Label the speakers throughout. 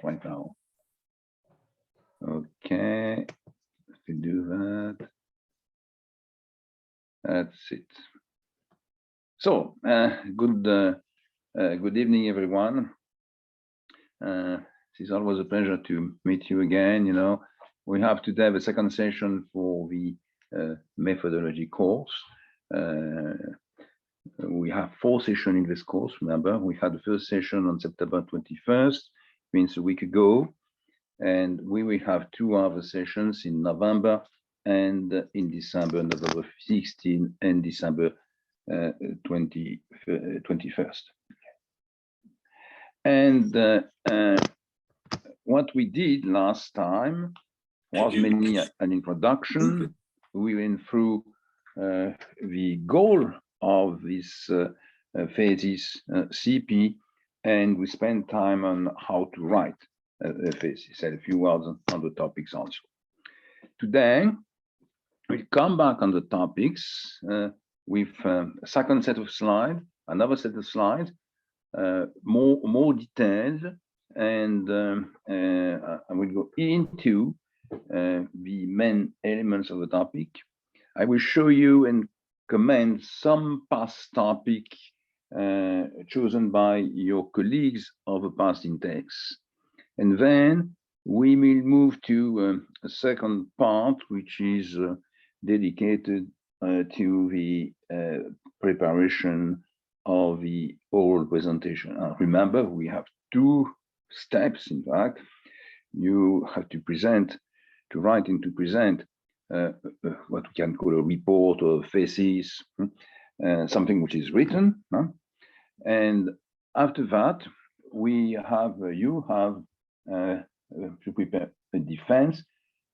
Speaker 1: right now. Okay, let me do that. That's it. So, good evening, everyone. It's always a pleasure to meet you again. We have today the second session for the methodology course. We have 4 sessions in this course. Remember, we had the first session on September 21st, means a week ago, and we will have 2 other sessions in November and in December, November 16 and December 21st. And what we did last time was mainly an introduction. We went through the goal of this thesis, CP, and we spent time on how to write a thesis, said a few words on the topics also. Today, we'll come back on the topics with a second set of slides, another set of slides, more detailed, and I will go into the main elements of the topic. I will show you and comment some past topic chosen by your colleagues of the past intakes. And then we will move to a second part, which is dedicated to the preparation of the oral presentation. Remember, we have 2 steps, in fact. You have to present, to write and to present what we can call a report or a thesis, something which is written. And after that, you have to prepare a defense,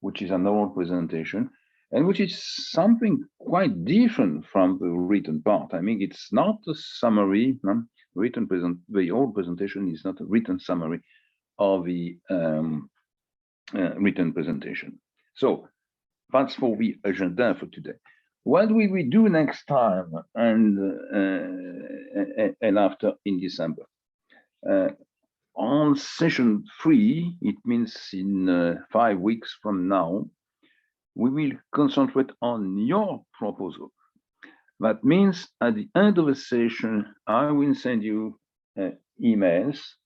Speaker 1: which is an oral presentation, and which is something quite different from the written part. I mean, it's not a summary. The oral presentation is not a written summary of the written presentation. So that's for the agenda for today. What will we do next time and after in December? On session 3, it means in 5 weeks from now, we will concentrate on your proposal. That means at the end of the session, I will send you emails,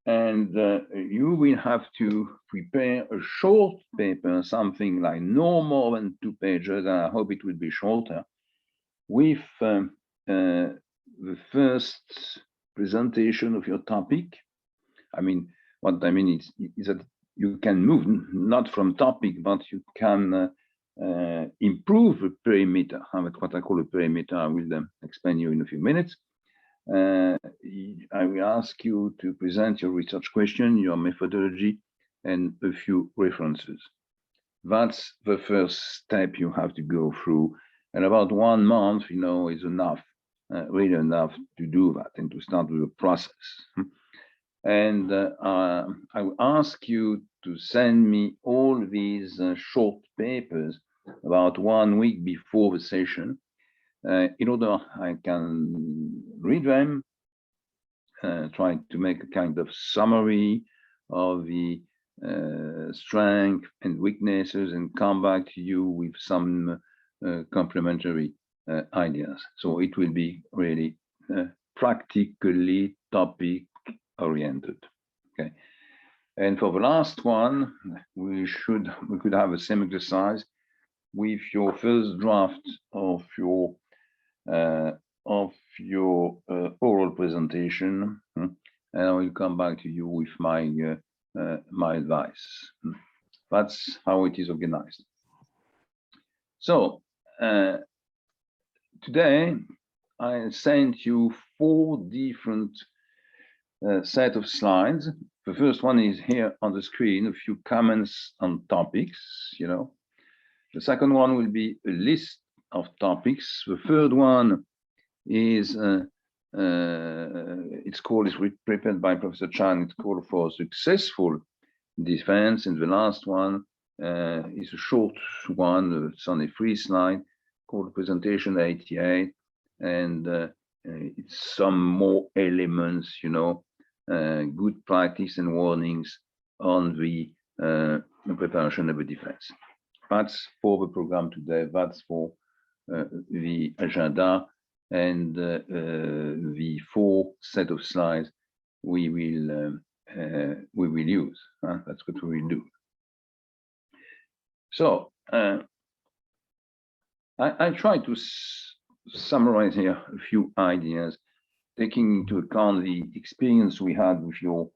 Speaker 1: and you will have to prepare a short paper, something like no more than 2 pages, and I hope it will be shorter, with the first presentation of your topic. I mean, what I mean is that you can move not from topic, but you can improve the perimeter. What I call a perimeter, I will explain you in a few minutes. I will ask you to present your research question, your methodology, and a few references. That's the first step you have to go through. And about 1 month, is enough, really enough to do that and to start with the process. And I will ask you to send me all these short papers about 1 week before the session, in order I can read them, try to make a kind of summary of the strengths and weaknesses, and come back to you with some complementary ideas. So it will be really practically topic oriented. Okay. And for the last one, we could have the same exercise with your first draft of your oral presentation, and I will come back to you with my my advice. That's how it is organized. So today I sent you 4 different set of slides. The first one is here on the screen, a few comments on topics, The second one will be a list of topics. The third one is, it's prepared by Professor Chan, it's called for successful defense. And the last one is a short one, it's on a free slide, called presentation 88. And it's some more elements, good practice and warnings on the preparation of a defense. That's for the program today. That's for the agenda and the 4 set of slides we will use. That's what we will do. So I try to summarize here a few ideas, taking into account the experience we had with your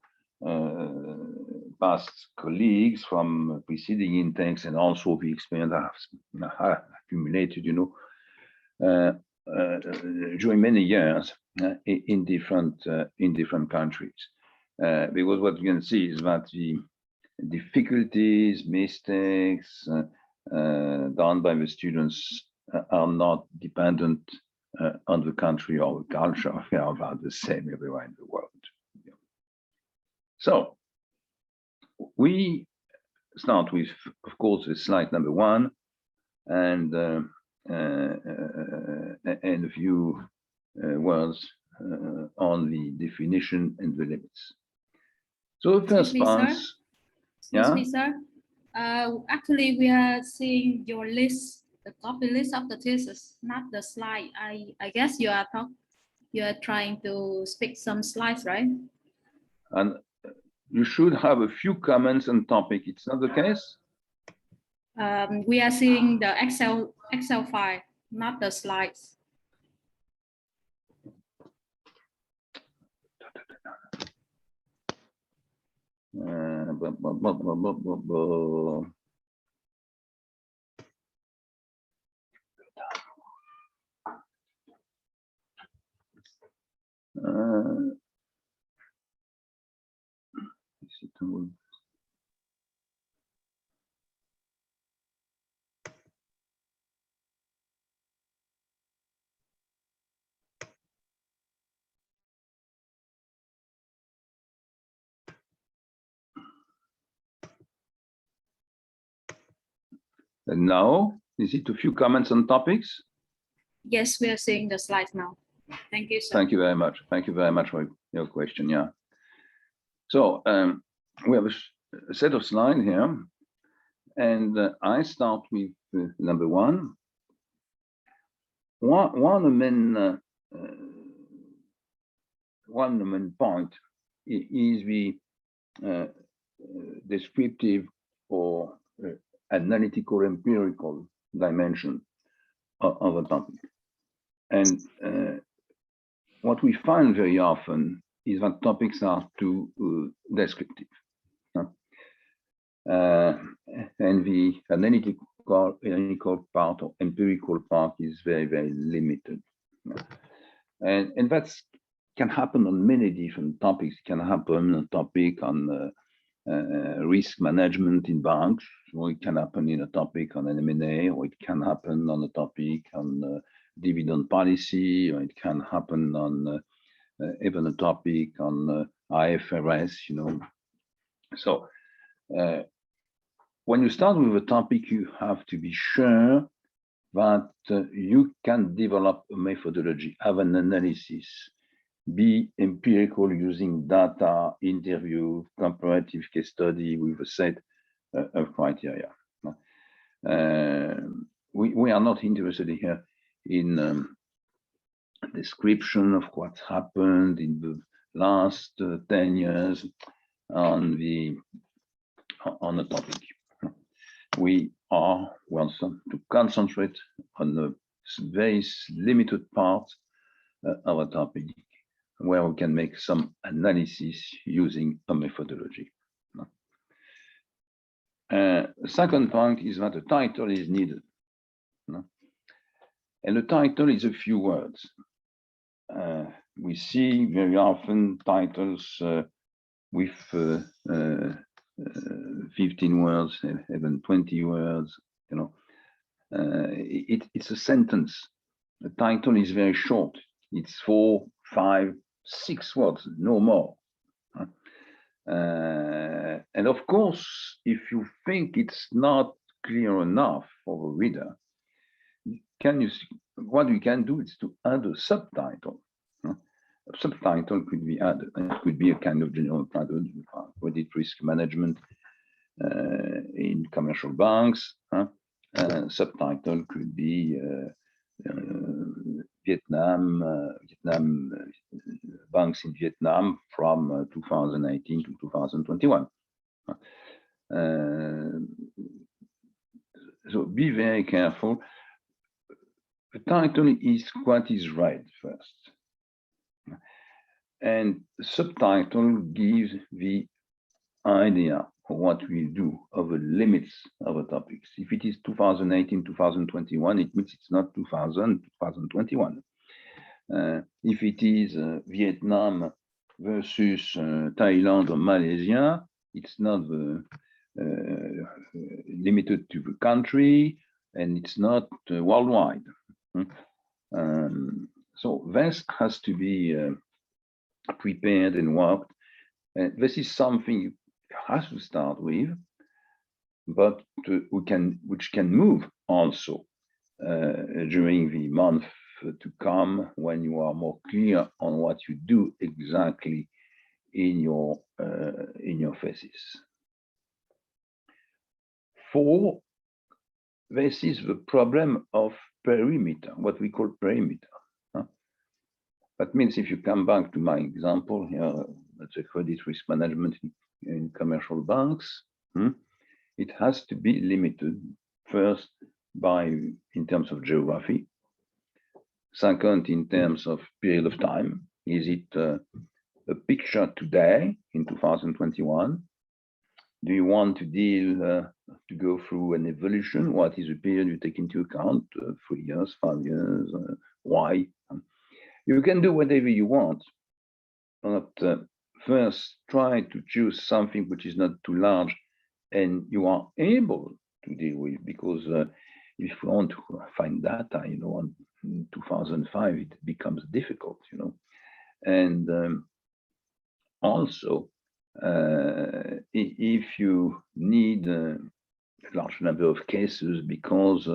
Speaker 1: past colleagues from preceding intakes, and also the experience I have accumulated, during many years in different countries. Because what you can see is that the difficulties, mistakes done by the students are not dependent on the country or the culture. They are about the same everywhere in the world. So we start with, of course, with slide number 1 and a few words on the definition and the limits. So the first part.
Speaker 2: Excuse me, sir. Actually, we are seeing your list, the copy list of the thesis, not the slide. I guess you are trying to speak some slides, right?
Speaker 1: And you should have a few comments on topic. It's not the case?
Speaker 2: We are seeing the Excel file, not the slides.
Speaker 1: And now, is it a few comments on topics?
Speaker 2: Yes, we are seeing the slides now. Thank you, sir.
Speaker 1: Thank you very much. Thank you very much for your question. Yeah. So we have a set of slides here, and I start with number 1. One main point is the descriptive or analytical empirical dimension of the topic. And what we find very often is that topics are too descriptive. And the analytical part or empirical part is very, very limited. And that can happen on many different topics. It can happen on a topic on risk management in banks, or it can happen in a topic on an M&A, or it can happen on a topic on dividend policy, or it can happen on even a topic on IFRS, So when you start with a topic, you have to be sure that you can develop a methodology, have an analysis, be empirical using data, interview, comparative case study with a set of criteria. We are not interested here in description of what's happened in the last 10 years on the topic. We want to concentrate on the very limited part of a topic where we can make some analysis using a methodology. The second point is that a title is needed. And the title is a few words. We see very often titles with 15 words, even 20 words, it's a sentence. The title is very short. It's 4, 5, 6 words, no more. And of course, if you think it's not clear enough for the reader, what you can do is to add a subtitle. A subtitle could be added. It could be a kind of general title, credit risk management in commercial banks. Subtitle could be Vietnam banks in Vietnam from 2018 to 2021. So be very careful. The title is what is read first. And the subtitle gives the idea of what we do, of the limits of the topics. If it is 2018, 2021, it means it's not 2021. If it is Vietnam versus Thailand or Malaysia, it's not limited to the country, and it's not worldwide. So this has to be prepared and worked. This is something you have to start with, but which can move also during the month to come, when you are more clear on what you do exactly in your thesis. 4, this is the problem of perimeter, what we call perimeter. That means if you come back to my example here, that's a credit risk management in commercial banks, it has to be limited first in terms of geography. Second, in terms of period of time. Is it a picture today in 2021? Do you want to to go through an evolution? What is the period you take into account? 3 years, 5 years? Why? You can do whatever you want, but first try to choose something which is not too large and you are able to deal with, because if you want to find data, in 2005, it becomes difficult, And also, if you need a large number of cases because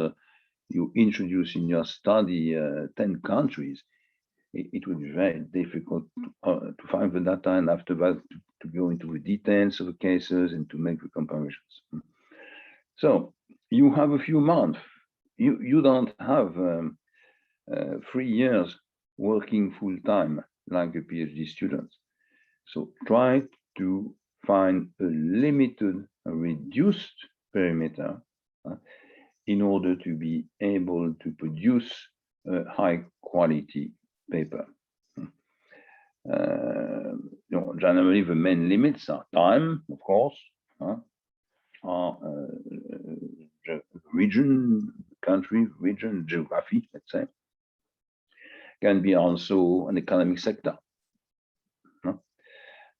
Speaker 1: you introduce in your study 10 countries, it would be very difficult to find the data, and after that to go into the details of the cases and to make the comparisons. So you have a few months. You don't have 3 years working full time like a PhD student. So try to find a limited, reduced perimeter in order to be able to produce a high quality paper. Generally, the main limits are time, of course, region, country, region, geography, let's say. Can be also an economic sector.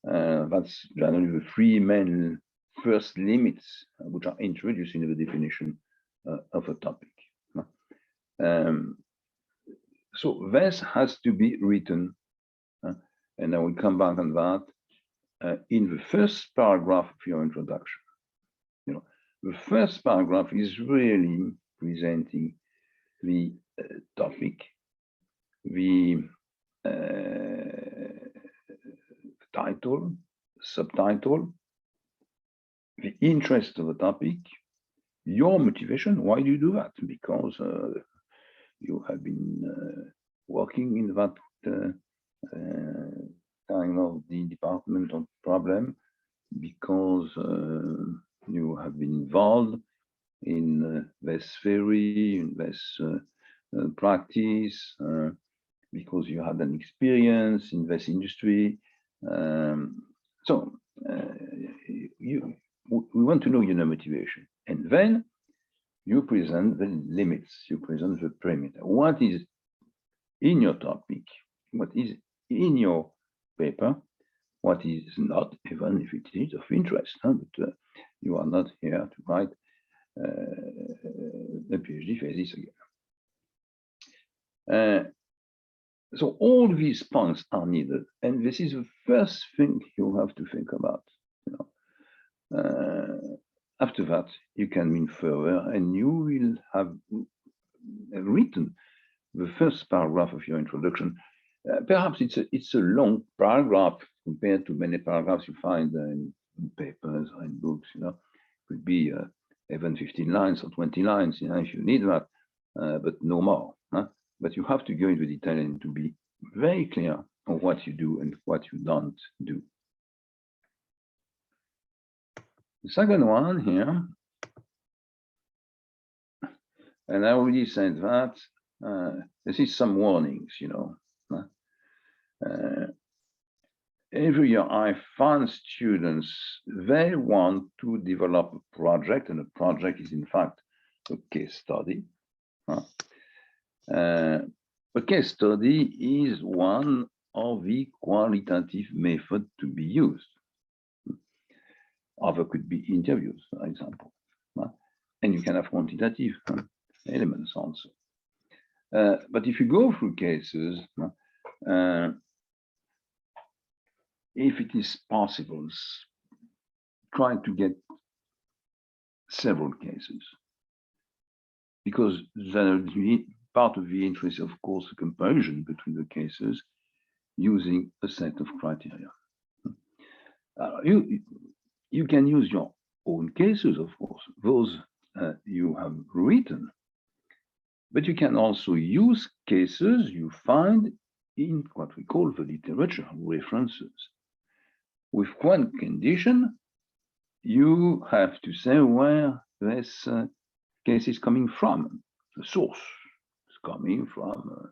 Speaker 1: That's generally the 3 main first limits which are introduced in the definition of a topic. So this has to be written, and I will come back on that, in the first paragraph of your introduction. The first paragraph is really presenting the topic, the title, subtitle, the interest of the topic, your motivation. Why do you do that? Because you have been working in that kind of the department of problem, because you have been involved in this theory, in this practice, because you had an experience in this industry. We want to know your motivation, and then you present the limits, you present the perimeter. What is in your topic? What is in your paper? What is not, even if it is of interest? But you are not here to write a PhD thesis again. So all these points are needed, and this is the first thing you have to think about. After that, you can move further, and you will have written the first paragraph of your introduction perhaps it's a long paragraph compared to many paragraphs you find in papers or in books. It could be even 15 lines or 20 lines, if you need that, but no more. But you have to go into detail and to be very clear on what you do and what you don't do. The second one here, and I already said that, this is some warnings, every year I find students, they want to develop a project, and a project is in fact a case study. A case study is one of the qualitative methods to be used. Other could be interviews, for example. And you can have quantitative elements also. But if you go through cases, if it is possible, try to get several cases, because part of the interest, of course, a comparison between the cases using a set of criteria. You can use your own cases, of course, those you have written, but you can also use cases you find in what we call the literature references. With one condition, you have to say where this case is coming from. The source is coming from a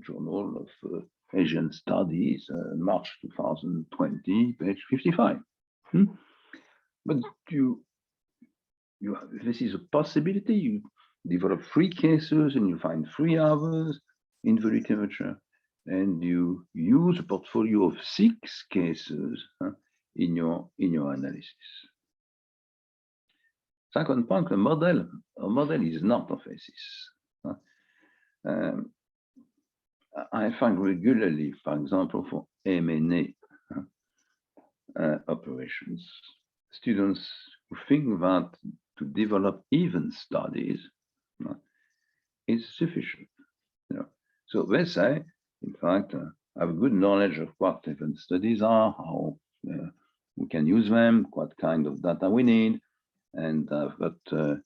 Speaker 1: Journal of Asian Studies, March 2020, page 55. But this is a possibility. You develop 3 cases and you find 3 others in the literature, and you use a portfolio of 6 cases in your analysis. Second point, a model is not a thesis. I find regularly, for example, for M&A operations, students who think that to develop event studies is sufficient. So they say, in fact, have a good knowledge of what event studies are, how we can use them, what kind of data we need, and I've got the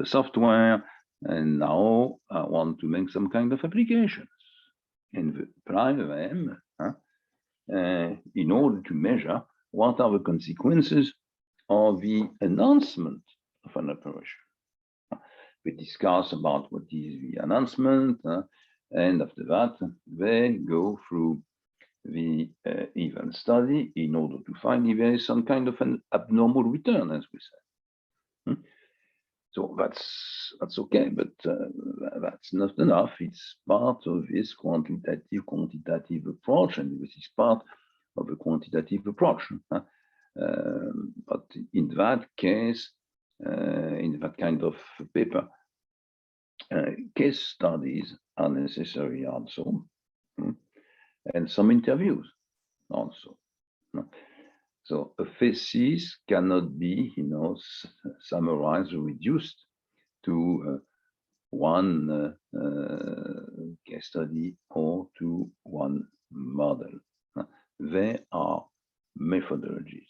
Speaker 1: software, and now I want to make some kind of applications and apply them in order to measure what are the consequences of the announcement of an operation. We discuss about what is the announcement, and after that, they go through the event study in order to find if there is some kind of an abnormal return, as we say. So that's okay, but that's not enough. It's part of this quantitative approach, and this is part of a quantitative approach. But in that case, in that kind of paper, case studies are necessary also, and some interviews also. So a thesis cannot be, summarized or reduced to one case study or to one model. There are methodologies.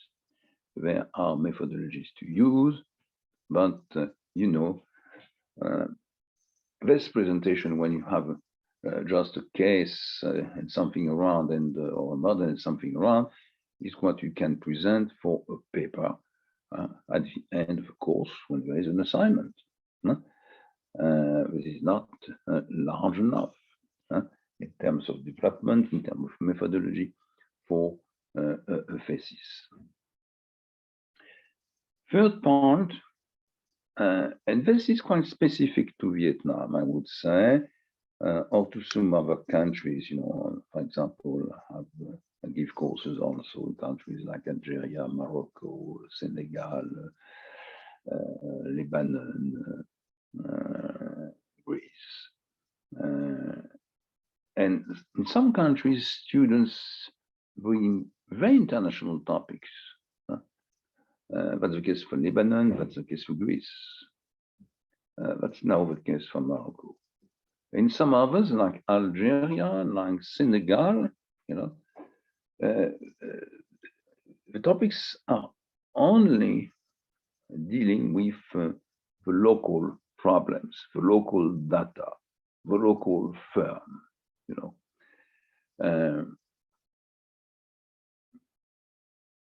Speaker 1: There are methodologies to use, but this presentation, when you have just a case and something around, or a model and something around, is what you can present for a paper at the end of the course when there is an assignment. This is not large enough in terms of development, in terms of methodology for a thesis. Third point, and this is quite specific to Vietnam, I would say, or to some other countries, for example, I give courses also in countries like Algeria, Morocco, Senegal, Lebanon, Greece. And in some countries, students bring very international topics. That's the case for Lebanon, that's the case for Greece. That's now the case for Morocco. In some others, like Algeria, like Senegal, you know. Uh, the topics are only dealing with the local problems, the local data, the local firm, you know.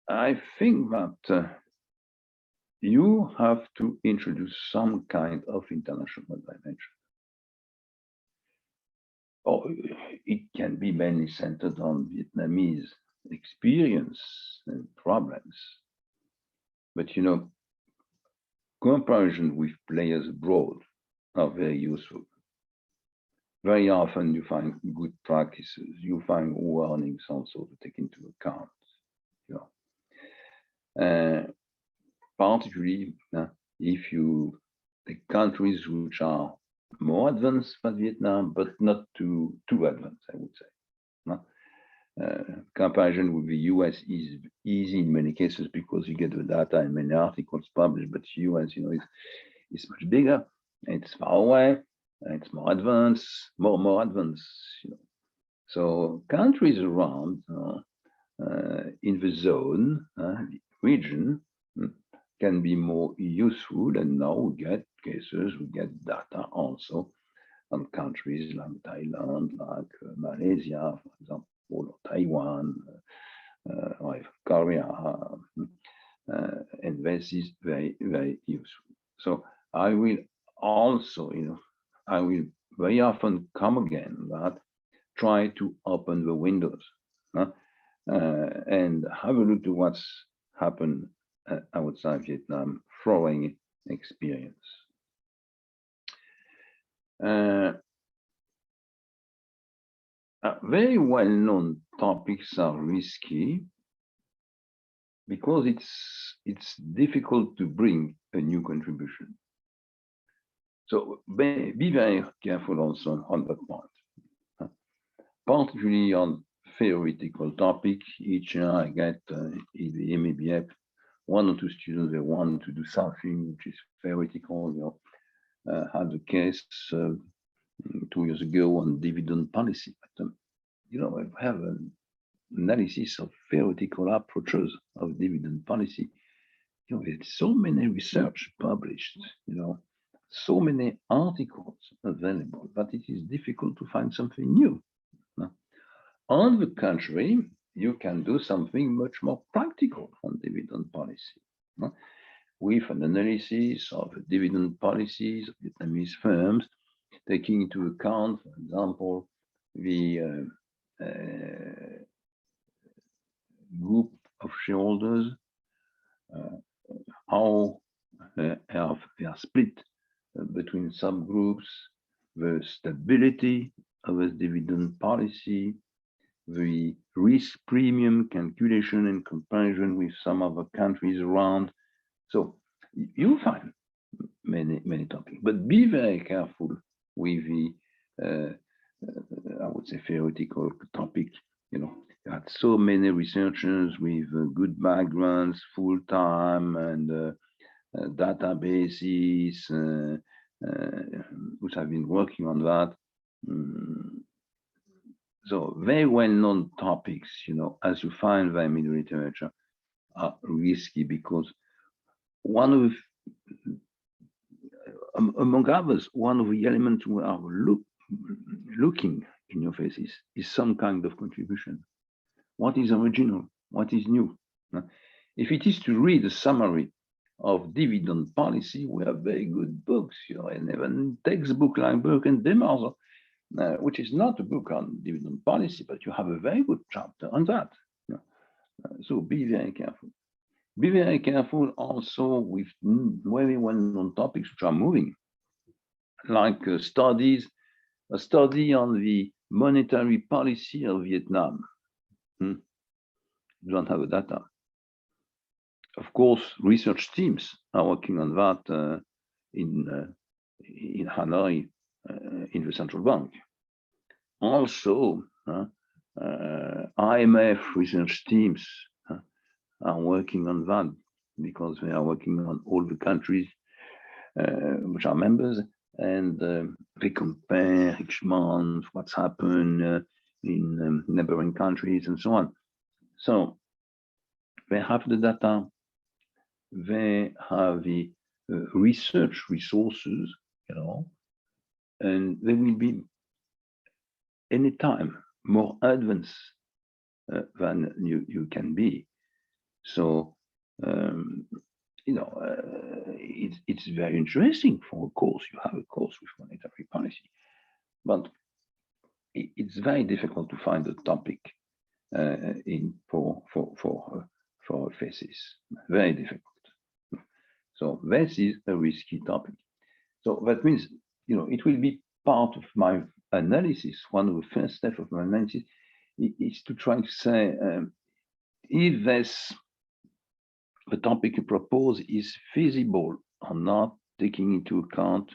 Speaker 1: I think that you have to introduce some kind of international dimension. Or it can be mainly centered on Vietnamese experience and problems. But you know, comparison with players abroad are very useful. Very often you find good practices, you find warnings also to take into account. You know, particularly if you take countries which are more advanced than Vietnam, but not too advanced, I would say. Comparison with the US is easy in many cases because you get the data and many articles published, but US, you know, is much bigger, it's far away, it's more advanced, more advanced, you know. So countries around in the zone, region, can be more useful, and now we get cases, we get data also on countries like Thailand, like Malaysia, for example, or Taiwan, or Korea, and this is very, very useful. So I will also, you know, I will very often come again that try to open the windows and have a look to what's happened outside Vietnam following experience. Very well-known topics are risky because it's difficult to bring a new contribution. So be very careful also on that point, particularly on theoretical topic. Each year I get in the MEBF 1 or 2 students, they want to do something which is theoretical. You know, had a case 2 years ago on dividend policy. But, you know, I have an analysis of theoretical approaches of dividend policy. You know, there's so many research published, you know, so many articles available, that it is difficult to find something new. On the contrary, you can do something much more practical on dividend policy, with an analysis of dividend policies of Vietnamese firms, taking into account, for example, the group of shareholders, how they are split between subgroups, the stability of the dividend policy, the risk premium calculation in comparison with some other countries around. So you'll find many topics, but be very careful with the, I would say, theoretical topic. You know, you had so many researchers with good backgrounds, full-time, and databases, which have been working on that. So very well-known topics, you know, as you find them in literature, are risky because one of, among others, one of the elements we are looking in your faces is some kind of contribution. What is original? What is new? If it is to read a summary of dividend policy, we have very good books, you know, and even textbook like Burke and Demers, which is not a book on dividend policy, but you have a very good chapter on that. So be very careful. Be very careful also with very well-known topics which are moving, like studies, a study on the monetary policy of Vietnam. You don't have the data. Of course, research teams are working on that in Hanoi, in the central bank. Also, IMF research teams are working on that because they are working on all the countries which are members, and they compare each month what's happened in neighboring countries and so on. So they have the data, they have the research resources, and they will be anytime more advanced than you can be. So, it's very interesting for a course. You have a course with monetary policy, but it's very difficult to find a topic for a thesis. Very difficult. So this is a risky topic. So that means, it will be part of my analysis. One of the first steps of my analysis is to try to say if the topic you propose is feasible or not, taking into account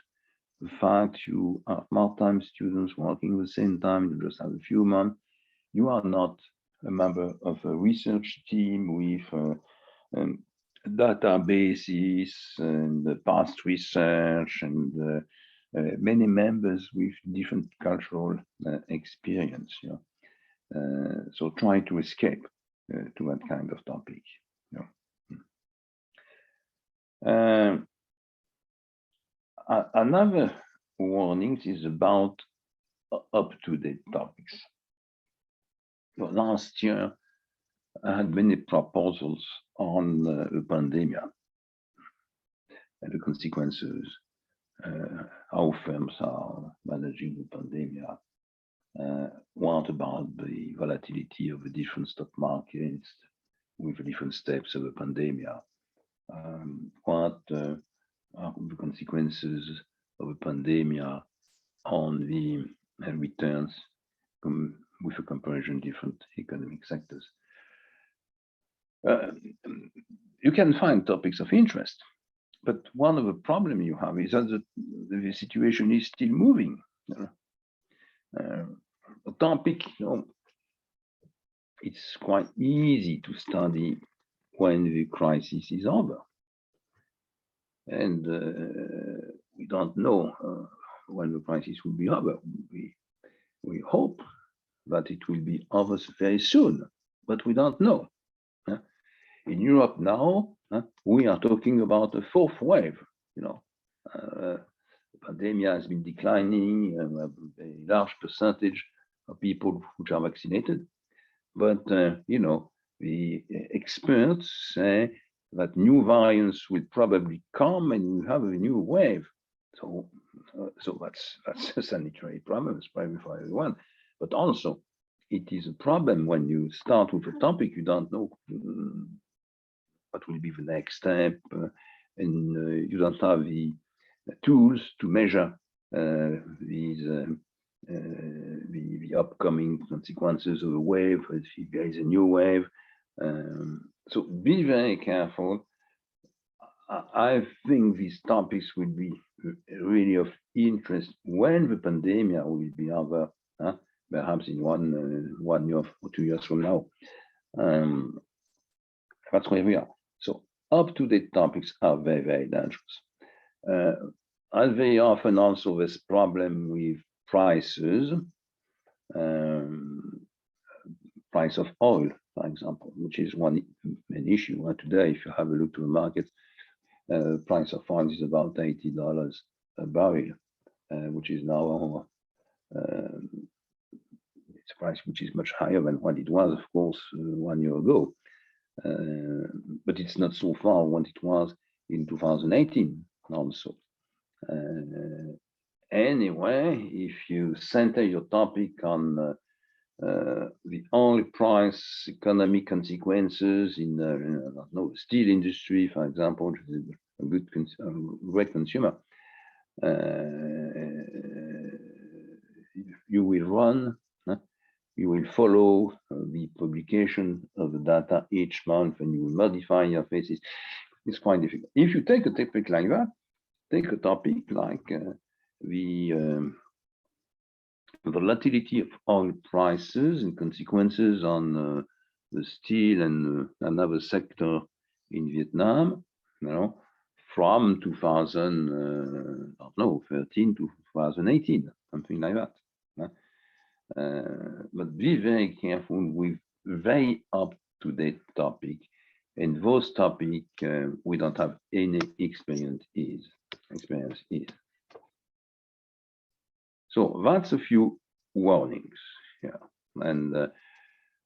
Speaker 1: the fact you are part-time students working at the same time, you just have a few months, you are not a member of a research team with databases and past research and many members with different cultural experience. So try to escape to that kind of topic. Another warning is about up-to-date topics. Last year, I had many proposals on the pandemic and the consequences, how firms are managing the pandemic. What about the volatility of the different stock markets with the different steps of the pandemic? What are the consequences of the pandemic on the returns with a comparison different economic sectors? You can find topics of interest, but one of the problems you have is that the situation is still moving. A topic, it's quite easy to study when the crisis is over. And we don't know when the crisis will be over. We hope that it will be over very soon, but we don't know. In Europe now, we are talking about a fourth wave. The pandemic has been declining, a large percentage of people which are vaccinated. But, the experts say that new variants will probably come and we have a new wave. So that's a sanitary problem, it's probably for everyone. But also, it is a problem when you start with a topic, you don't know what will be the next step, and you don't have the tools to measure the upcoming consequences of a wave, if there is a new wave. So be very careful. I think these topics will be really of interest when the pandemic will be over, perhaps in 1 year or 2 years from now. That's where we are. So up-to-date topics are very, very dangerous. And very often also this problem with prices, price of oil, for example, which is an issue. Today, if you have a look to the market, price of oil is about $80 a barrel, which is now it's a price which is much higher than what it was, of course, 1 year ago. But it's not so far what it was in 2018 also. Anyway, if you center your topic on the oil price economic consequences in the steel industry, for example, which is a great consumer, you will follow the publication of the data each month and you will modify your thesis. It's quite difficult. If you take a topic like that, take a topic like the volatility of oil prices and consequences on the steel and another sector in Vietnam, from 2013 to 2018, something like that. But be very careful with very up-to-date topic, and those topic we don't have any experience is. So that's a few warnings here, and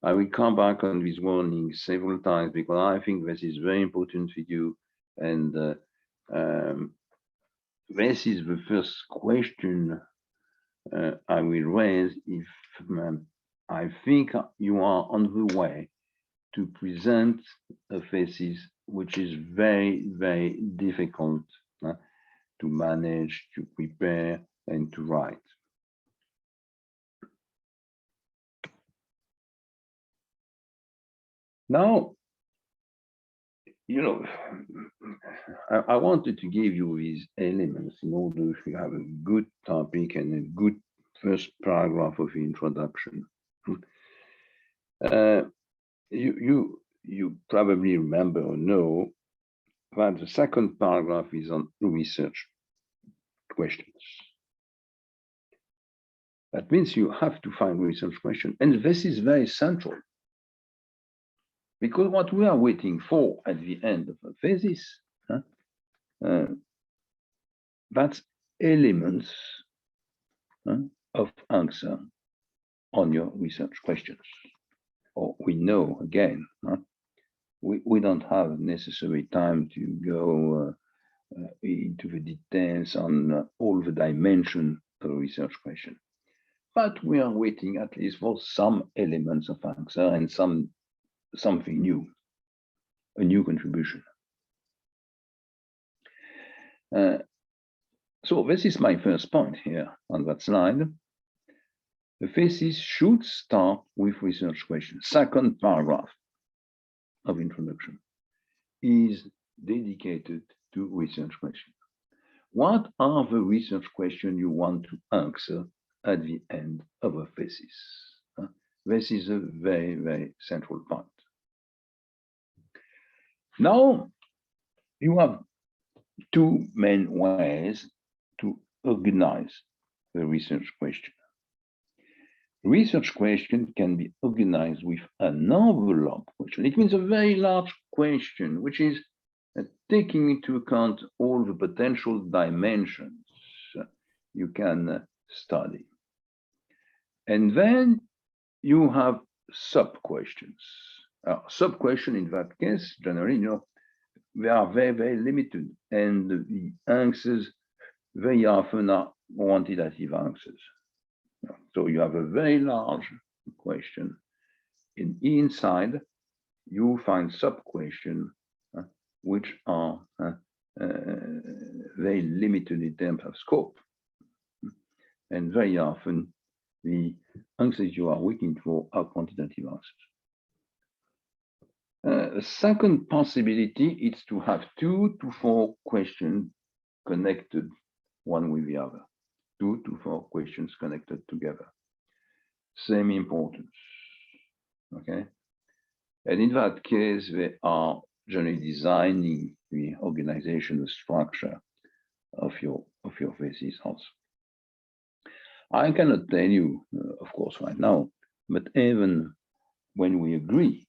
Speaker 1: I will come back on these warnings several times because I think this is very important for you, and this is the first question I will raise if I think you are on the way to present a thesis which is very, very difficult to manage, to prepare, and to write. Now, you know, I wanted to give you these elements in order to have a good topic and a good first paragraph of the introduction. You probably remember or know that the second paragraph is on research questions. That means you have to find research questions, and this is very central. Because what we are waiting for at the end of a thesis, that's elements of answer on your research questions. Or we know, again, we don't have necessary time to go into the details on all the dimensions of a research question. But we are waiting at least for some elements of answer and something new, a new contribution. So this is my first point here on that slide. The thesis should start with research questions. Second paragraph of introduction is dedicated to research questions. What are the research questions you want to answer at the end of a thesis? This is a very, very central point. Now, you have two main ways to organize the research question. Research question can be organized with an envelope question. It means a very large question, which is taking into account all the potential dimensions you can study. And then you have sub-questions. Sub-question in that case, generally, they are very, very limited, and the answers very often are quantitative answers. So you have a very large question, and inside you find sub-questions which are very limited in terms of scope, and very often the answers you are looking for are quantitative answers. A second possibility is to have 2 to 4 questions connected one with the other. 2 to 4 questions connected together. Same importance, okay? And in that case, they are generally designing the organizational structure of your thesis also. I cannot tell you, of course, right now, but even when we agree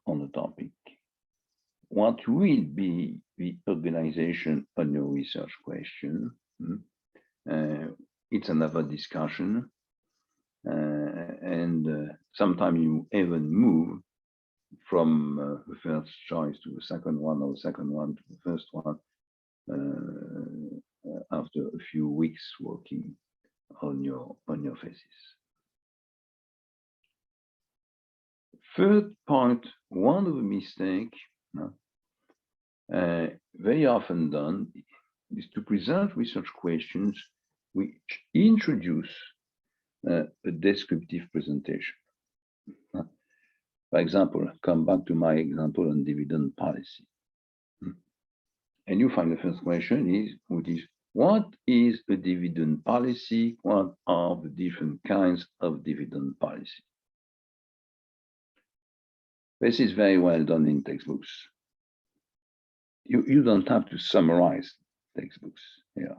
Speaker 1: on the topic, what will be the organization on your research question? It's another discussion, and sometimes you even move from the first choice to the second one, or the second one to the first one, after a few weeks working on your thesis. Third point, one of the mistakes very often done is to present research questions which introduce a descriptive presentation. For example, come back to my example on dividend policy. And you find the first question which is, what is a dividend policy? What are the different kinds of dividend policy? This is very well done in textbooks. You don't have to summarize textbooks here.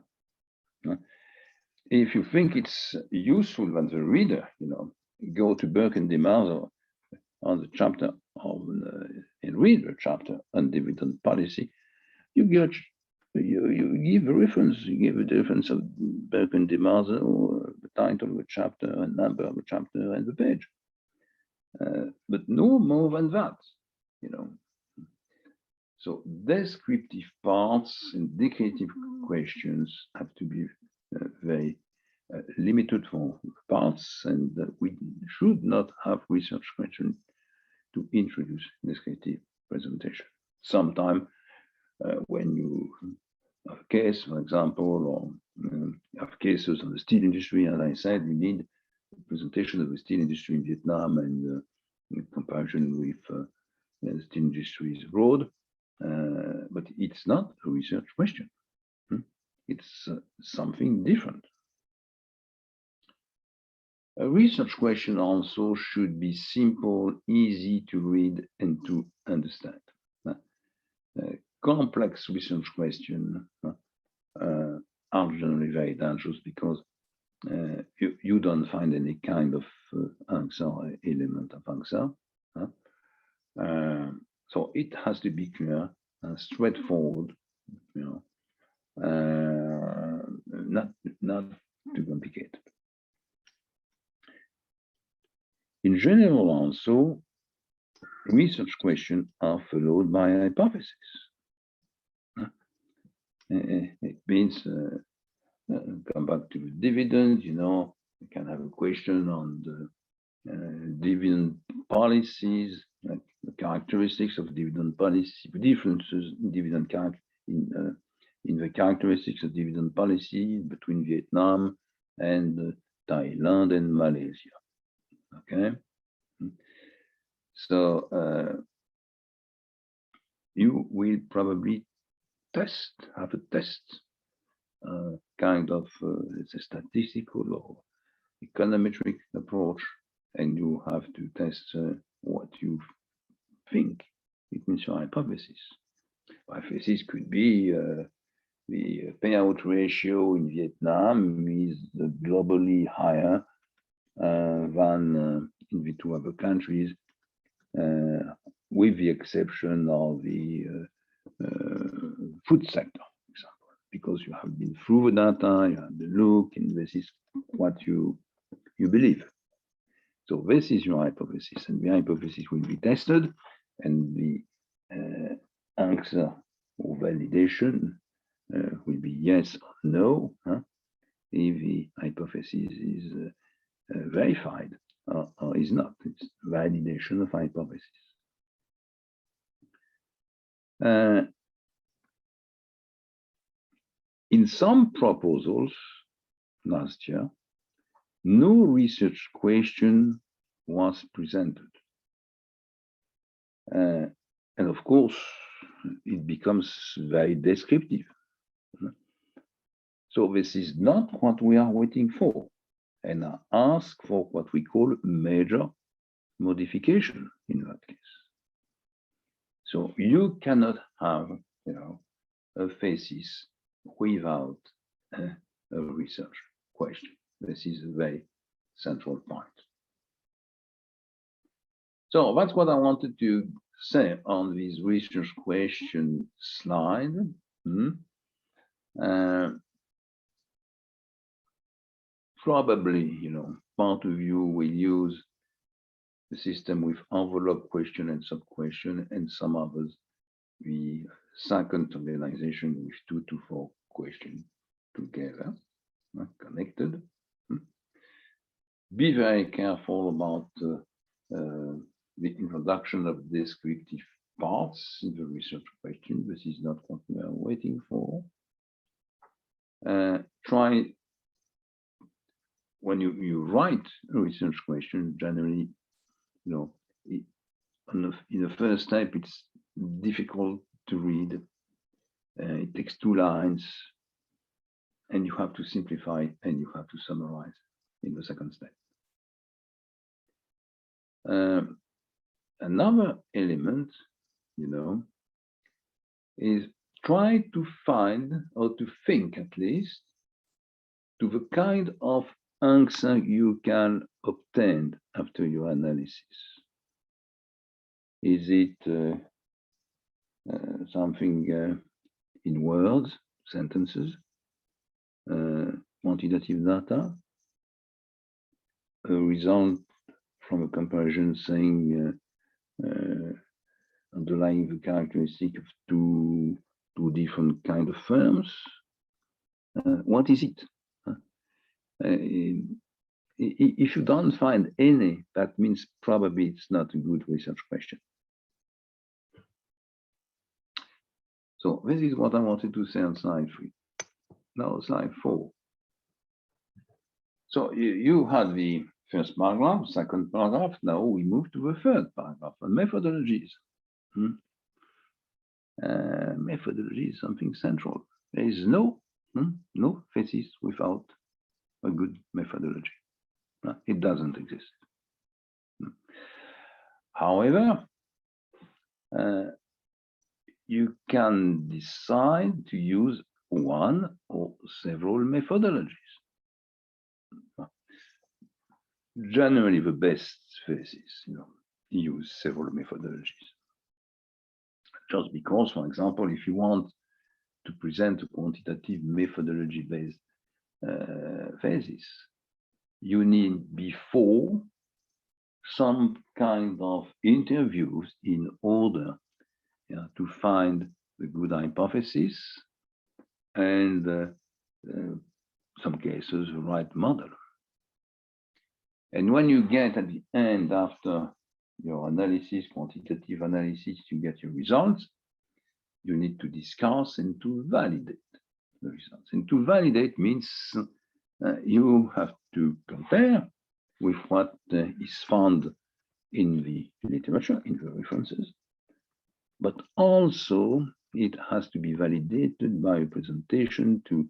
Speaker 1: If you think it's useful that the reader, go to Burke and DeMarzo on the chapter and read the chapter on dividend policy, you give a reference, you give a difference of Burke and DeMarzo, or the title of the chapter, a number of the chapter, and the page. But no more than that, you know. So descriptive parts and indicative questions have to be very limited for parts, and we should not have research questions to introduce descriptive presentation. Sometime when you have a case, for example, or have cases on the steel industry, as I said, we need a presentation of the steel industry in Vietnam and in comparison with the steel industry abroad. But it's not a research question. It's something different. A research question also should be simple, easy to read and to understand. Complex research questions are generally very dangerous because you don't find any kind of answer or element of answer. So it has to be clear and straightforward, you know, not too complicated. In general, also, research questions are followed by hypotheses. It means, come back to the dividend, you know, you can have a question on the dividend policies, like the characteristics of dividend policy, the differences in dividend in the characteristics of dividend policy between Vietnam and Thailand and Malaysia. Okay, so you will probably have a test, kind of it's a statistical or econometric approach, and you have to test what you think. It means your hypothesis. Hypothesis could be the payout ratio in Vietnam is globally higher than in the two other countries, with the exception of the food sector, for example, because you have been through the data, you have the look, and this is what you believe. So this is your hypothesis, and the hypothesis will be tested, and the answer or validation will be yes or no, if the hypothesis is verified or is not. It's validation of hypothesis. In some proposals last year, no research question was presented. And of course, it becomes very descriptive. So this is not what we are waiting for. And I ask for what we call major modification in that case. So you cannot have, you know, a thesis without a research question. This is a very central point. So that's what I wanted to say on this research question slide. Probably, you know, part of you will use the system with envelope question and sub-question, and some others the second organization with 2 to 4 questions together, connected. Be very careful about the introduction of descriptive parts in the research question. This is not what we are waiting for. Try, when you write a research question, generally, you know, in the first step, it's difficult to read. It takes 2 lines, and you have to simplify and you have to summarize in the second step. Another element, you know, is try to find, or to think at least, to the kind of answer you can obtain after your analysis? Is it something in words, sentences, quantitative data, a result from a comparison saying underlying the characteristic of two different kind of firms? What is it? If you don't find any, that means probably it's not a good research question. So this is what I wanted to say on slide 3. Now slide 4. So you had the first paragraph, second paragraph. Now we move to the third paragraph on methodologies. Methodology is something central. There is no thesis without a good methodology. It doesn't exist. However, you can decide to use one or several methodologies. Generally, the best thesis, use several methodologies. Just because, for example, if you want to present a quantitative methodology-based thesis, you need before some kind of interviews in order to find the good hypothesis and some cases the right model. And when you get at the end, after your analysis, quantitative analysis, you get your results, you need to discuss and to validate the results. And to validate means you have to compare with what is found in the literature, in the references, but also it has to be validated by a presentation to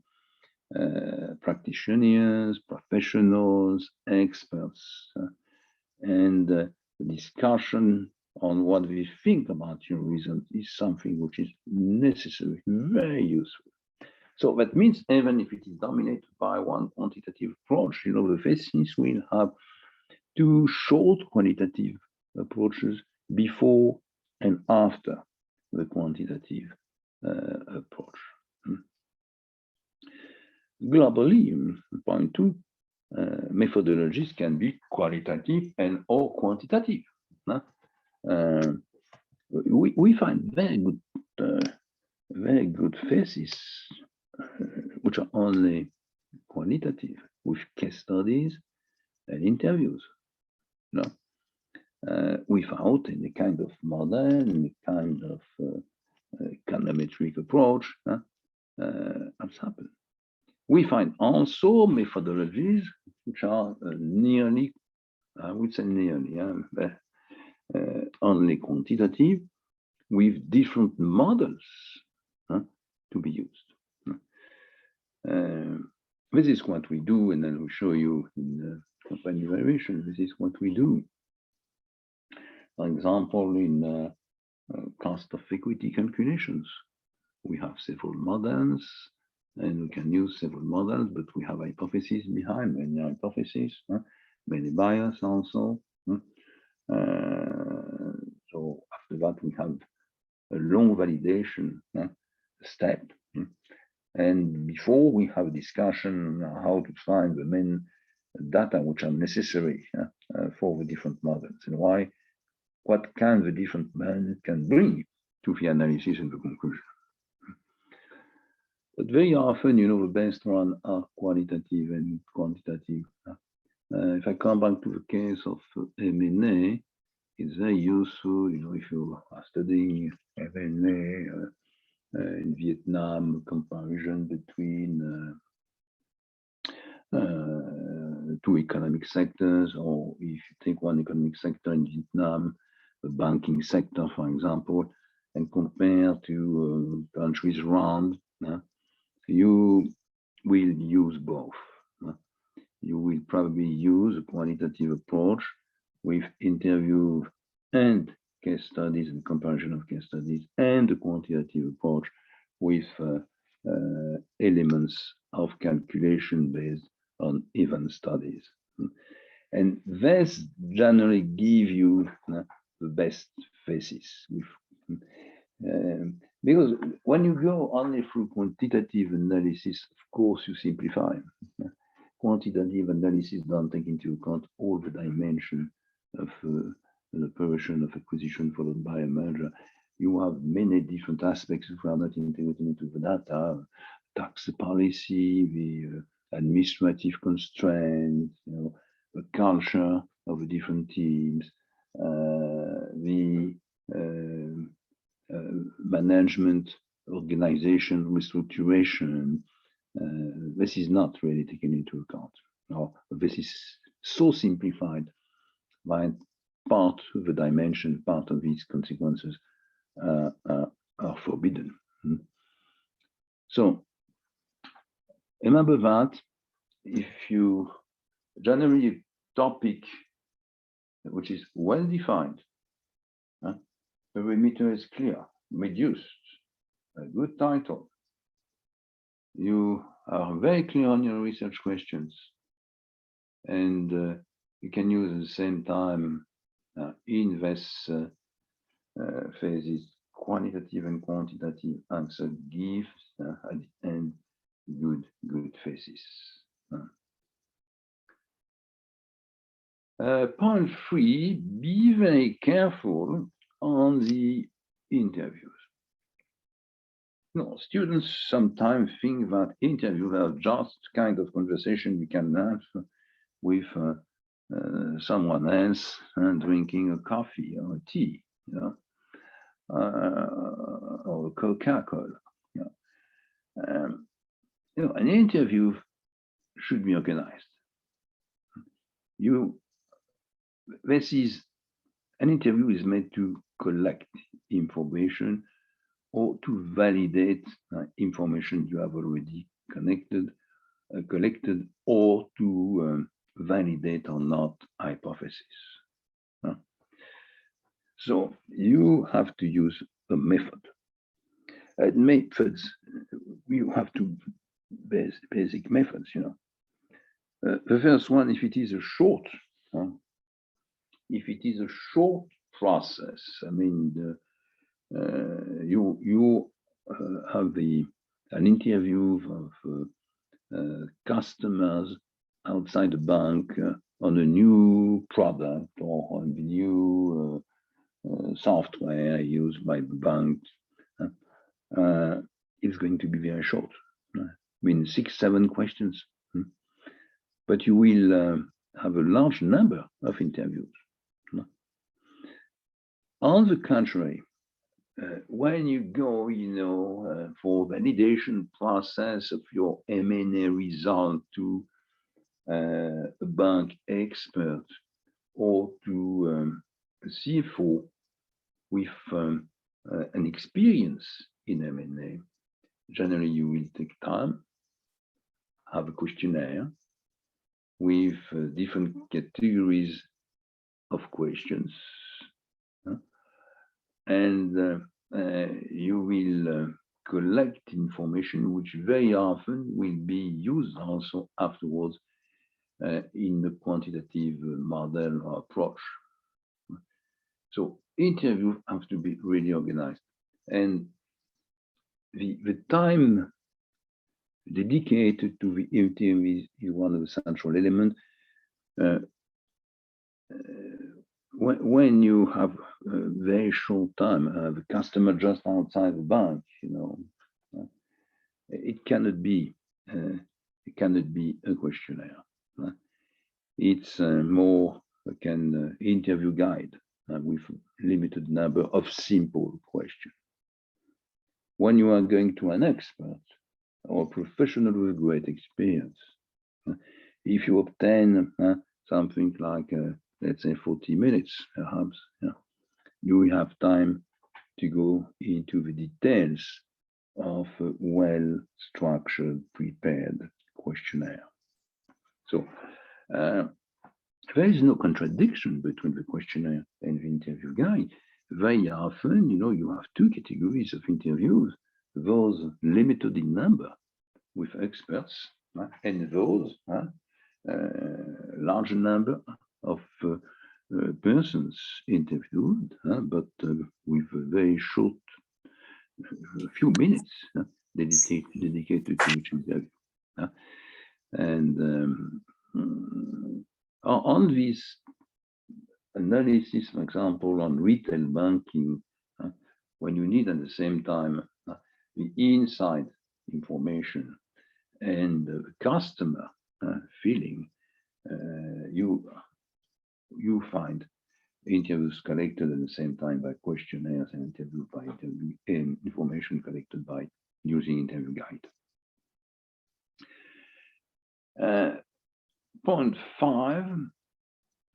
Speaker 1: practitioners, professionals, experts, and the discussion on what we think about your result is something which is necessary, very useful. So that means even if it is dominated by one quantitative approach, the thesis will have two short qualitative approaches before and after the quantitative approach. Globally, point 2, methodologies can be qualitative and or quantitative. We find very good theses which are only qualitative, with case studies and interviews, without any kind of model, any kind of econometric approach. That's happened. We find also methodologies which are nearly, I would say nearly, only quantitative, with different models to be used. This is what we do, and then we show you in company evaluation. This is what we do. For example, in cost of equity calculations, we have several models, and we can use several models, but we have hypotheses behind, many hypotheses, many bias also. So after that, we have a long validation step. And before we have a discussion on how to find the main data which are necessary for the different models, and what can the different models can bring to the analysis and the conclusion. But very often, the best one are qualitative and quantitative. If I come back to the case of M&A, it's very useful, if you are studying M&A in Vietnam, comparison between two economic sectors, or if you take one economic sector in Vietnam, the banking sector, for example, and compare to countries around, you will use both. You will probably use a qualitative approach with interview and case studies and comparison of case studies, and a quantitative approach with elements of calculation based on event studies. And this generally give you the best phases. Because when you go only through quantitative analysis, of course, you simplify. Quantitative analysis don't take into account all the dimensions of an operation of acquisition followed by a merger. You have many different aspects which are not integrated into the data, tax policy, the administrative constraints, the culture of the different teams, the management, organization, restructuration. This is not really taken into account. No, this is so simplified by part of the dimension, part of these consequences are forbidden. So remember that if you generally a topic which is well defined, the perimeter is clear, reduced, a good title, you are very clear on your research questions, and you can use at the same time in this phases quantitative and quantitative answer gives at the end good phases. Point 3, be very careful on the interviews. No, students sometimes think that interviews are just kind of conversation you can have with someone else drinking a coffee or a tea, or Coca-Cola. An interview should be organized. An interview is meant to collect information or to validate information you have already collected, or to validate or not hypothesis. So you have to use a method. Methods, you have to basic methods, the first one, if it is a short process, I mean, you have an interview of customers outside the bank on a new product or on the new software used by the bank. It's going to be very short. I mean, 6-7 questions. But you will have a large number of interviews. On the contrary, when you go, for validation process of your M&A result to a bank expert or to a CFO with an experience in M&A, generally you will take time, have a questionnaire with different categories of questions, and you will collect information which very often will be used also afterwards in the quantitative model or approach. So interviews have to be really organized, and the time dedicated to the interview is one of the central elements. When you have a very short time, the customer just outside the bank, it cannot be a questionnaire. It's more like an interview guide with limited number of simple questions. When you are going to an expert or a professional with great experience, if you obtain something like let's say 40 minutes, perhaps, you will have time to go into the details of a well-structured, prepared questionnaire. So there is no contradiction between the questionnaire and the interview guide. Very often, you have two categories of interviews, those limited in number with experts, and those large number of persons interviewed, but with a very short, a few minutes dedicated to each interview. And on this analysis, for example, on retail banking, when you need at the same time the inside information and the customer feeling, you find interviews collected at the same time by questionnaires and interview by interview, and information collected by using interview guide. Point 5,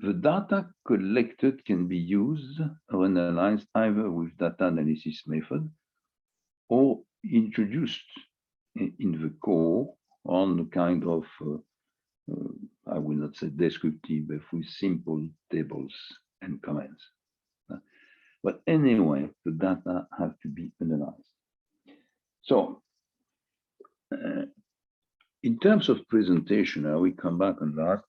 Speaker 1: the data collected can be used or analyzed either with data analysis method or introduced in the core on a kind of, I will not say descriptive, but with simple tables and comments. But anyway, the data have to be analyzed. So, in terms of presentation, I will come back on that.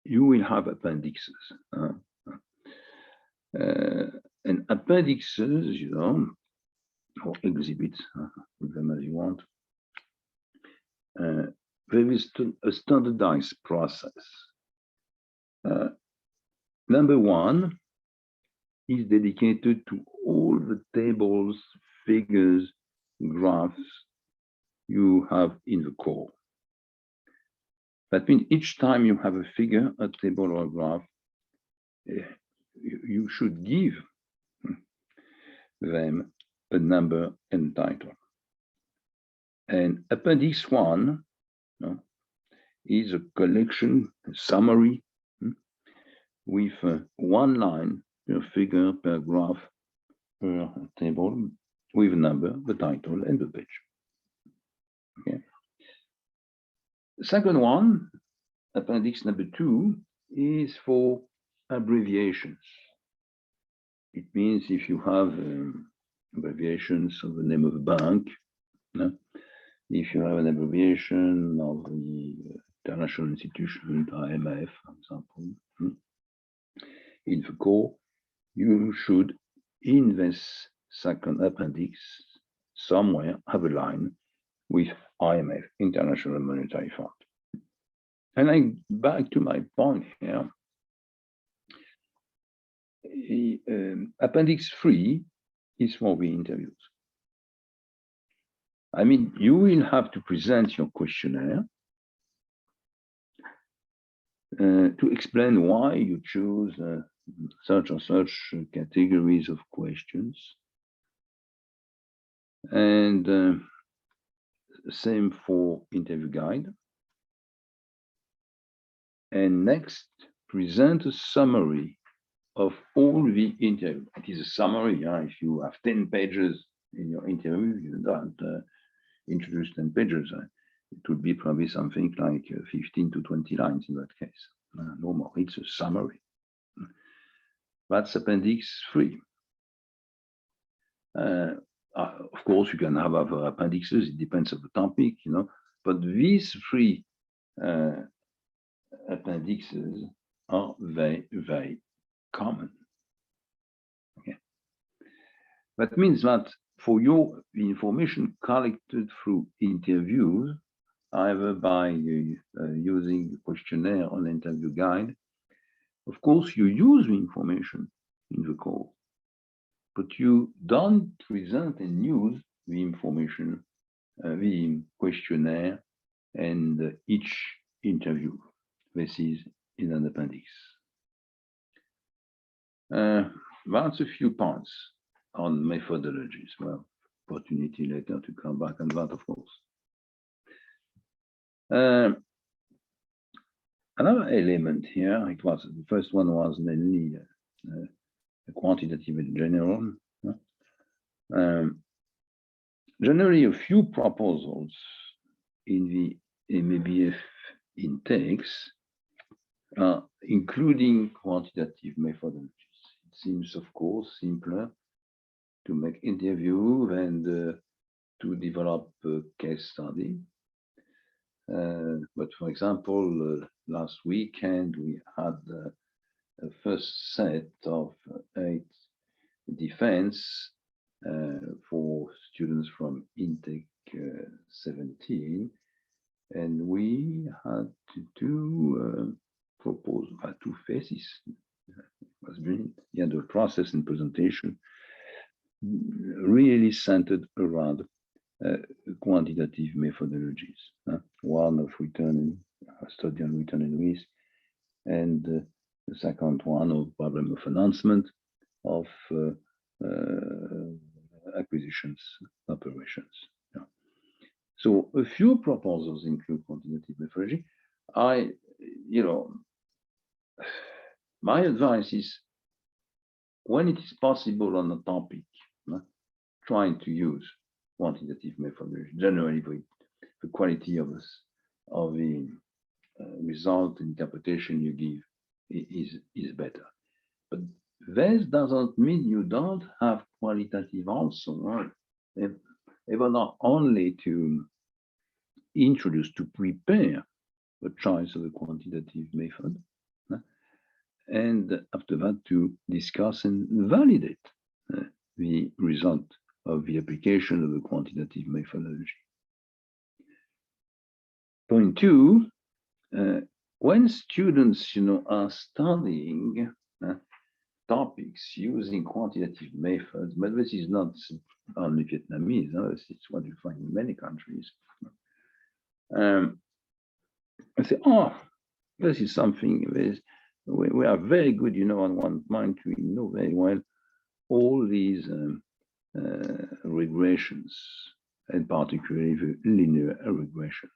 Speaker 1: You will have appendixes. And appendixes, you know, or exhibits, put them as you want. There is a standardized process. Number 1 is dedicated to all the tables, figures, graphs you have in the core. That means each time you have a figure, a table, or a graph, you should give them a number and title. And Appendix 1 is a collection, a summary, with 1 line per figure, per graph, per table, with a number, the title, and the page. Okay. The second one, appendix number 2, is for abbreviations. It means if you have abbreviations of the name of a bank, if you have an abbreviation of the international institution, IMF, for example, in the core, you should, in this second appendix, somewhere have a line with IMF, International Monetary Fund. And I back to my point here. Appendix 3 is for the interviews. I mean, you will have to present your questionnaire to explain why you choose such or such categories of questions. And same for interview guide. And next, present a summary of all the interview. It is a summary. If you have 10 pages in your interview, you don't introduce 10 pages. It would be probably something like 15 to 20 lines in that case. No more. It's a summary. That's Appendix 3. Of course, you can have other appendixes. It depends on the topic, you know. But these 3 appendixes are very, very common. Okay. That means that for your information collected through interviews, either by using the questionnaire or interview guide, of course, you use the information in the core, but you don't present and use the information, the questionnaire, and each interview. This is in an appendix. That's a few points on methodologies. Well, opportunity later to come back on that, of course. Another element here, the first one was mainly quantitative and general. Generally, a few proposals in the MEBF intakes, including quantitative methodologies. It seems, of course, simpler to make interview and to develop a case study. But for example, last weekend we had a first set of 8 defense for students from intake 17, and we had to do propose 2 phases. It was brilliant. Yeah, the process and presentation really centered around quantitative methodologies. One of study on return and risk, and the second one of problem of announcement of acquisitions operations. Yeah. So a few proposals include quantitative methodology. My advice is, when it is possible on a topic, trying to use quantitative methodology. Generally, the quality of the result interpretation you give is better. But this doesn't mean you don't have qualitative also, right? Even not only to introduce, to prepare the choice of a quantitative method, and after that to discuss and validate the result of the application of the quantitative methodology. Point 2, when students are studying topics using quantitative methods, but this is not only Vietnamese, it's what you find in many countries. I say, this is something, we are very good, on one point, we know very well all these regressions, and particularly the linear regression.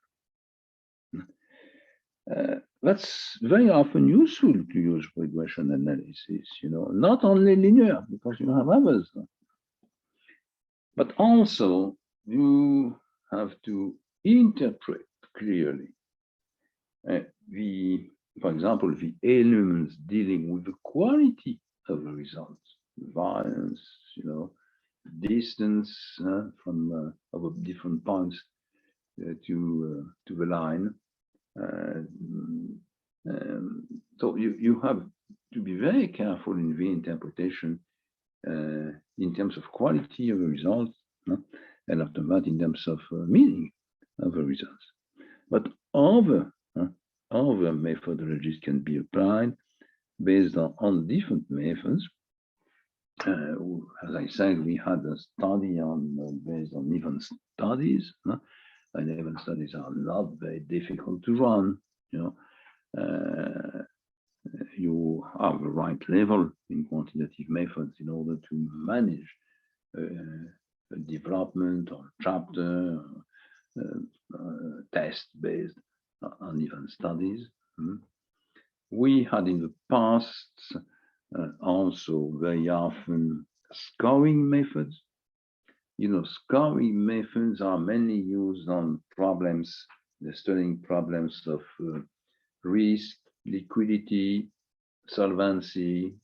Speaker 1: That's very often useful to use regression analysis, not only linear, because you have others, but also you have to interpret clearly for example, the elements dealing with the quality of the results, variance, distance from of different points to the line. So you have to be very careful in the interpretation in terms of quality of the results, and after that in terms of meaning of the results. But other methodologies can be applied based on different methods. As I said, we had a study based on event studies, and event studies are not very difficult to run. You have the right level in quantitative methods in order to manage a development or chapter test based on event studies. We had in the past also very often scoring methods. Scoring methods are mainly used on problems, studying problems of risk, liquidity, solvency,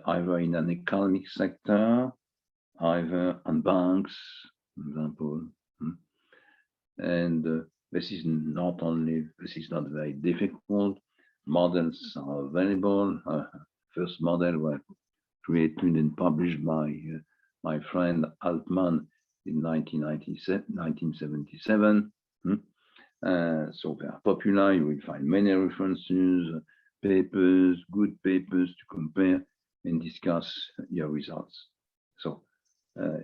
Speaker 1: either in an economic sector, either on banks, for example. And this is not very difficult. Models are available. First model were created and published by my friend Altman in 1977. So they are popular. You will find many references, papers, good papers to compare and discuss your results. So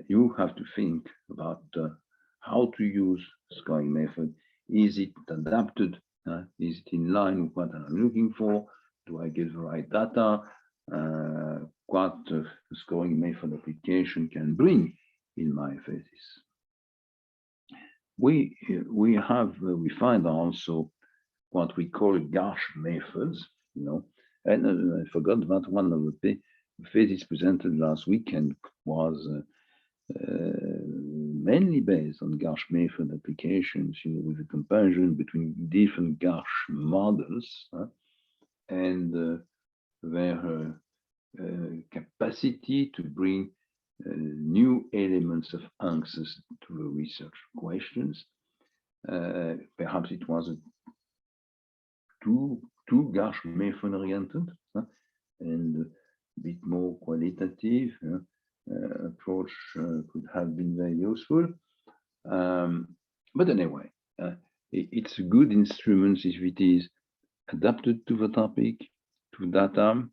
Speaker 1: you have to think about how to use scoring method. Is it adapted? Is it in line with what I'm looking for? Do I get the right data? What the scoring method application can bring in my thesis? We find also what we call Garch methods, and I forgot that one of the thesis presented last weekend was mainly based on Garch method applications, with a comparison between different Garch models and their capacity to bring new elements of answers to the research questions. Perhaps it was too Garch method oriented and a bit more qualitative approach could have been very useful. But anyway, it's a good instrument if it is adapted to the topic, to data,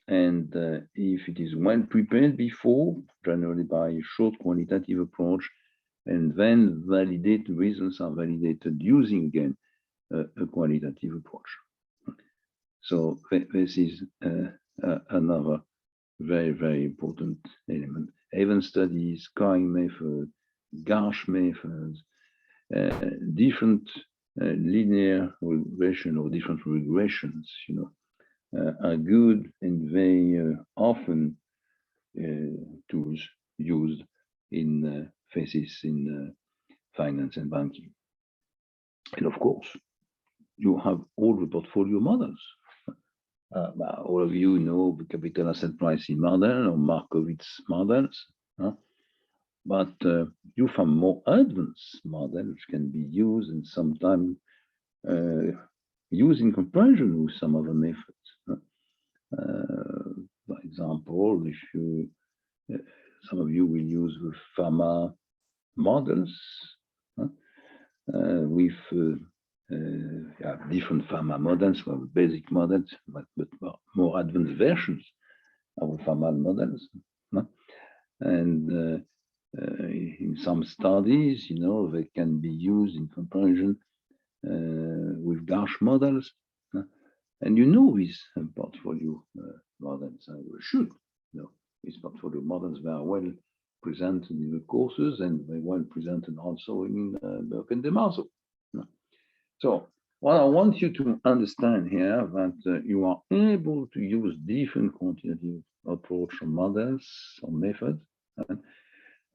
Speaker 1: and if it is well prepared before, generally by a short qualitative approach, and then validated results are validated using again a qualitative approach. So this is another very, very important element. Event studies, scoring method, Garch methods, different linear regression or different regressions, are good and very often tools used in phases in finance and banking. And of course, you have all the portfolio models. All of you know the capital asset pricing model or Markowitz models, but you have more advanced models which can be used and sometimes used in comparison with some other methods. For example, if you, some of you will use the pharma models with different pharma models, we have basic models, but more advanced versions of the pharma models. And in some studies, they can be used in comparison with Garch models. And these portfolio models, we should know these portfolio models. They are well presented in the courses and they're well presented also in Burke and DeMarzo. So what I want you to understand here that you are able to use different quantitative approach or models or methods,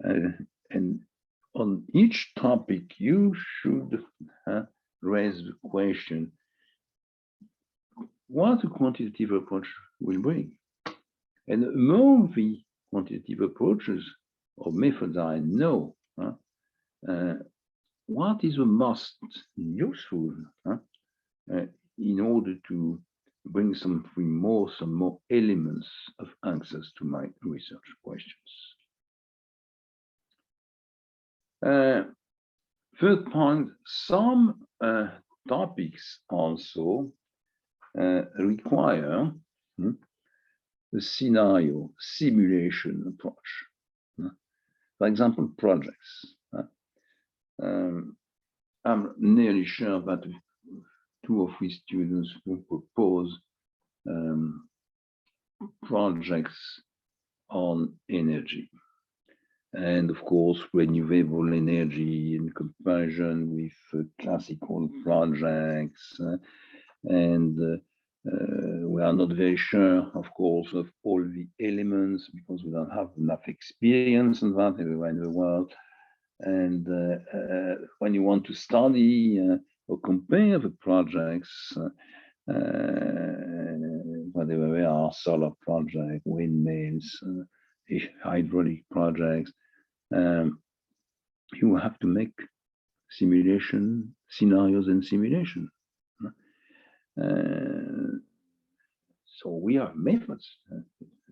Speaker 1: and on each topic you should raise the question what a quantitative approach will bring. And among the quantitative approaches or methods I know, what is the most useful in order to bring some more elements of answers to my research questions. Third point, some topics also require a scenario simulation approach. For example, projects. I'm nearly sure that 2 or 3 students will propose projects on energy. And of course, renewable energy in comparison with classical projects. And we are not very sure, of course, of all the elements because we don't have enough experience in that everywhere in the world. And when you want to study or compare the projects, whatever they are, solar projects, windmills, hydraulic projects, you have to make simulation scenarios and simulation. So we have methods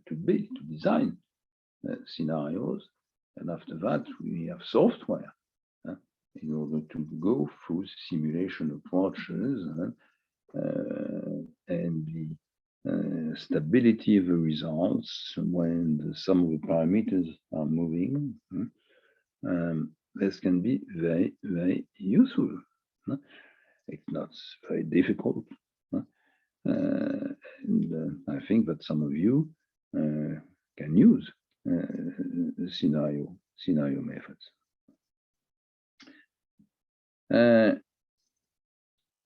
Speaker 1: to build, to design scenarios, and after that we have software in order to go through simulation approaches and the stability of the results when some of the parameters are moving. This can be very, very useful. It's not very difficult. And I think that some of you can use scenario methods.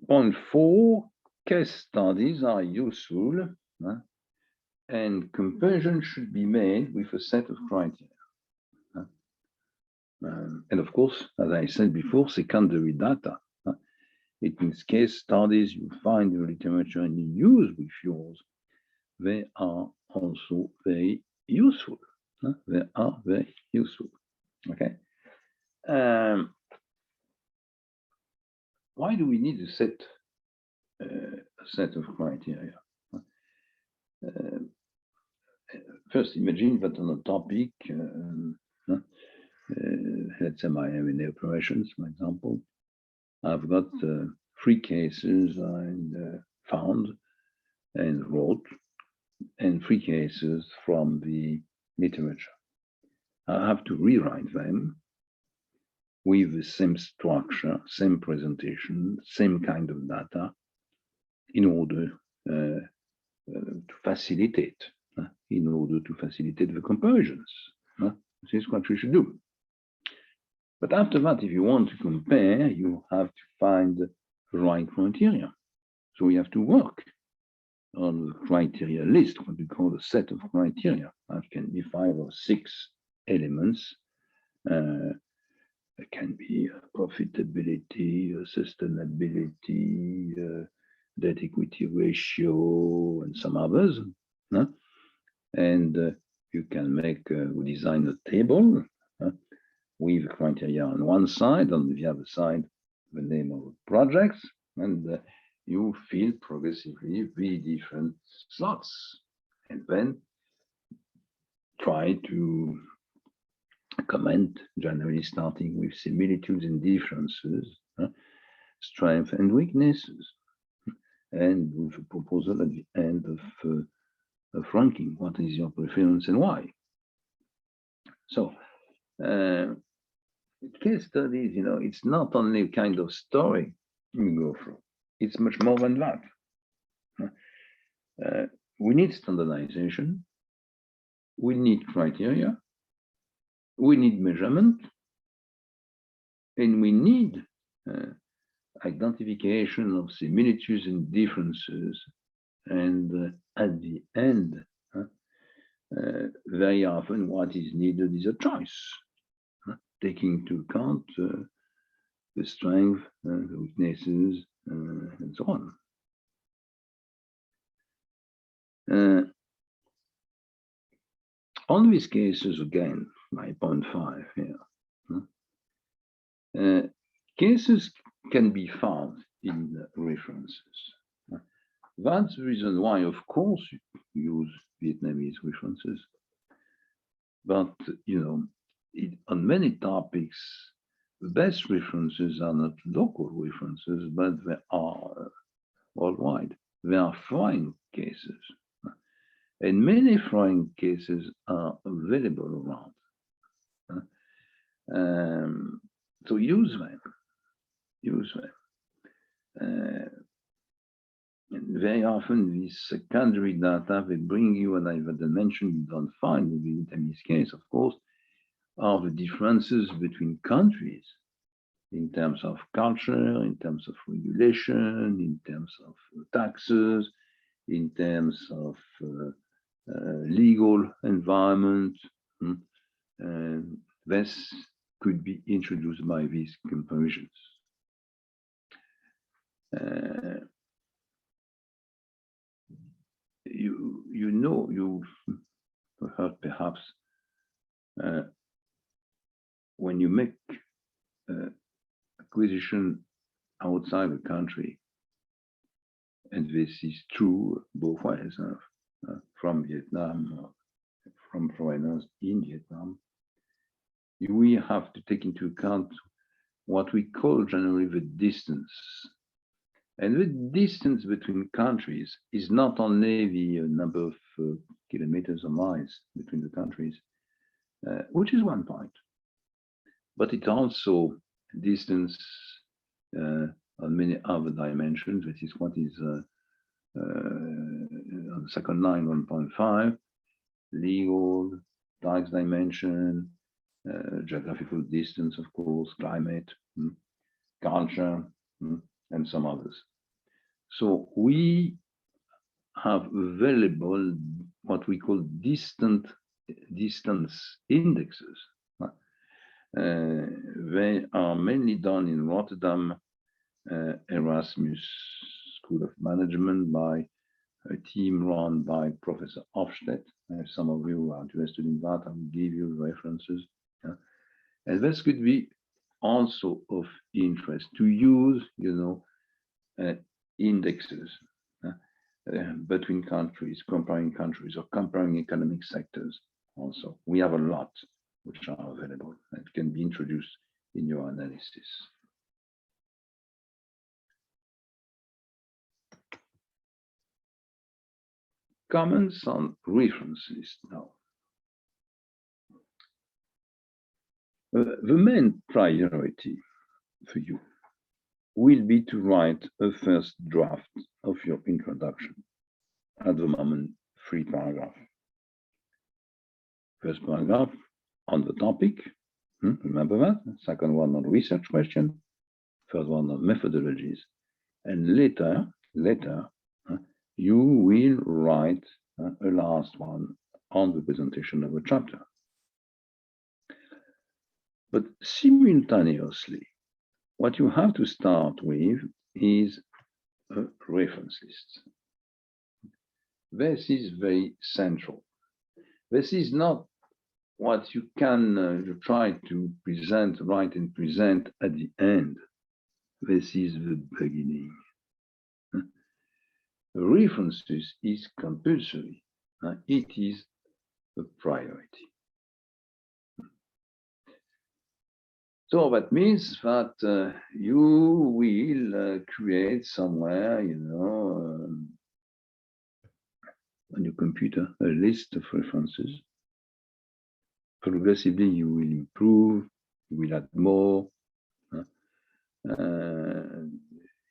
Speaker 1: Point 4, case studies are useful and comparison should be made with a set of criteria. And of course, as I said before, secondary data. It means case studies you find in the literature and you use with yours. They are also very useful. They are very useful. Okay. why do we need a set of criteria? First, imagine that on a topic, let's say my M&A operations, for example, I've got 3 cases I found and wrote, and 3 cases from the literature. I have to rewrite them with the same structure, same presentation, same kind of data, in order to facilitate the comparisons. This is what we should do. But after that, if you want to compare, you have to find the right criteria. So we have to work on the criteria list, what we call a set of criteria. That can be 5 or 6 elements. It can be profitability, sustainability, debt equity ratio, and some others. And you can design a table with criteria on one side, on the other side, the name of the projects, and you fill progressively the different slots, and then try to comment, generally starting with similitudes and differences, strengths and weaknesses, and with a proposal at the end of ranking. What is your preference and why? So, case studies, it's not only a kind of story you go through, it's much more than that. We need standardization, we need criteria, we need measurement, and we need identification of similitudes and differences. And at the end, very often what is needed is a choice, taking into account the strength, the weaknesses, and so on. On these cases, again, my point 5 here, cases can be found in references. That's the reason why, of course, you use Vietnamese references. But, on many topics, the best references are not local references, but they are worldwide. They are foreign cases. And many foreign cases are available around. So use them. And very often, these secondary data, they bring you, and I've mentioned, you don't find in the Vietnamese case, of course, are the differences between countries in terms of culture, in terms of regulation, in terms of taxes, in terms of legal environment. This could be introduced by these comparisons. You've heard perhaps when you make acquisition outside the country, and this is true both ways, from Vietnam or from foreigners in Vietnam, we have to take into account what we call generally the distance. And the distance between countries is not only the number of kilometers or miles between the countries, which is one point, but it's also distance on many other dimensions. This is what is on the second line, 1.5, legal, tax dimension, geographical distance, of course, climate, culture, and some others. So we have available what we call distance indexes. They are mainly done in Rotterdam, Erasmus School of Management, by a team run by Professor Hofstedt. If some of you are interested in that, I will give you references. And this could be also of interest to use, indexes between countries, comparing or comparing economic sectors. Also, we have a lot which are available and can be introduced in your analysis. Comments on reference list now. The main priority for you will be to write a first draft of your introduction. At the moment, 3 paragraphs. First paragraph on the topic, remember that? Second one on research question, third one on methodologies, and later you will write a last one on the presentation of a chapter. But simultaneously, what you have to start with is a reference list. This is very central. This is not what you can try to present, write and present at the end. This is the beginning. References is compulsory. It is a priority. So that means that you will create somewhere, on your computer, a list of references. Progressively, you will improve, you will add more,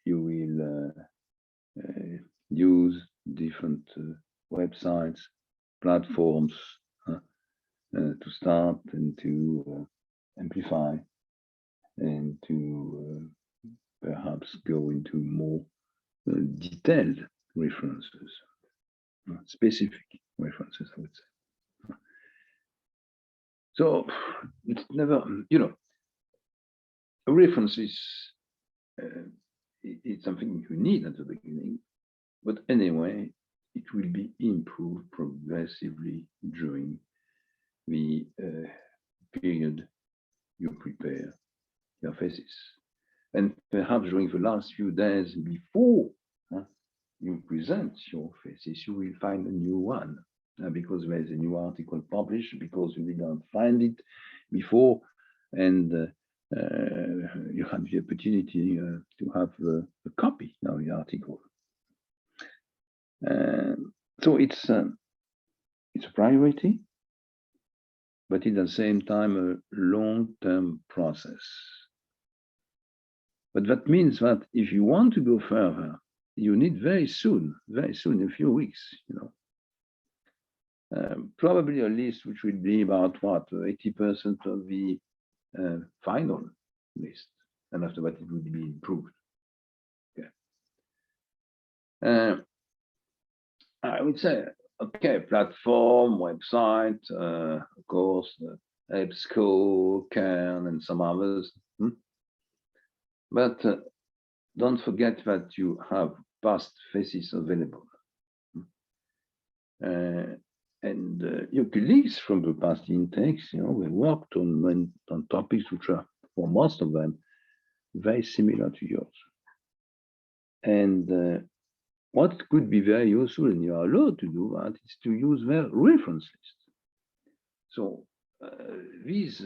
Speaker 1: you will use different websites, platforms to start and to amplify and to perhaps go into more detailed references, specific references, I would say. So it's never, a reference is it's something you need at the beginning, but anyway, it will be improved progressively during the period you prepare your thesis. And perhaps during the last few days before you present your thesis, you will find a new one because there's a new article published, because you didn't find it before, and you have the opportunity to have a copy of the article. So it's a priority, but at the same time a long-term process. But that means that if you want to go further, you need very soon, in a few weeks, probably a list which will be about 80% of the final list, and after that it will be improved. Okay. I would say, okay, platform, website, of course, EBSCO, Kern, and some others. But don't forget that you have past theses available. And your colleagues from the past intakes, they worked on topics which are, for most of them, very similar to yours. And what could be very useful, and you are allowed to do that, is to use their reference list. So these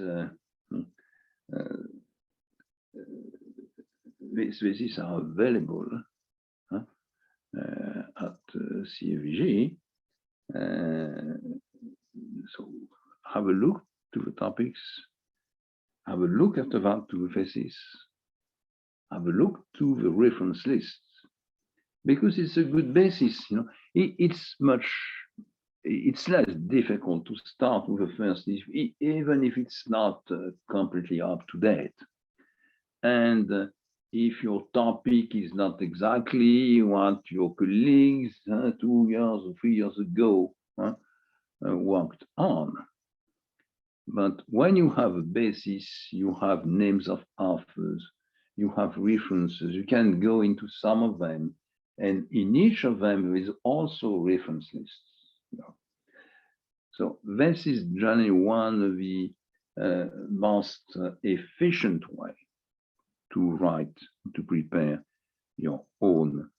Speaker 1: theses are available at CFG. So have a look to the topics, have a look after that to the thesis, have a look to the reference lists, because it's a good basis. It's less difficult to start with the first list, even if it's not completely up to date. And if your topic is not exactly what your colleagues 2 years or 3 years ago worked on. But when you have a basis, you have names of authors, you have references, you can go into some of them, and in each of them there is also reference lists. So this is generally one of the most efficient way to prepare your own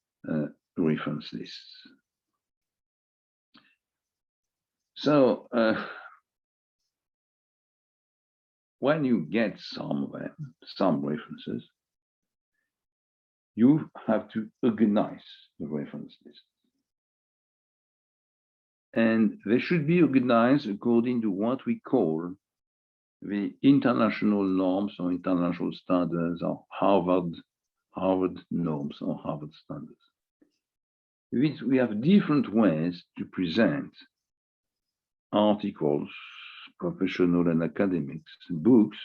Speaker 1: reference lists. So when you get some references, you have to organize the reference list. And they should be organized according to what we call the international norms or international standards or Harvard norms or Harvard standards. We have different ways to present articles, professional and academics, books,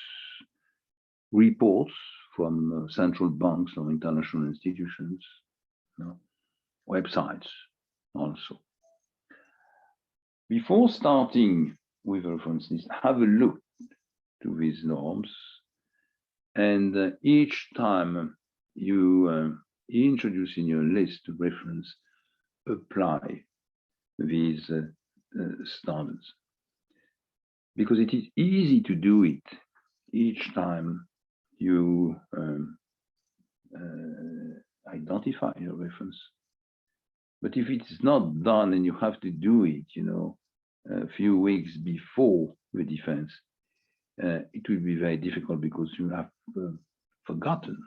Speaker 1: reports from central banks or international institutions, websites also. Before starting with references, have a look to these norms, and each time you introduce in your list of reference, apply these standards, because it is easy to do it each time you identify your reference. But if it is not done and you have to do it, a few weeks before the defense, it will be very difficult because you have forgotten,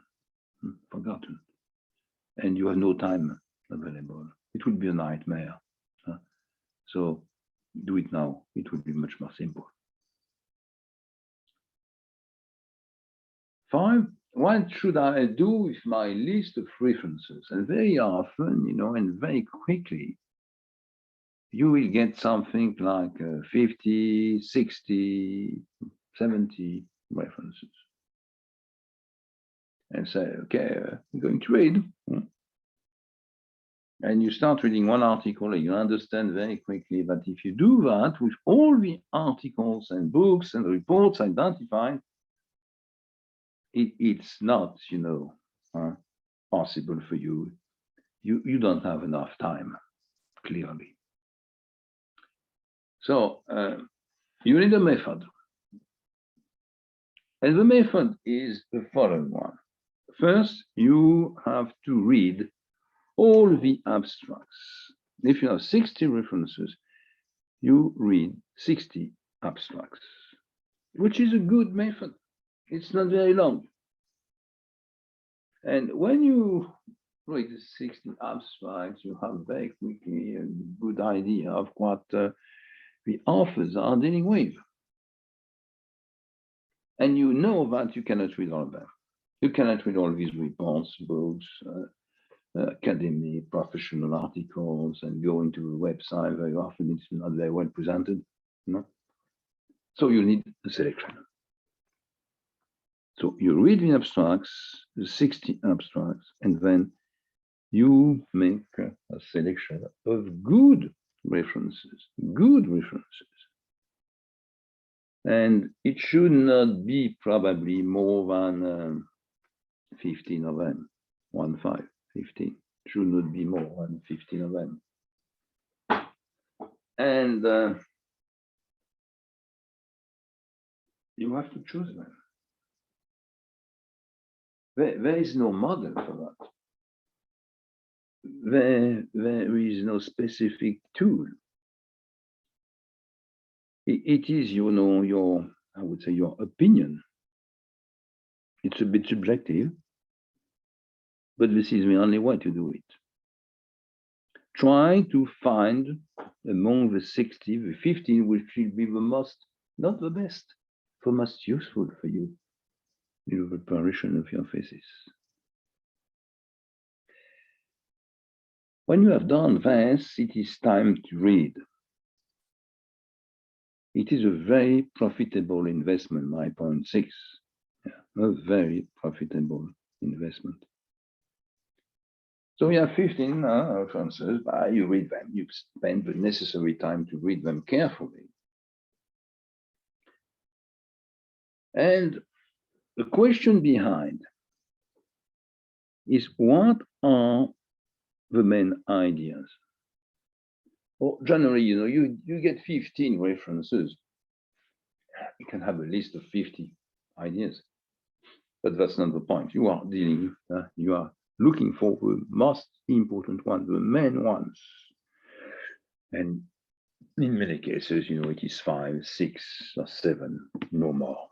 Speaker 1: and you have no time available. It will be a nightmare. So do it now. It will be much more simple. 5, what should I do with my list of references? And very often, and very quickly, you will get something like 50, 60, 70 references. And say, okay, I'm going to read. And you start reading one article and you understand very quickly that if you do that with all the articles and books and reports identified, it's not, possible for you. You don't have enough time, clearly. So you need a method. And the method is the following one. First, you have to read all the abstracts. If you have 60 references, you read 60 abstracts, which is a good method. It's not very long. And when you read the 60 abstracts, you have very quickly a good idea of what the authors are dealing with. And you know that you cannot read all of them. You cannot read all these reports, books, academic, professional articles, and go into the website. Very often it's not very well presented. So you need a selection. So you read the abstracts, the 60 abstracts, and then you make a selection of good references. And it should not be probably more than 15 of them, 15. Should not be more than 15 of them. And you have to choose them. There is no model for that. There is no specific tool. It is, your, I would say, your opinion. It's a bit subjective, but this is the only way to do it. Try to find among the 60, the 15, which will be the most, not the best, the most useful for you in the preparation of your thesis. When you have done this, it is time to read. It is a very profitable investment, my point 6. A very profitable investment. So we have 15 references, you read them, you spend the necessary time to read them carefully. And the question behind is, what are the main ideas? Well, generally, you get 15 references, You can have a list of 50 ideas, but that's not the point. You are dealing, you are looking for the most important ones, the main ones. And in many cases, it is 5, 6, or 7, no more.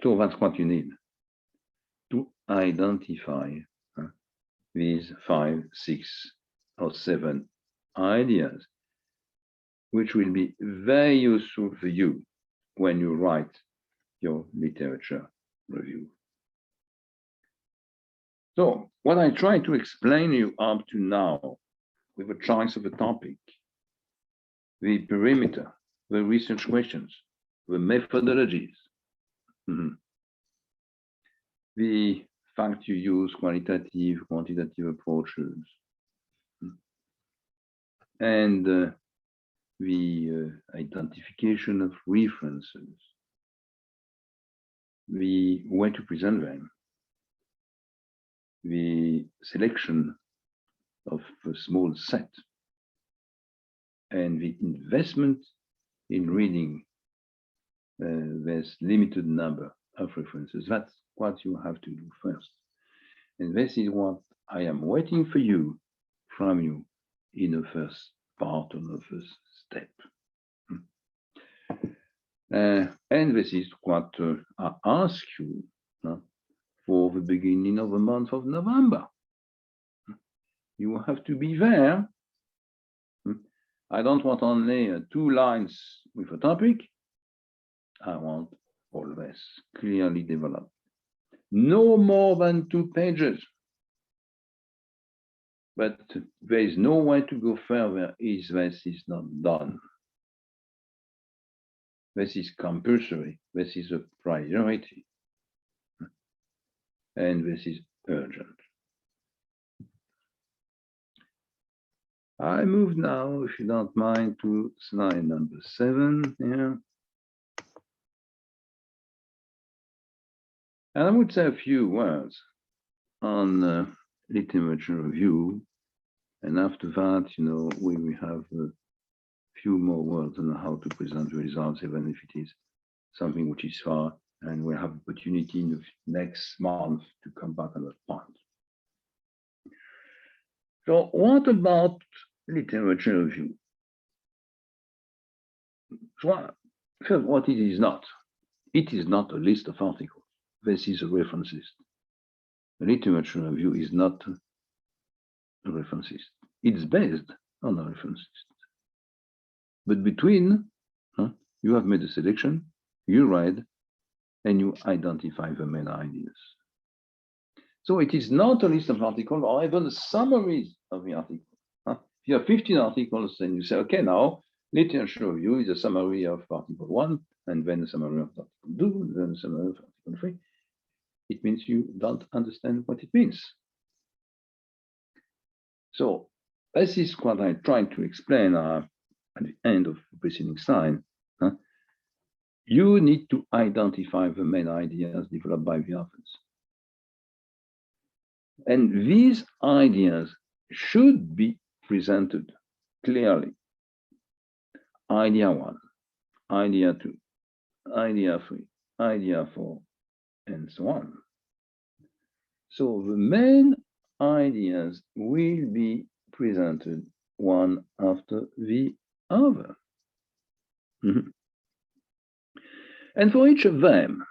Speaker 1: So that's what you need to identify these 5, 6, or 7 ideas, which will be very useful for you when you write your literature review. So what I try to explain to you up to now, with the choice of a topic, the perimeter, the research questions, the methodologies, the fact you use qualitative, quantitative approaches, and the identification of references, the way to present them, the selection of a small set, and the investment in reading this limited number of references. That's what you have to do first. And this is what I am waiting for you, from you, in the first part of the first step. And this is what I ask you for the beginning of the month of November. You have to be there. I don't want only 2 lines with a topic. I want all this clearly developed. No more than 2 pages. But there is no way to go further if this is not done. This is compulsory. This is a priority. And this is urgent. I move now, if you don't mind, to slide number 7 here. And I would say a few words on literature review. And after that, we will have a few more words on how to present the results, even if it is something which is far, and we'll have opportunity in the next month to come back on that point. So what about literature review? First, what it is not. It is not a list of articles. This is a reference list. A literature review is not a reference list. It's based on a reference list. But between, you have made a selection, you read, and you identify the main ideas. So it is not a list of articles or even summaries of the article. If you have 15 articles, then you say, okay, now literature review is a summary of article 1, and then a summary of article 2, and then a summary of article 3. It means you don't understand what it means. So this is what I tried to explain at the end of the preceding slide. You need to identify the main ideas developed by the authors. And these ideas should be presented clearly. Idea 1, idea 2, idea 3, idea 4, and so on. So the main ideas will be presented one after the other. And for each of them,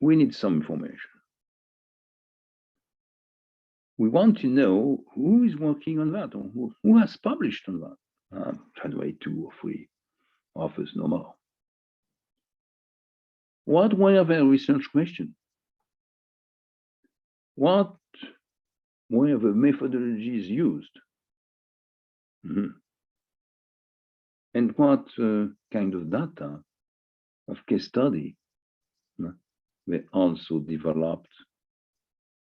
Speaker 1: we need some information. We want to know who is working on that, or who has published on that. By the way, 2 or 3 authors, no more. What were their research questions? What were the methodologies used? And what kind of data of case study they also developed,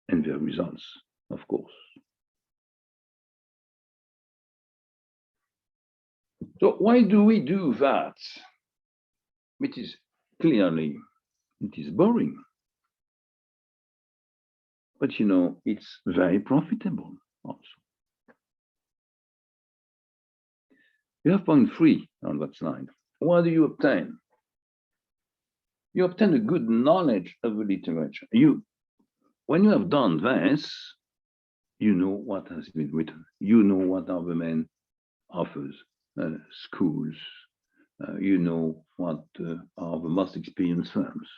Speaker 1: and their results, of course. So why do we do that? It is boring. But it's very profitable also. You have point 3 on that slide. What do you obtain? You obtain a good knowledge of the literature. When you have done this, you know what has been written. You know what are the main authors, schools. You know what are the most experienced firms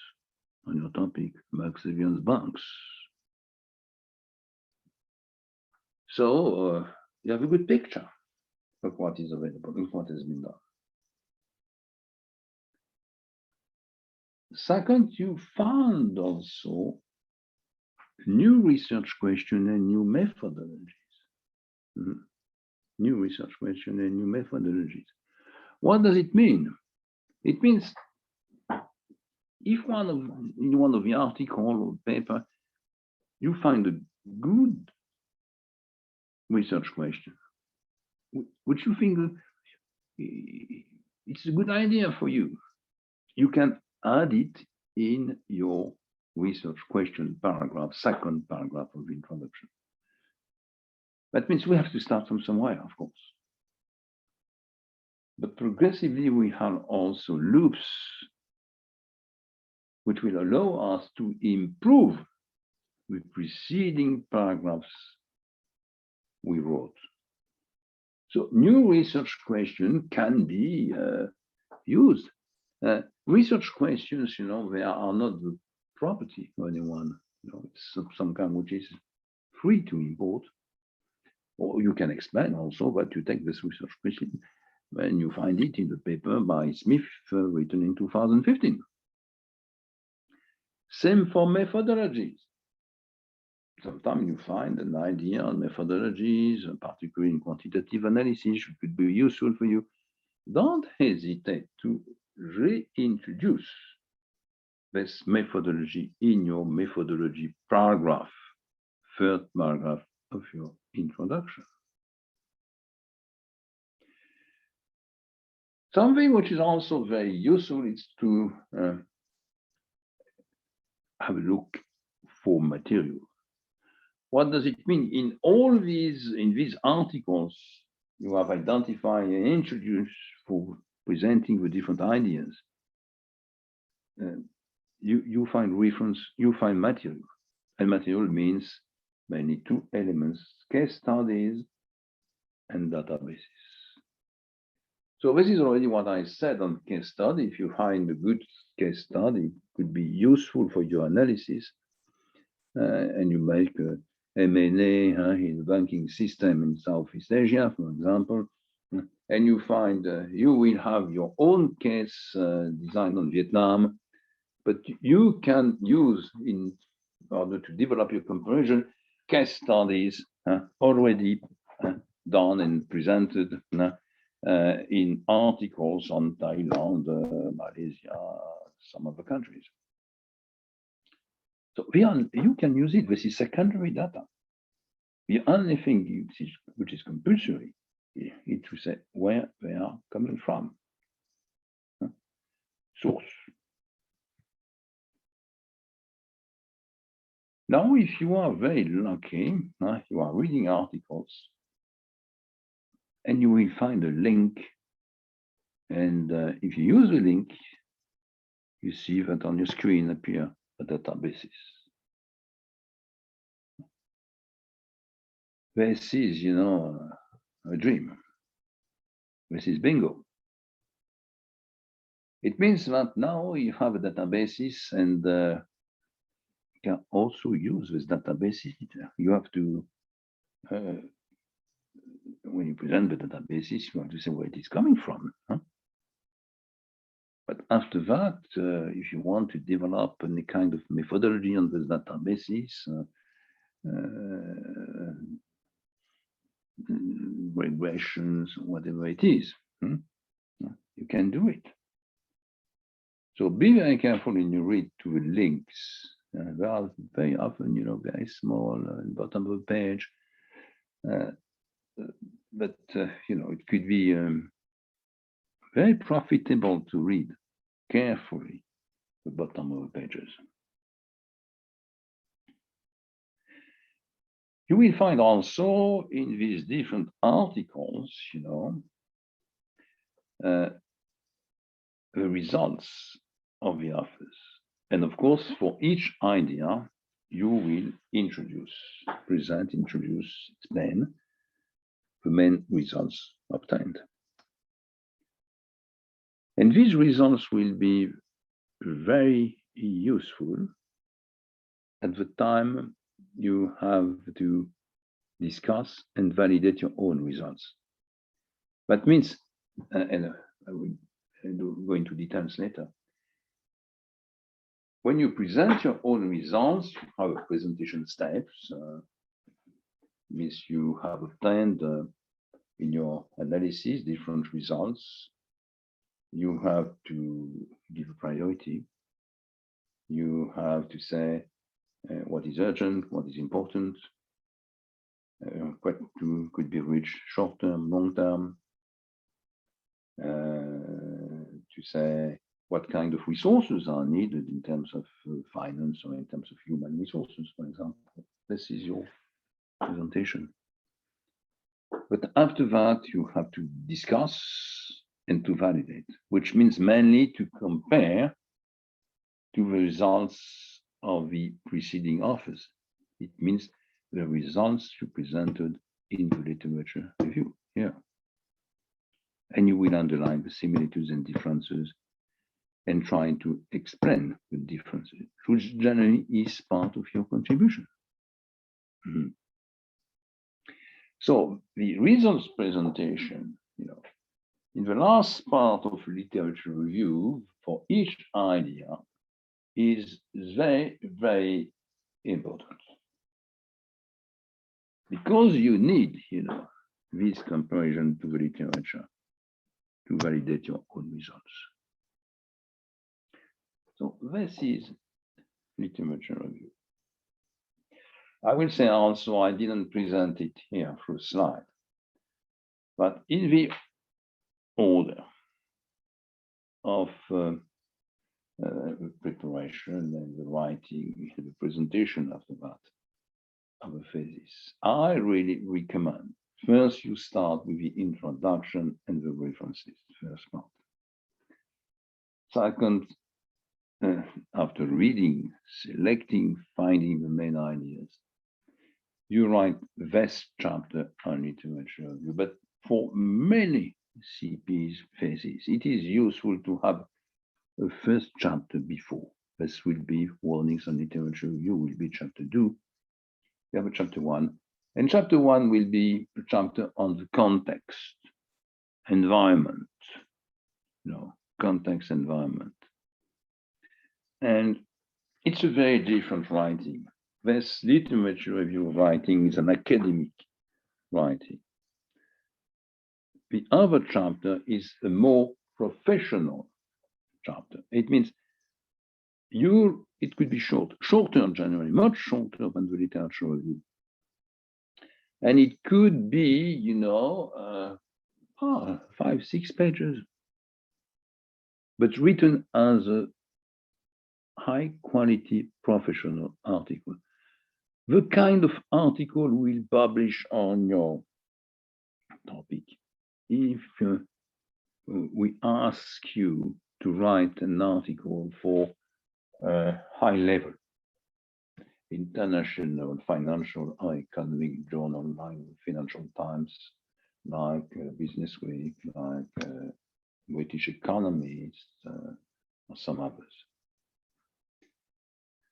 Speaker 1: on your topic, Max Evians banks. So you have a good picture of what is available, of what has been done. Second, you found also new research question and new methodologies. New research question and new methodologies. What does it mean? It means if in one of the article or paper, you find a good research question, which you think it's a good idea for you, you can add it in your research question paragraph, second paragraph of the introduction. That means we have to start from somewhere, of course. But progressively, we have also loops which will allow us to improve the preceding paragraphs we wrote. So new research question can be used. Research questions, they are not the property of anyone. It's some kind which is free to import. Or you can explain also that you take this research question when you find it in the paper by Smith written in 2015. Same for methodologies. Sometimes you find an idea on methodologies, particularly in quantitative analysis, which could be useful for you. Don't hesitate to reintroduce this methodology in your methodology paragraph, third paragraph of your introduction. Something which is also very useful is to have a look for material. What does it mean? In these articles, you have identified and introduced for presenting the different ideas. You find reference, you find material. And material means mainly two elements, case studies and databases. So this is already what I said on case study. If you find a good case study, it could be useful for your analysis, and you make M&A in the banking system in Southeast Asia, for example, and you find you will have your own case designed on Vietnam, but you can use, in order to develop your comparison, case studies already done and presented in articles on Thailand, Malaysia, some other countries. So you can use it. This is secondary data. The only thing which is compulsory is to say where they are coming from. Source. Now, if you are very lucky, you are reading articles, and you will find a link. And if you use the link, you see that on your screen appear a databases. This is, a dream. This is bingo. It means that now you have a databases, and you can also use this databases. You have to, when you present the databases, you have to say where it is coming from. But after that, if you want to develop any kind of methodology on this databases, regressions, whatever it is, you can do it. So be very careful when you read to the links. They are very often, very small at the bottom of the page. But it could be very profitable to read carefully the bottom of the pages. You will find also in these different articles, the results of the authors. And of course, for each idea, you will present, introduce, explain the main results obtained. And these results will be very useful at the time you have to discuss and validate your own results. That means, and I will go into details later, when you present your own results, you have a presentation steps, means you have obtained in your analysis different results. You have to give a priority. You have to say what is urgent, what is important, what could be reached short term, long term, to say what kind of resources are needed in terms of finance or in terms of human resources, for example. This is your presentation. But after that, you have to discuss and to validate, which means mainly to compare to the results of the preceding authors. It means the results you presented in the literature review here. And you will underline the similitudes and differences and try to explain the differences, which generally is part of your contribution. Mm-hmm. So the results presentation, in the last part of literature review for each idea is very, very important. Because you need, this comparison to the literature to validate your own results. So this is literature review. I will say also, I didn't present it here through a slide, but in the order of preparation and the writing, the presentation after that of a thesis, I really recommend first you start with the introduction and the references, first part. Second, after reading, selecting, finding the main ideas, you write this chapter on literature review. But for many CP's theses, it is useful to have a first chapter before. This will be warnings on literature review, will be chapter 2. You have a chapter 1. And chapter 1 will be a chapter on the context, environment, context, environment. And it's a very different writing. This literature review writing is an academic writing. The other chapter is a more professional chapter. It means it could be shorter generally, much shorter than the literature review. And it could be, 5-6 pages, but written as a high quality professional article. The kind of article we'll publish on your topic. If we ask you to write an article for a high level international financial or economic journal like Financial Times, like Business Week, like British Economist, or some others.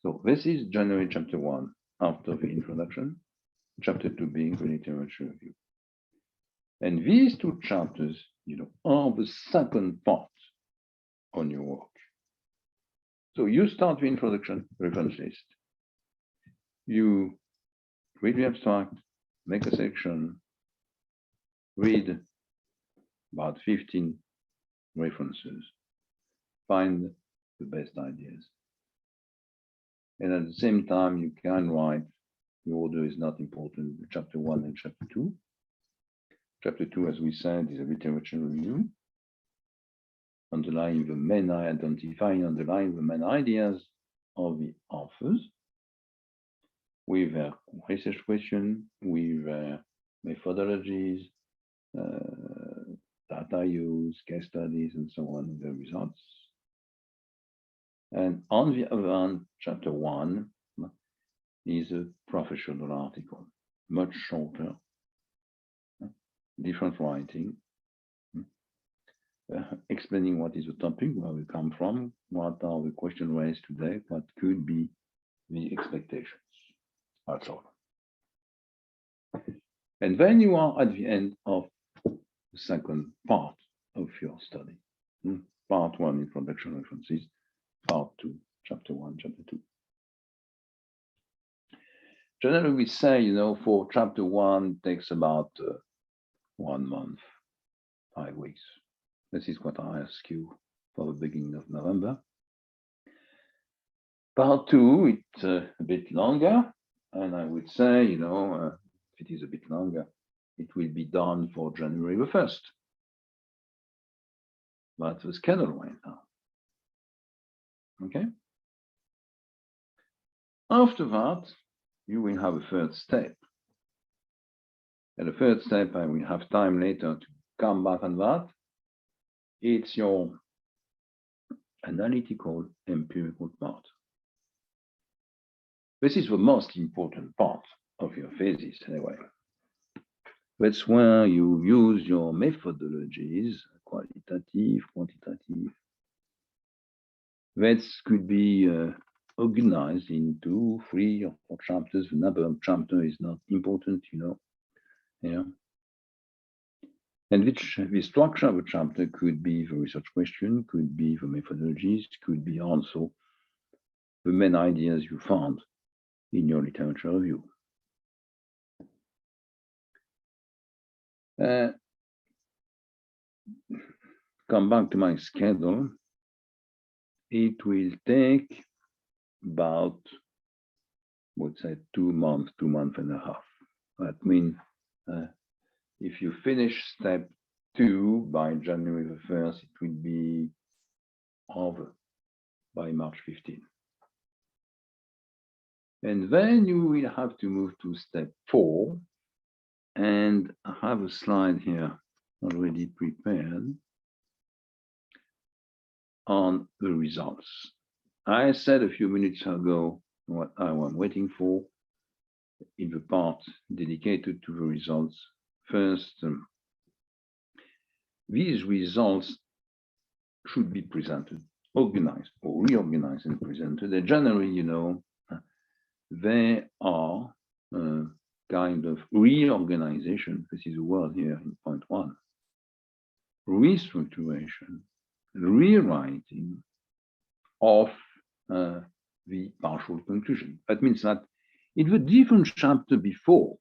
Speaker 1: So this is January chapter 1 after the introduction, chapter 2 being the literature review. And these two chapters, are the second part on your work. So you start the introduction, reference list. You read the abstract, make a section, read about 15 references, find the best ideas. And at the same time, you can write, the order is not important, chapter 1 and chapter 2. Chapter 2, as we said, is a literature review, identifying the main ideas of the authors, with their research question, with their methodologies, data use, case studies, and so on, the results. And on the other hand, chapter 1 is a professional article, much shorter, different writing, explaining what is the topic, where we come from, what are the questions raised today, what could be the expectations. That's all. And then you are at the end of the second part of your study. Part 1, introduction references. Part 2, chapter 1, chapter 2. Generally, we say, for chapter 1 takes about 1 month, 5 weeks. This is what I ask you for the beginning of November. Part 2, it's a bit longer, and I would say, if it is a bit longer, it will be done for January the 1st. That's the schedule right now. Okay? After that, you will have a third step. And the third step, I will have time later to come back on that. It's your analytical empirical part. This is the most important part of your thesis, anyway. That's where you use your methodologies, qualitative, quantitative. That could be organized into 3 or 4 chapters. The number of chapters is not important, Yeah. And the structure of a chapter could be the research question, could be the methodologies, could be also the main ideas you found in your literature review. Come back to my schedule. It will take about, I would say, 2 months, 2 months and a half. That means if you finish step 2 by January the 1st, it will be over by March 15. And then you will have to move to step 4. And I have a slide here already prepared on the results. I said a few minutes ago what I was waiting for in the part dedicated to the results. First, these results should be presented, organized or reorganized and presented. And generally, they are kind of reorganization. This is a word here in point 1. Restructuration, rewriting of the partial conclusion. That means that in the different chapter before,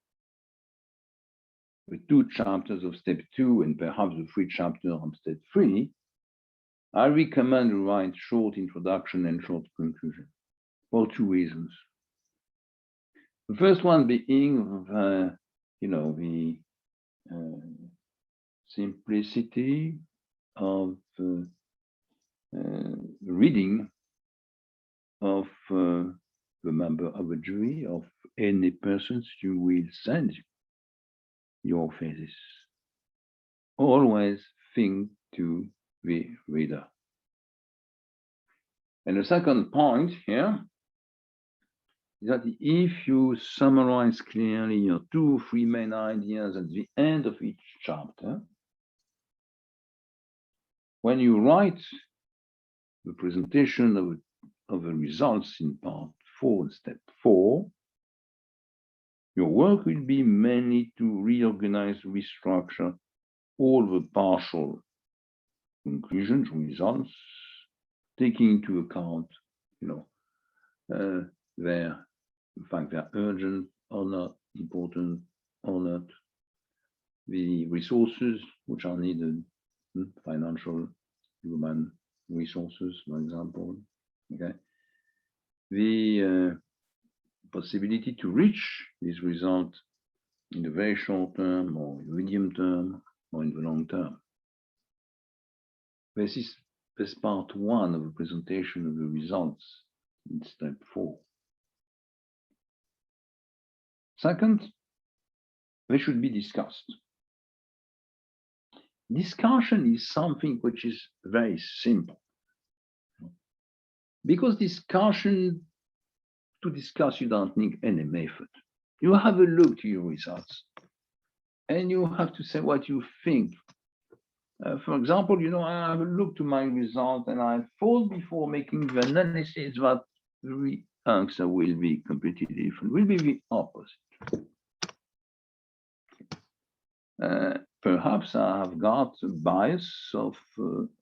Speaker 1: the 2 chapters of step 2 and perhaps the 3 chapters of step 3, I recommend to write short introduction and short conclusion for 2 reasons. The first one being, the simplicity of reading of the member of a jury, of any persons you will send your thesis. Always think to the reader. And the second point here is that if you summarize clearly your 2 or 3 main ideas at the end of each chapter, when you write the presentation of the results in part 4 and step 4, your work will be mainly to reorganize, restructure all the partial conclusions, results, taking into account, their fact they're urgent or not, important or not, the resources which are needed, financial, human resources, for example, okay, the possibility to reach this result in the very short term or medium term or in the long term. This is part 1 of the presentation of the results in step 4. Second, they should be discussed. discussion is something which is very simple. Because to discuss, you don't need any method. You have a look to your results and you have to say what you think. For example, I have a look to my result and I thought before making the analysis that the answer will be completely different, will be the opposite. Perhaps I have got a bias of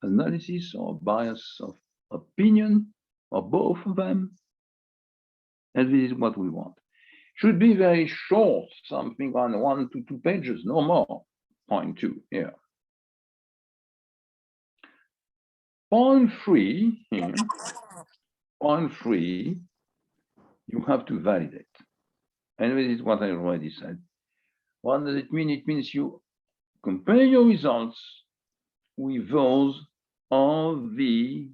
Speaker 1: analysis or bias of opinion or both of them. And this is what we want. Should be very short, something on 1 to 2 pages, no more. Point 2 here. Point 3 here. Point 3, you have to validate. And this is what I already said. What does it mean? It means you compare your results with those of the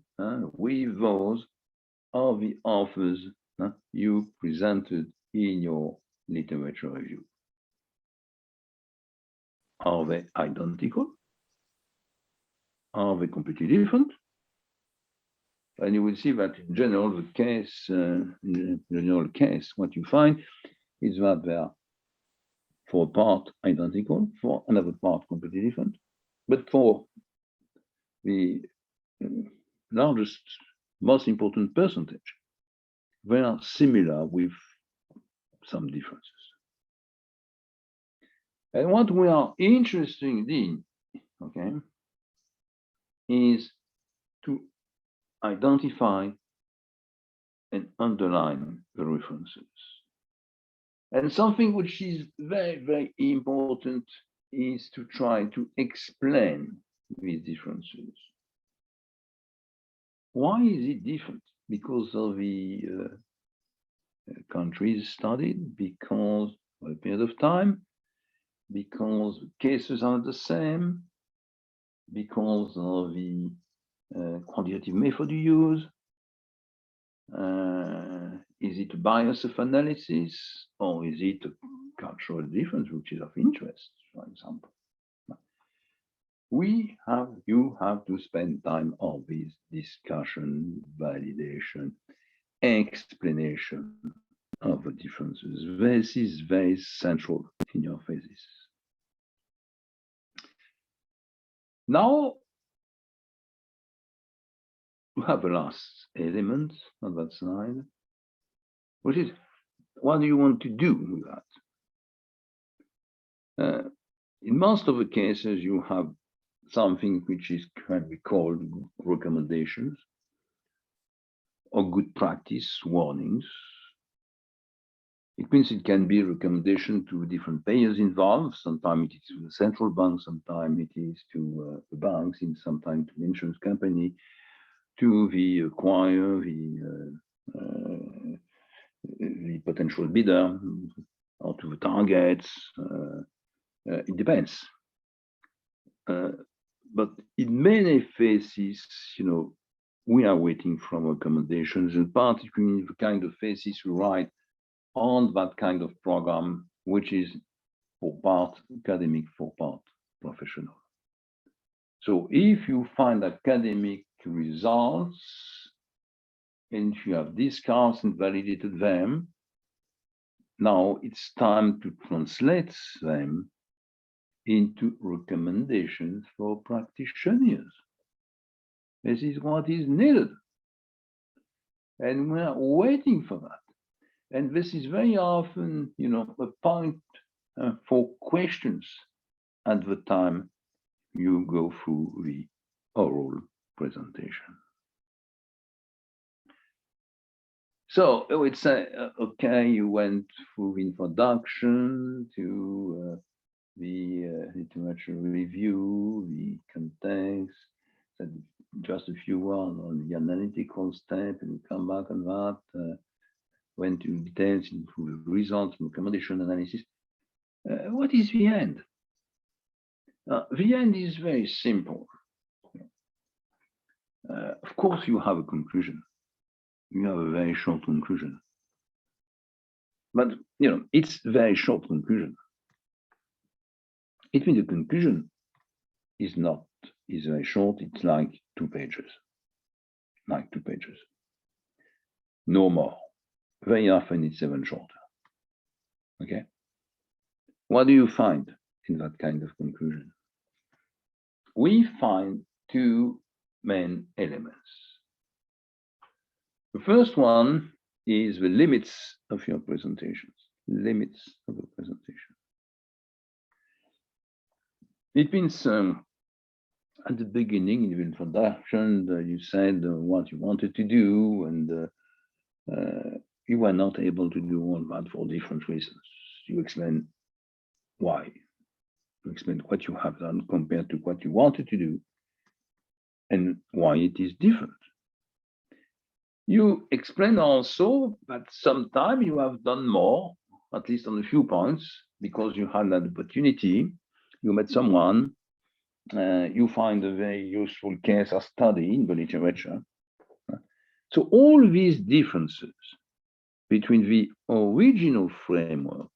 Speaker 1: authors you presented in your literature review. Are they identical? Are they completely different? And you will see that in general, what you find is that they are for a part identical, for another part completely different. But for the largest, most important percentage, they are similar with some differences. And what we are interested in, okay, is to identify and underline the references. And something which is very, very important is to try to explain these differences. Why is it different? Because of the countries studied, because of a period of time, because cases are the same, because of the quantitative method you use. Is it a bias of analysis, or is it a cultural difference which is of interest, for example? You have to spend time on this discussion, validation, explanation of the differences. This is very central in your thesis. Now, we have a last element on that slide, which is, what do you want to do with that? In most of the cases, you have something which can be called recommendations or good practice warnings. It means it can be a recommendation to different players involved. Sometimes it is to the central bank, sometimes it is to the banks, and sometimes to the insurance company, to the acquirer, the potential bidder, or to the targets. It depends. But in many phases, we are waiting for recommendations, and particularly the kind of phases we write on that kind of program, which is for part academic, for part professional. So if you find academic results and if you have discussed and validated them, now it's time to translate them into recommendations for practitioners. This is what is needed. And we are waiting for that. And this is very often, a point for questions at the time you go through the oral presentation. So I would say, okay, you went through introduction to the literature review, the context, just a few words on the analytical step, and come back on that, went to details into the results, recommendation analysis. What is the end? The end is very simple. Of course, you have a conclusion. You have a very short conclusion. But, it's a very short conclusion. It means the conclusion is very short. It's like 2 pages, like 2 pages, no more. Very often it's even shorter. Okay. What do you find in that kind of conclusion? We find 2 main elements. The first one is the limits of your presentations. Limits of the presentation. It means at the beginning, in the introduction, you said what you wanted to do, and you were not able to do all that for different reasons. You explain why. You explain what you have done compared to what you wanted to do, and why it is different. You explain also that sometimes you have done more, at least on a few points, because you had that opportunity. You met someone, you find a very useful case study in the literature. So all these differences between the original framework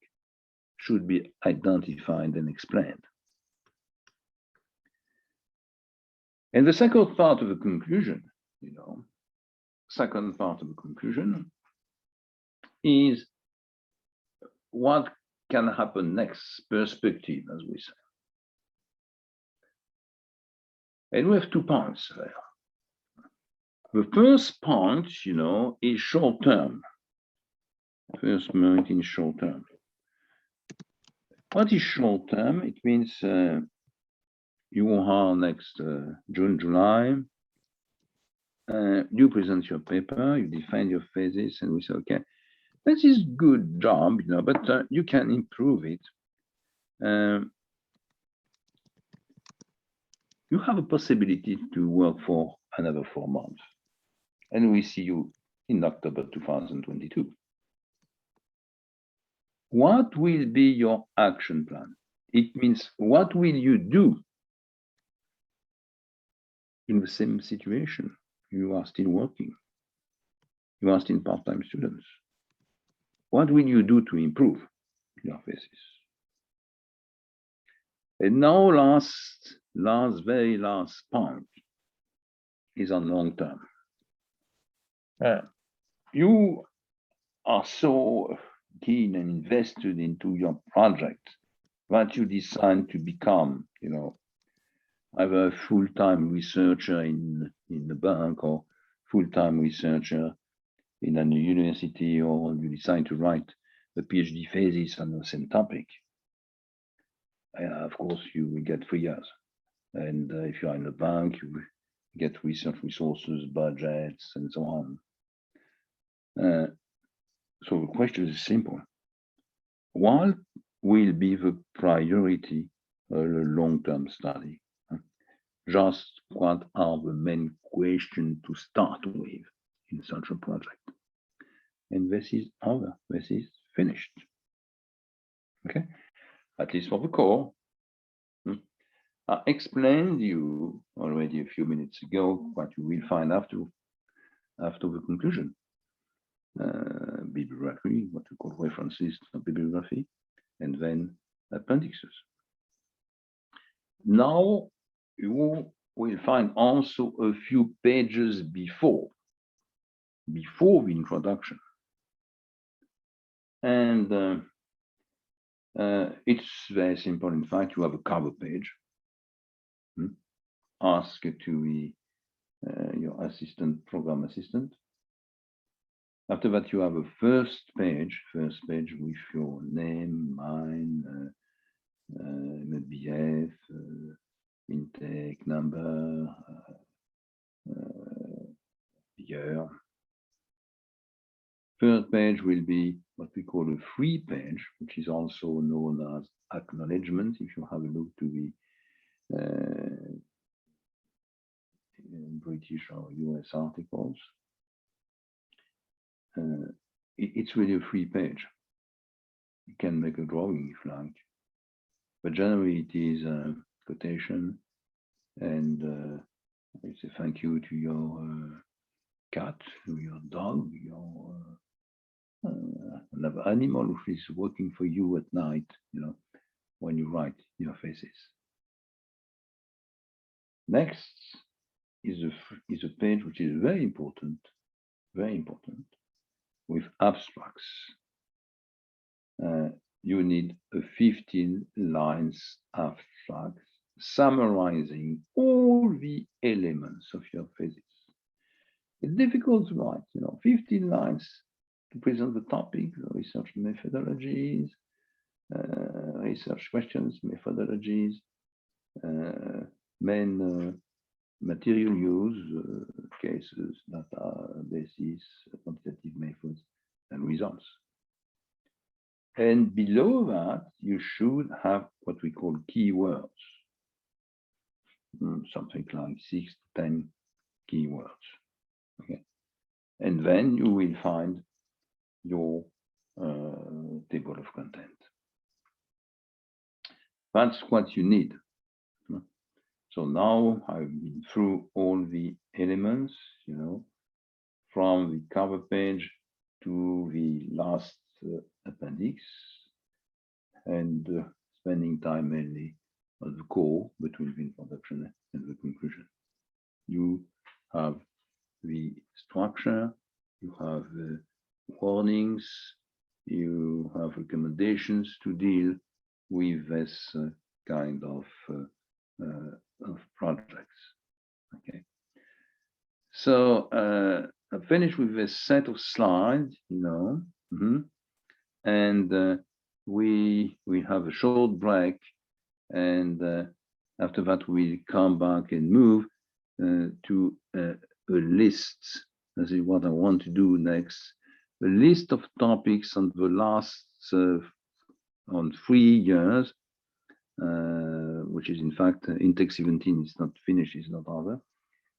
Speaker 1: should be identified and explained. And the second part of the conclusion, second part of the conclusion is what can happen next, perspective, as we say. And we have 2 points there. The first point, is short term. First point in short term. What is short term? It means you are next June, July. You present your paper, you define your thesis, and we say, okay, this is good job, but you can improve it. You have a possibility to work for another 4 months. And we see you in October 2022. What will be your action plan? It means, what will you do in the same situation? You are still working. You are still part-time students. What will you do to improve your thesis? And now very last point is on long term. You are so keen and invested into your project that you decide to become, either a full-time researcher in the bank or full-time researcher in a university, or you decide to write a PhD thesis on the same topic. Of course, you will get 3 years. And if you are in a bank, you get research resources, budgets, and so on. So the question is simple. What will be the priority of a long-term study? Just what are the main questions to start with in such a project? And this is over. This is finished. Okay, at least for the core. I explained you already a few minutes ago what you will find after the conclusion. Bibliography, what we call references to bibliography, and then appendixes. Now you will find also a few pages before the introduction. And it's very simple. In fact, you have a cover page. Ask to your assistant, program assistant. After that, you have a first page with your name, mine, BF, intake number, year. Third page will be what we call a free page, which is also known as acknowledgement. If you have a look to the British or US articles, it's really a free page. You can make a drawing if you like, but generally it is a quotation, and it's a thank you to your cat, to your dog, your another animal who is working for you at night, when you write your thesis. Next is a page which is very important, with abstracts. You need a 15 lines abstract summarizing all the elements of your thesis. It's difficult to write, 15 lines to present the topic, the research methodologies, research questions, methodologies, main material use, cases, data, basis, quantitative methods, and results. And below that, you should have what we call keywords, something like 6 to 10 keywords. Okay, and then you will find your table of content. That's what you need. So now I've been through all the elements, from the cover page to the last appendix, and spending time mainly on the core between the introduction and the conclusion. You have the structure, you have warnings, you have recommendations to deal with this kind of projects. Okay. So I finished with this set of slides, and we have a short break, and after that we come back and move to a list. This is what I want to do next. A list of topics on the last on 3 years, which is in fact index 17. It's not finished. It's not over.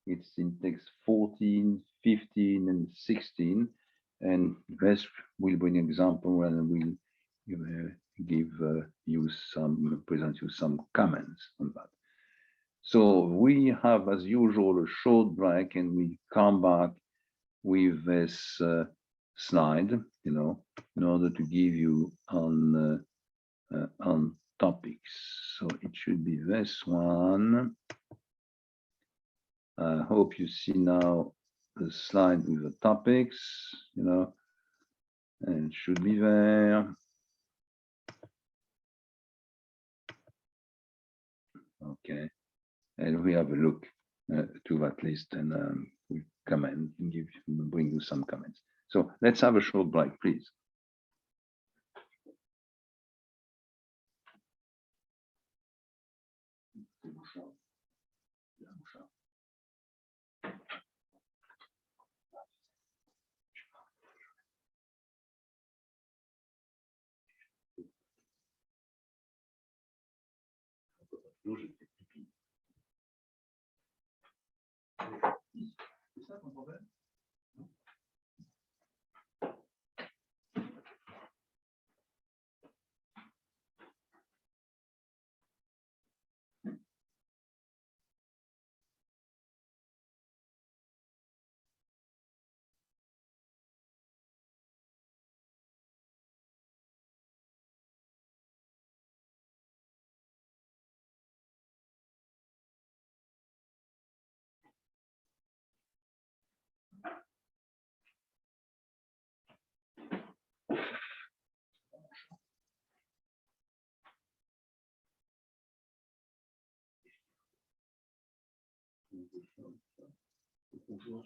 Speaker 1: It's index 14, 15, and 16. And this will bring an example, and we'll give you some, present you some comments on that. So we have, as usual, a short break, and we come back with this slide, in order to give you on topics. So it should be this one. I hope you see now the slide with the topics, and it should be there. Okay, and we have a look to that list, and we comment and bring you some comments. So let's have a short break, please. C'est ça ton problème? Bonjour.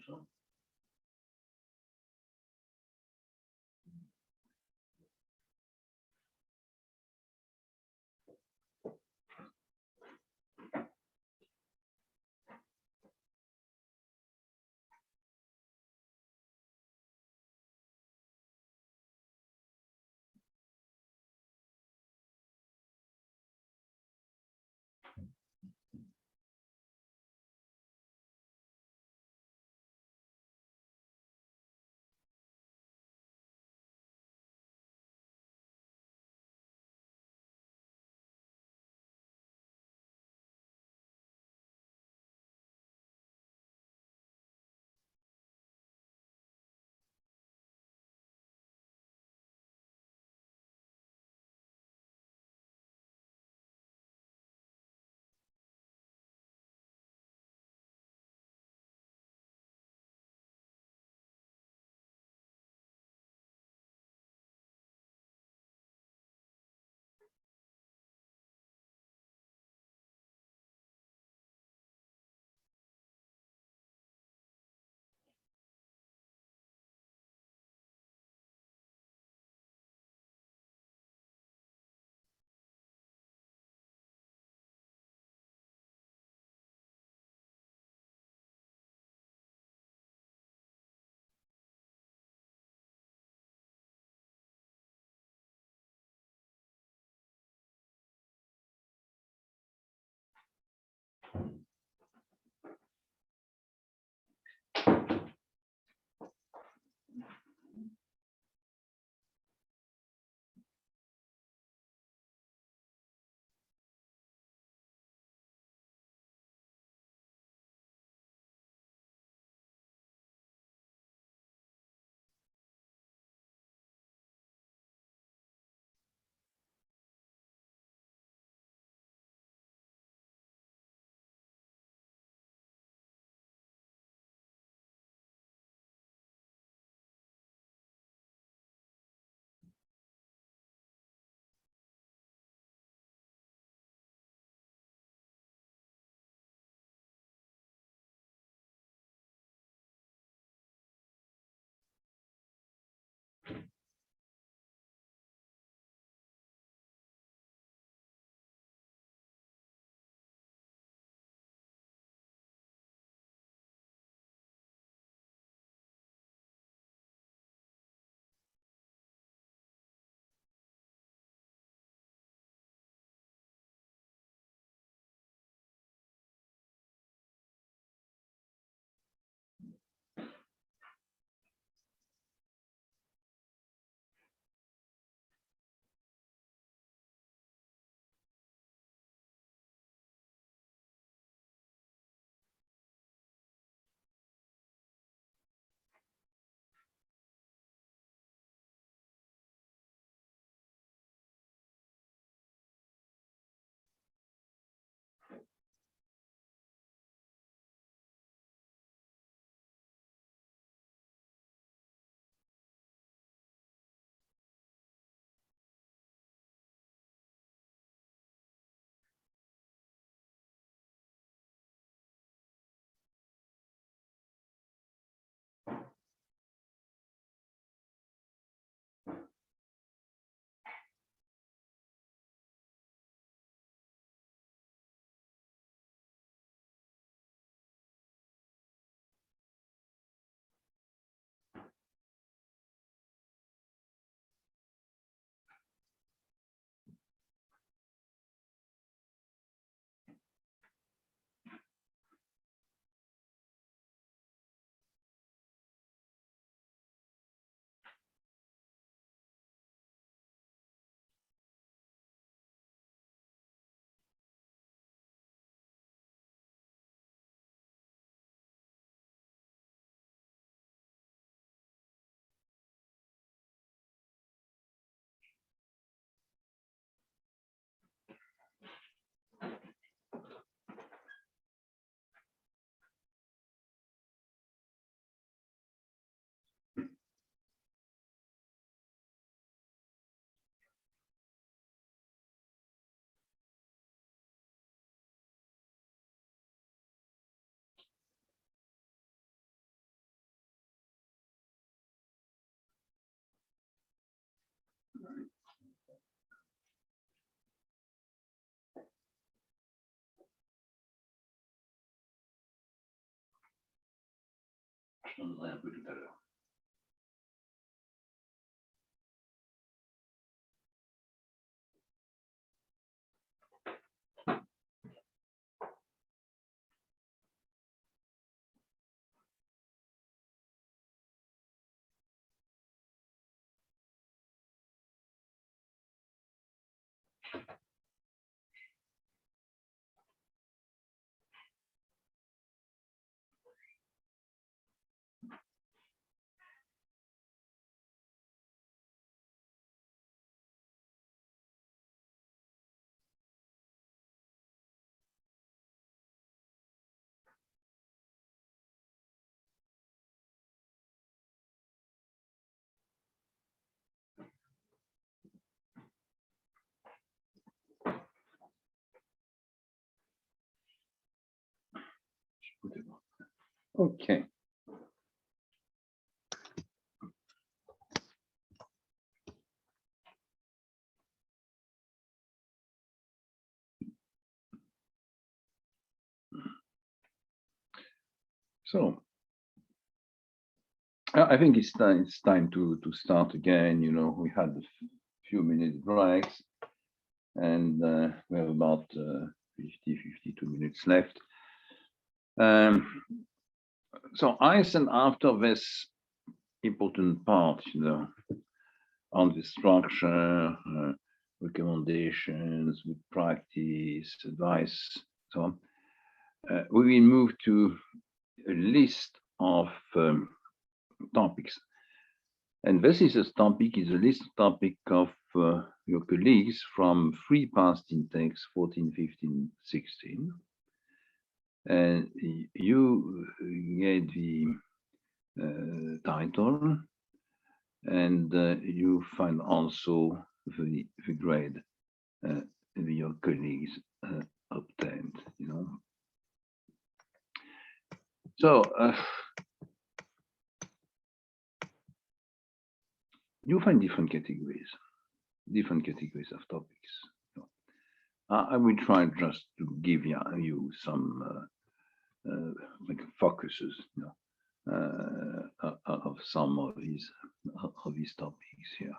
Speaker 1: changerai un peu tout à l'heure. Okay. So I think it's time to start again. You know, we had a few minute breaks, and we have about 52 minutes left. So I send after this important part, you know, on the structure, recommendations, good practice, advice, so on. We will move to a list of topics. And this is a list topic of your colleagues from 3 past intakes, 14, 15, 16. And you get the title, and you find also the grade your colleagues obtained, you know. So you find different categories of topics. I will try just to give you some like focuses, you know, of some of these topics here.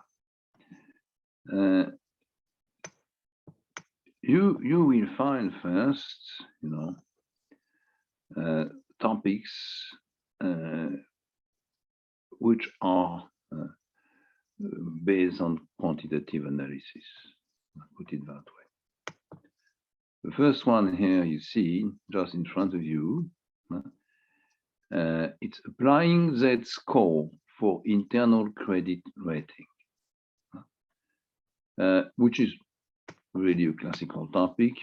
Speaker 1: You will find first, you know, topics which are based on quantitative analysis. I'll put it that way. The first one here you see just in front of you. It's applying Z score for internal credit rating, which is really a classical topic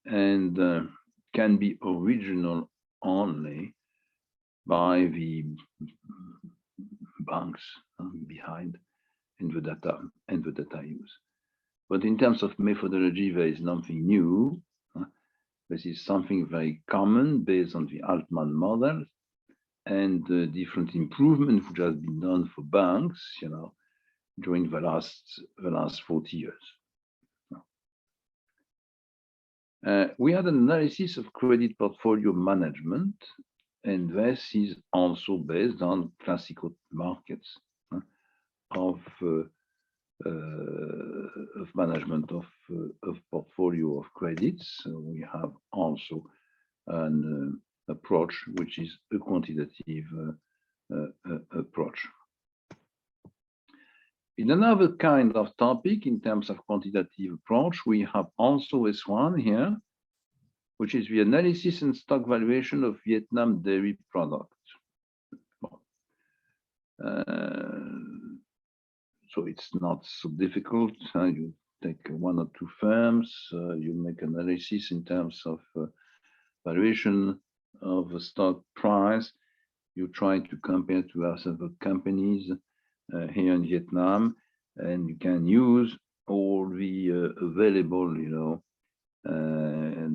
Speaker 1: and can be original only by the banks behind and the data use. But in terms of methodology, there is nothing new. This is something very common based on the Altman model and different improvements which has been done for banks, you know, during the last 40 years. We had an analysis of credit portfolio management, and this is also based on classical markets of management of portfolio of credits. So we have also an approach which is a quantitative approach. In another kind of topic, in terms of quantitative approach, we have also this one here, which is the analysis and stock valuation of Vietnam dairy products. So it's not so difficult. You take 1 or 2 firms, you make analysis in terms of valuation of the stock price. You try to compare to other companies here in Vietnam, and you can use all the available, you know,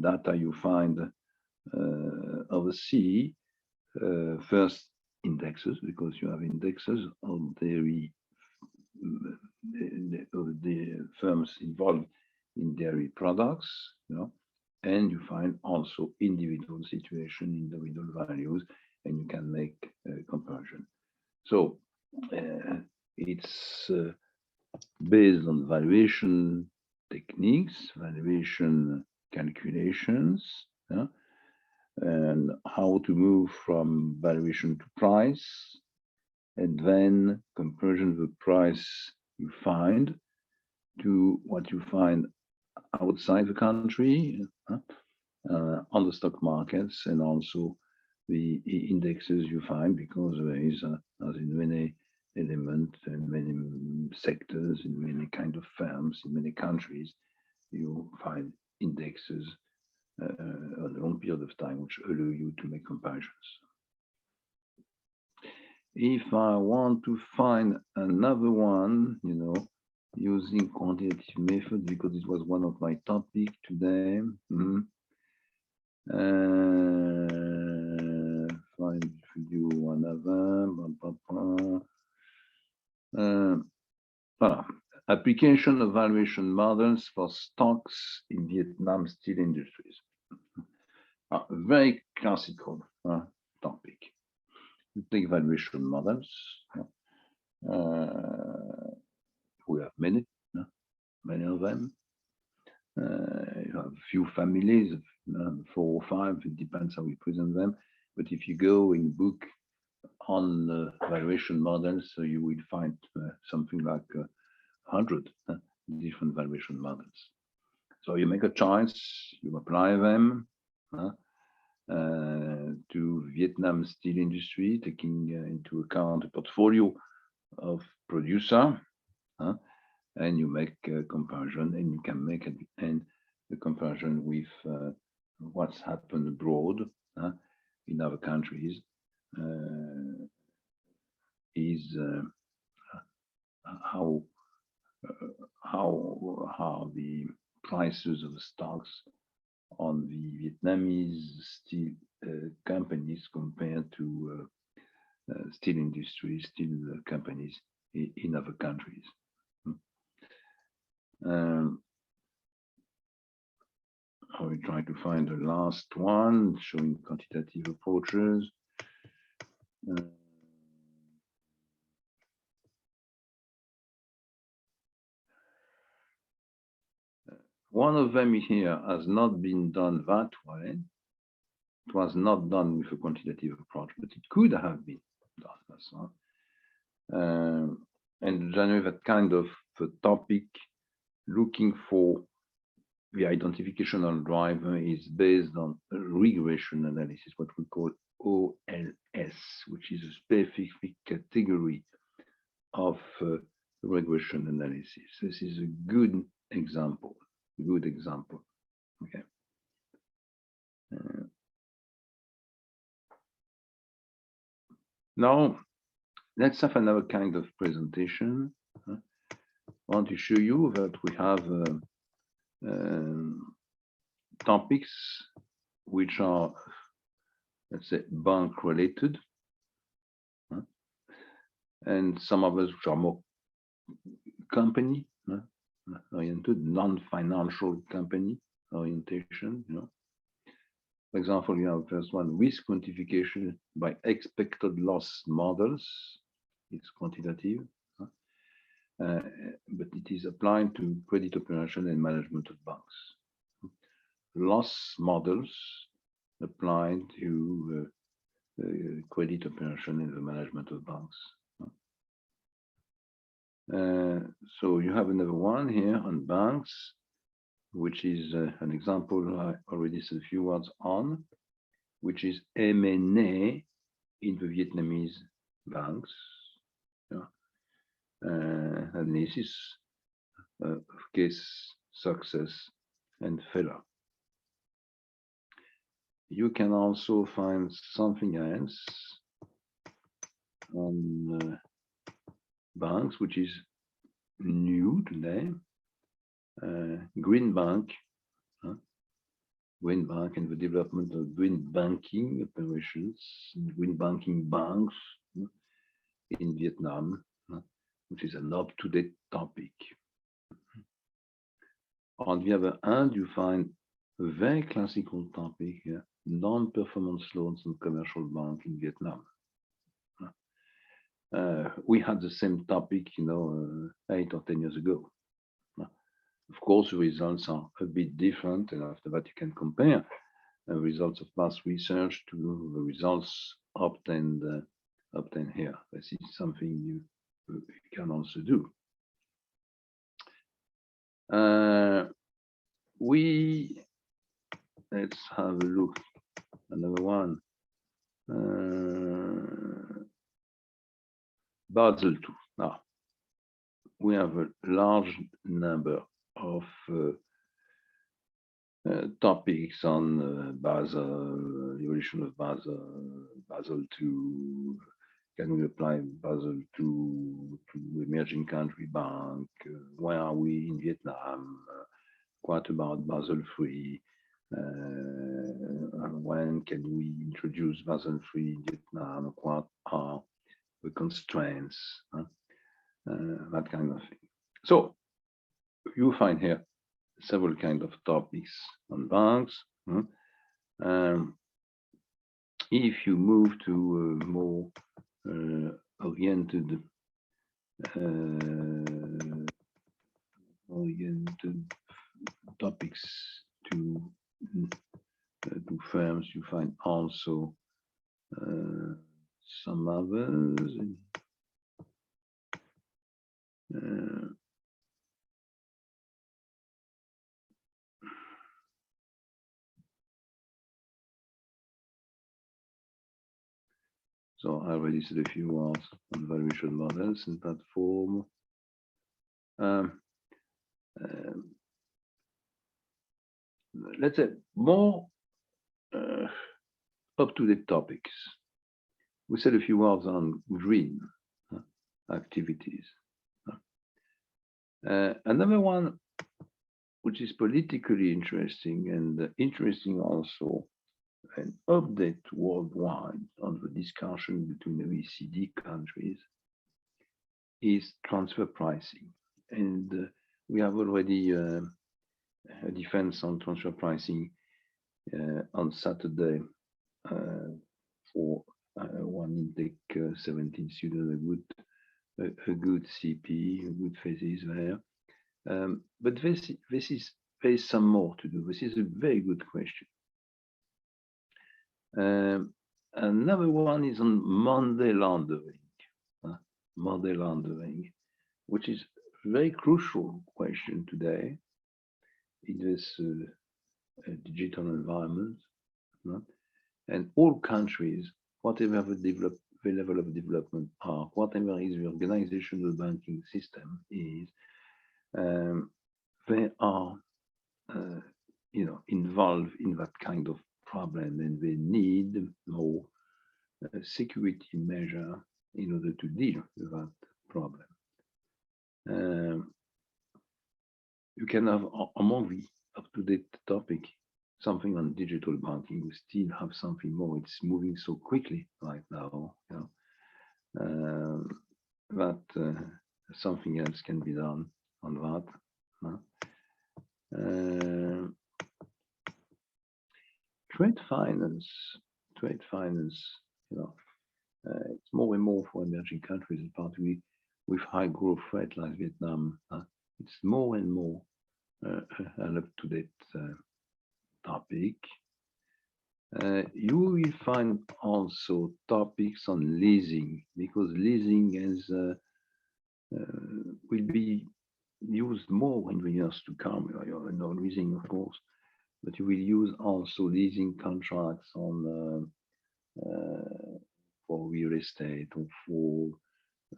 Speaker 1: data you find overseas. First, indexes, because you have indexes of dairy the firms involved in dairy products, you know, and you find also individual situation, individual values, and you can make a comparison. So it's based on valuation techniques, valuation calculations, and how to move from valuation to price, and then comparison of the price you find to what you find outside the country, on the stock markets, and also the indexes you find, because there is, as in many elements, in many sectors, in many kind of firms, in many countries, you find indexes on a long period of time, which allow you to make comparisons. If I want to find another one, using quantitative method, because it was one of my topics today. Find you another. Application of valuation models for stocks in Vietnam steel industries. A very classical topic. You take valuation models. We have many of them. You have a few families, 4 or 5, it depends how we present them. But if you go in book on valuation models, so you will find something like 100 different valuation models. So you make a choice, you apply them to Vietnam steel industry, taking into account a portfolio of producer, and you make a comparison, and you can make at the end the comparison with what's happened abroad in other countries, is how the prices of the stocks on the Vietnamese steel companies compared to steel industry, steel companies in other countries. I will try to find the last one showing quantitative approaches. One of them here has not been done that way. It was not done with a quantitative approach, but it could have been done. That's right. And generally, that kind of topic, looking for the identificational driver, is based on a regression analysis, what we call OLS, which is a specific category of regression analysis. This is a good example. Okay. Now, let's have another kind of presentation. I want to show you that we have topics which are, let's say, bank related, and some others which are more company oriented, non-financial company orientation. For example, you have first one, risk quantification by expected loss models. It's quantitative, but it is applied to credit operation and management of banks. Loss models applied to credit operation and the management of banks. So you have another one here on banks, which is an example I already said a few words on, which is M&A in the Vietnamese banks. Analysis of case success and failure. You can also find something else on banks, which is new today. Green Bank and the development of green banking operations, green banking banks in Vietnam, which is an up-to-date topic. On the other hand, you find a very classical topic here, non-performance loans and commercial bank in Vietnam. We had the same topic, 8 or 10 years ago. Of course, the results are a bit different, and after that you can compare the results of past research to the results obtained here. This is something you can also do. Let's have a look. Another one. Basel II. Now, we have a large number of topics on Basel, evolution of Basel II. Can we apply Basel II to emerging country bank? Where are we in Vietnam? What about Basel III? When can we introduce Basel III in Vietnam? What are the constraints? That kind of thing. So you find here several kind of topics on banks. If you move to more oriented topics to firms, you find also some others. So I already said a few words on valuation models and platform. Let's say more up-to-date topics. We said a few words on green activities. Another one, which is politically interesting and interesting also, an update worldwide on the discussion between the OECD countries, is transfer pricing. And we have already a defense on transfer pricing on Saturday for one intake 17 students, a good CP, a good thesis there. But there is some more to do. This is a very good question. Another one is on money laundering, which is a very crucial question today in this digital environment. And all countries, whatever the level of development are, whatever is the organizational banking system is, they are involved in that kind of problem, and they need more security measure in order to deal with that problem. You can have among the up-to-date topic something on digital banking. We still have something more. It's moving so quickly right now, that something else can be done on that. Trade finance, it's more and more for emerging countries, particularly with high growth rate like Vietnam. It's more and more an up-to-date topic. You will find also topics on leasing, because leasing will be used more in the years to come. Leasing, of course, but you will use also leasing contracts on for real estate or for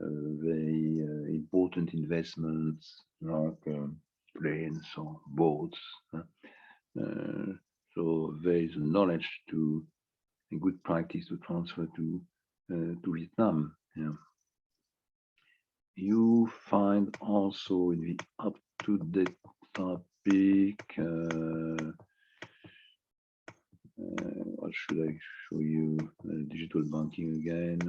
Speaker 1: very important investments like planes or boats. So there is knowledge to a good practice to transfer to Vietnam. You find also in the up-to-date topic. What should I show you? Digital banking again.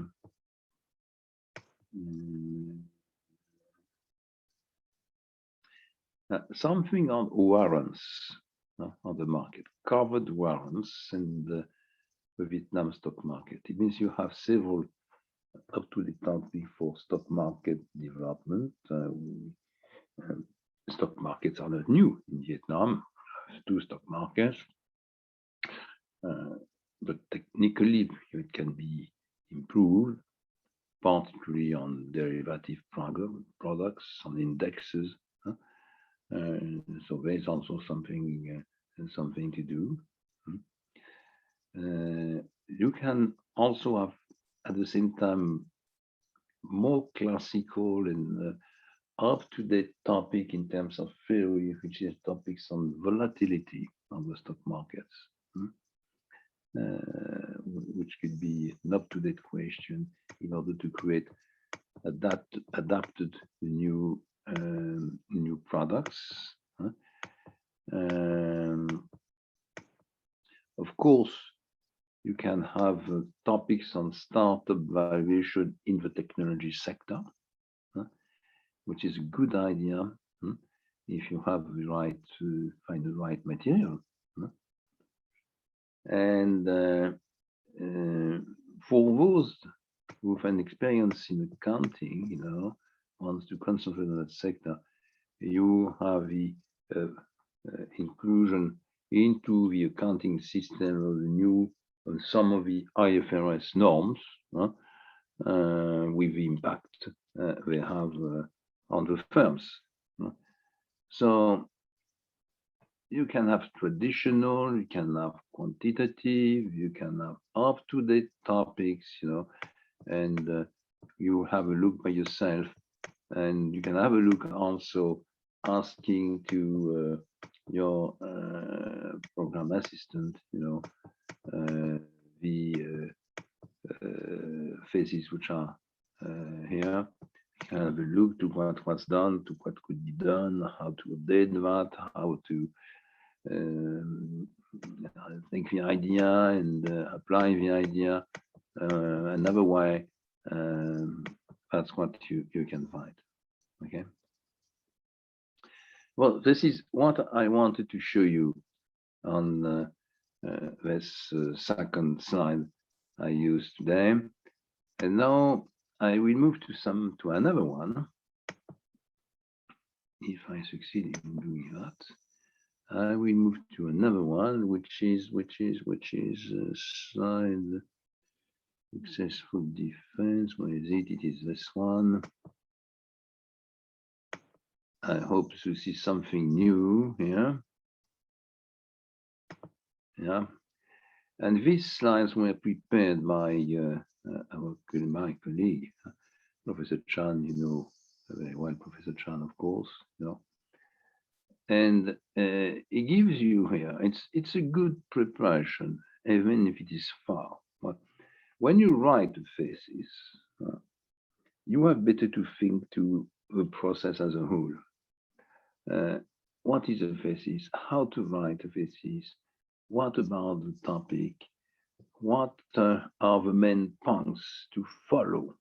Speaker 1: Something on warrants. on the market, covered warrants and the Vietnam stock market. It means you have several up-to-date topics for stock market development. Stock markets are not new in Vietnam. Two stock markets, but technically it can be improved, particularly on derivative products, on indexes. So there's also something to do. You can also have at the same time more classical and up-to-date topic in terms of theory, which is topics on volatility on the stock markets, which could be an up-to-date question in order to create adapted new products. Of course, you can have topics on startup valuation in the technology sector, which is a good idea if you have the right to find the right material. And for those with an experience in accounting, wants to concentrate on that sector, you have the inclusion into the accounting system of the new some of the IFRS norms with the impact they have on the firms. So you can have traditional, you can have quantitative, you can have up-to-date topics, and you have a look by yourself, and you can have a look also asking to your program assistant, the phases which are here. You can have a look to what was done, to what could be done, how to update that, how to think the idea and apply the idea another way. That's what you can find. Okay. Well, this is what I wanted to show you on this second slide I used today. And now I will move to another one. If I succeed in doing that, I will move to another one, which is slide successful defense. Where is it? It is this one. I hope to see something new here. Yeah, and these slides were prepared by my colleague, Professor Chan. Very well, Professor Chan, of course. And it gives you here. It's a good preparation, even if it is far. But when you write a thesis, you have better to think to the process as a whole. What is a thesis? How to write a thesis? What about the topic? What are the main points to follow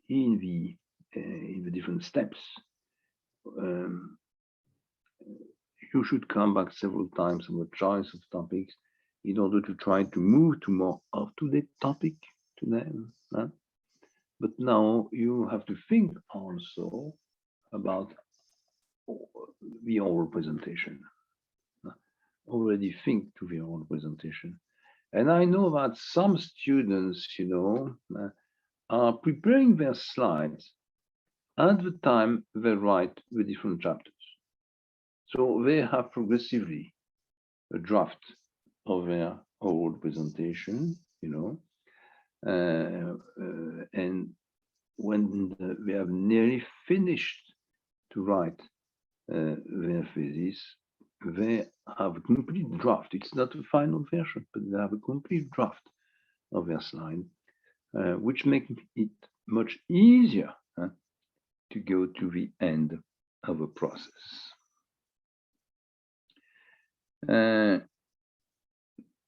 Speaker 1: in the different steps? You should come back several times on the choice of topics in order to try to move to more up-to-date topic to them. But now you have to think also about the oral presentation. Already think to the oral presentation. And I know that some students, are preparing their slides at the time they write the different chapters. So they have progressively a draft of their oral presentation, and when they have nearly finished to write their thesis, they have a complete draft. It's not a final version, but they have a complete draft of their slide, which makes it much easier to go to the end of a process.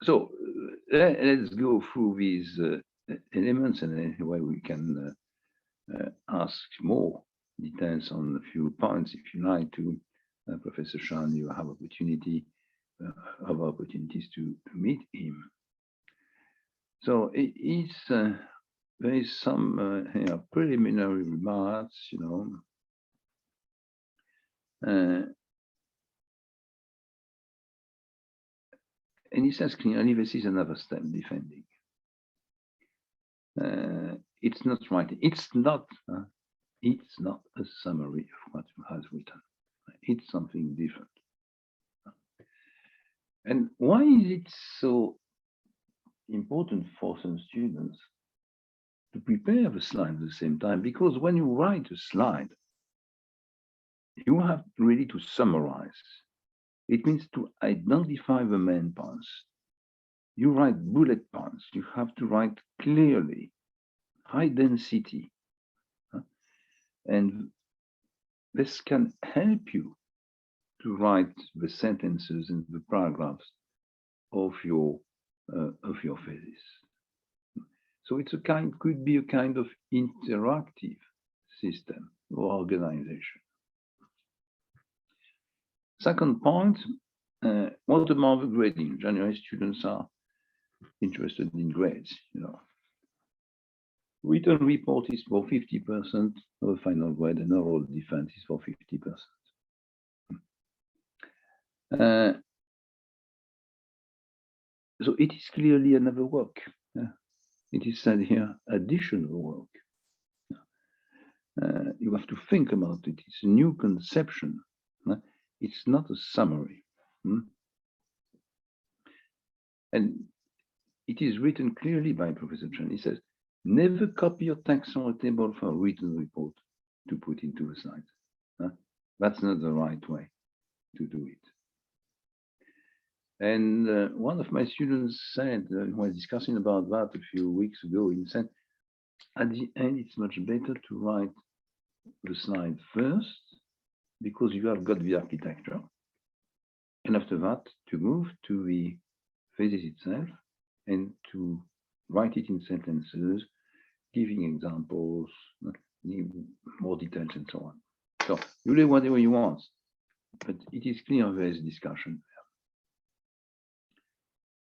Speaker 1: So let's go through these elements, and anyway we can ask more details on a few points if you like to Professor Shan, you have opportunities to meet him. So there is some preliminary remarks, and he says clearly this is another step defending. It's not writing. It's not a summary of what you have written. It's something different. And why is it so important for some students to prepare the slide at the same time? Because when you write a slide, you have really to summarize. It means to identify the main points. You write bullet points. You have to write clearly, high density. And this can help you to write the sentences and the paragraphs of your thesis. So it's could be a kind of interactive system or organization. Second point, what about the grading? Generally, students are interested in grades, Written report is for 50% of the final grade, and oral defense is for 50%. So it is clearly another work. It is said here, additional work. You have to think about it. It's a new conception. It's not a summary. And it is written clearly by Professor Chen. He says, never copy your text on a table for a written report to put into the slides. That's not the right way to do it. And one of my students said, was discussing about that a few weeks ago, he said, at the end, it's much better to write the slide first, because you have got the architecture. And after that, to move to the thesis itself and to write it in sentences, giving examples, more details, and so on. So you do whatever you want, but it is clear there is discussion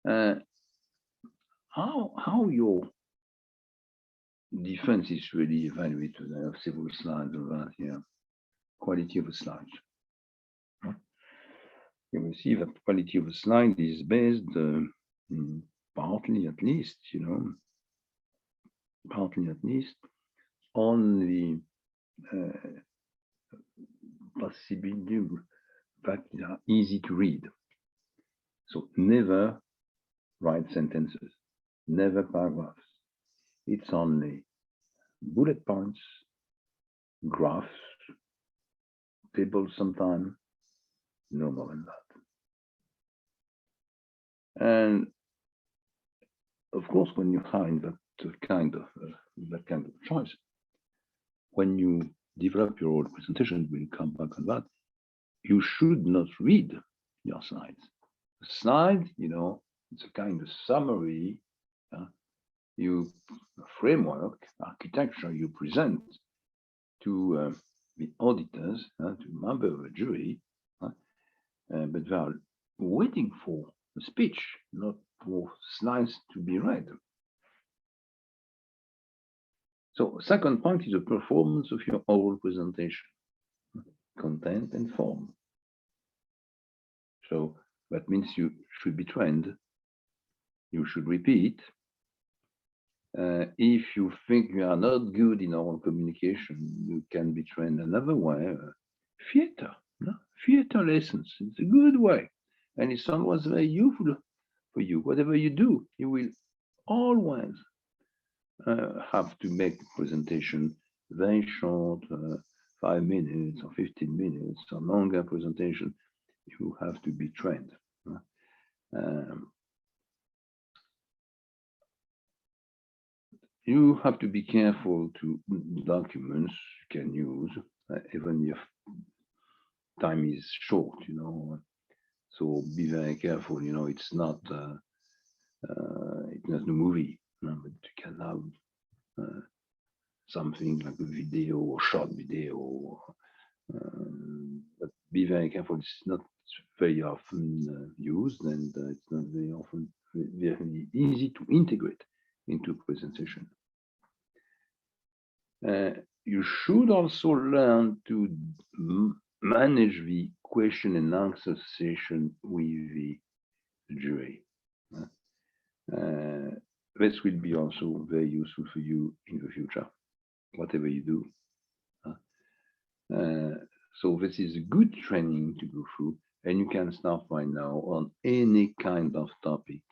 Speaker 1: there. How your defense is really evaluated. I have several slides of that here. Quality of a slide. You will see that quality of a slide is based partly at least, on the possibility that they are easy to read. So never write sentences, never paragraphs. It's only bullet points, graphs, tables sometimes, no more than that. And of course, when you find that kind of choice, when you develop your own presentation, we'll come back on that, you should not read your slides. The slide, it's a kind of summary, framework, architecture you present to the auditors, to members of the jury, but they are waiting for a speech, not for slides to be read. So second point is the performance of your oral presentation, content and form. So that means you should be trained. You should repeat. If you think you are not good in oral communication, you can be trained another way. Theater, theater lessons. It's a good way, and it's always very useful for you. Whatever you do, you will always have to make the presentation very short, 5 minutes or 15 minutes, or longer presentation. You have to be trained. You have to be careful to documents you can use, even if time is short, So be very careful, it's not a movie, but you can have something like a video or short video, but be very careful. It's not very often used, and it's not very often very easy to integrate into presentation. You should also learn to manage the question and answer session with the jury. This will be also very useful for you in the future, whatever you do. So this is a good training to go through, and you can start right now on any kind of topic.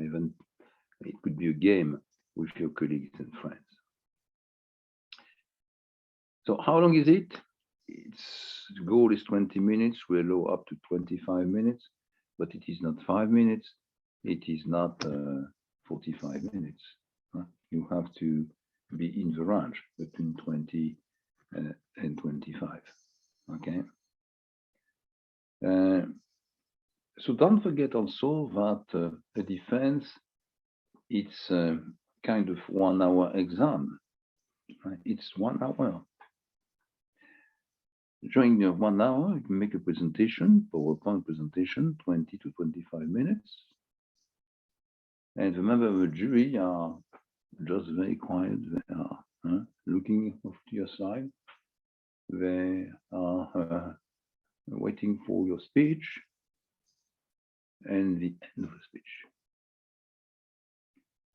Speaker 1: Even it could be a game with your colleagues and friends. So how long is it? The goal is 20 minutes. We allow up to 25 minutes, but it is not 5 minutes. It is not 45 minutes. You have to be in the range between 20 and 25. Okay. So don't forget also that a defense, it's kind of 1 hour exam. It's 1 hour. During the 1 hour, you can make a presentation, PowerPoint presentation, 20 to 25 minutes. And the members of the jury are just very quiet. They are looking off to your side. They are waiting for your speech and the end of the speech.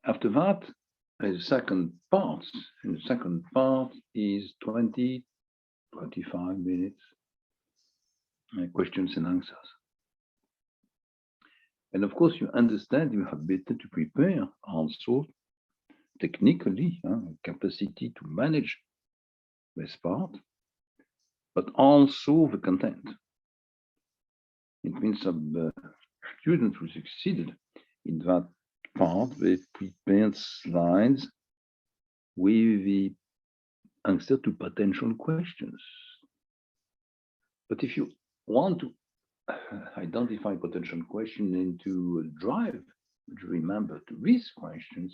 Speaker 1: After that, there's a second part, and the second part is 20, 25 minutes, questions and answers. And of course, you understand you have better to prepare also technically, capacity to manage this part, but also the content. It means some students who succeeded in that part, they prepared slides with the answer to potential questions. But if you want to identify potential questions and to drive the jury member to these questions,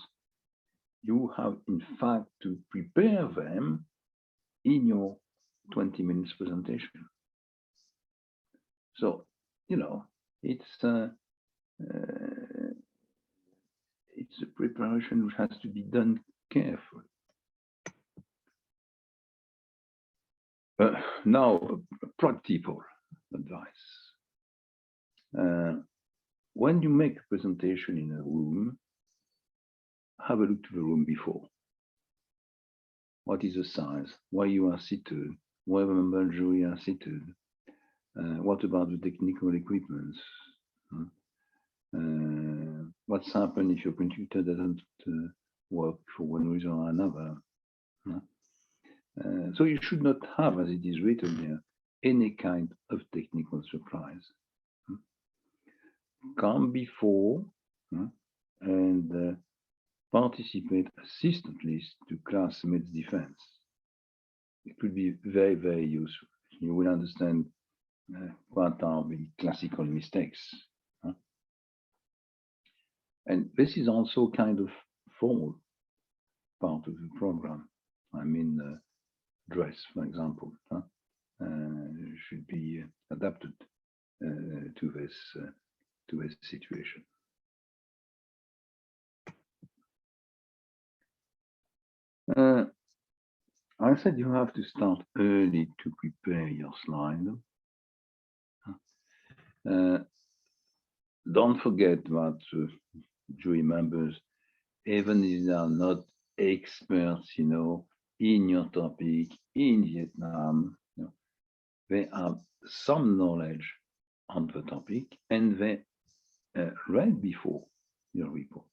Speaker 1: you have in fact to prepare them in your 20 minutes presentation. So, it's a preparation which has to be done carefully. Now, practical advice. When you make a presentation in a room, have a look to the room before. What is the size? Where you are seated? Where the member of the jury are seated? What about the technical equipment? What's happened if your computer doesn't work for one reason or another? So you should not have, as it is written here, any kind of technical surprise. Come before and participate assistantly to classmates' defense. It will be very, very useful. You will understand what are the classical mistakes. And this is also kind of formal part of the program. I mean, dress, for example, should be adapted to this situation. I said you have to start early to prepare your slide. Don't forget that jury members, even if they are not experts, in your topic, in Vietnam, they have some knowledge on the topic and they read before your report.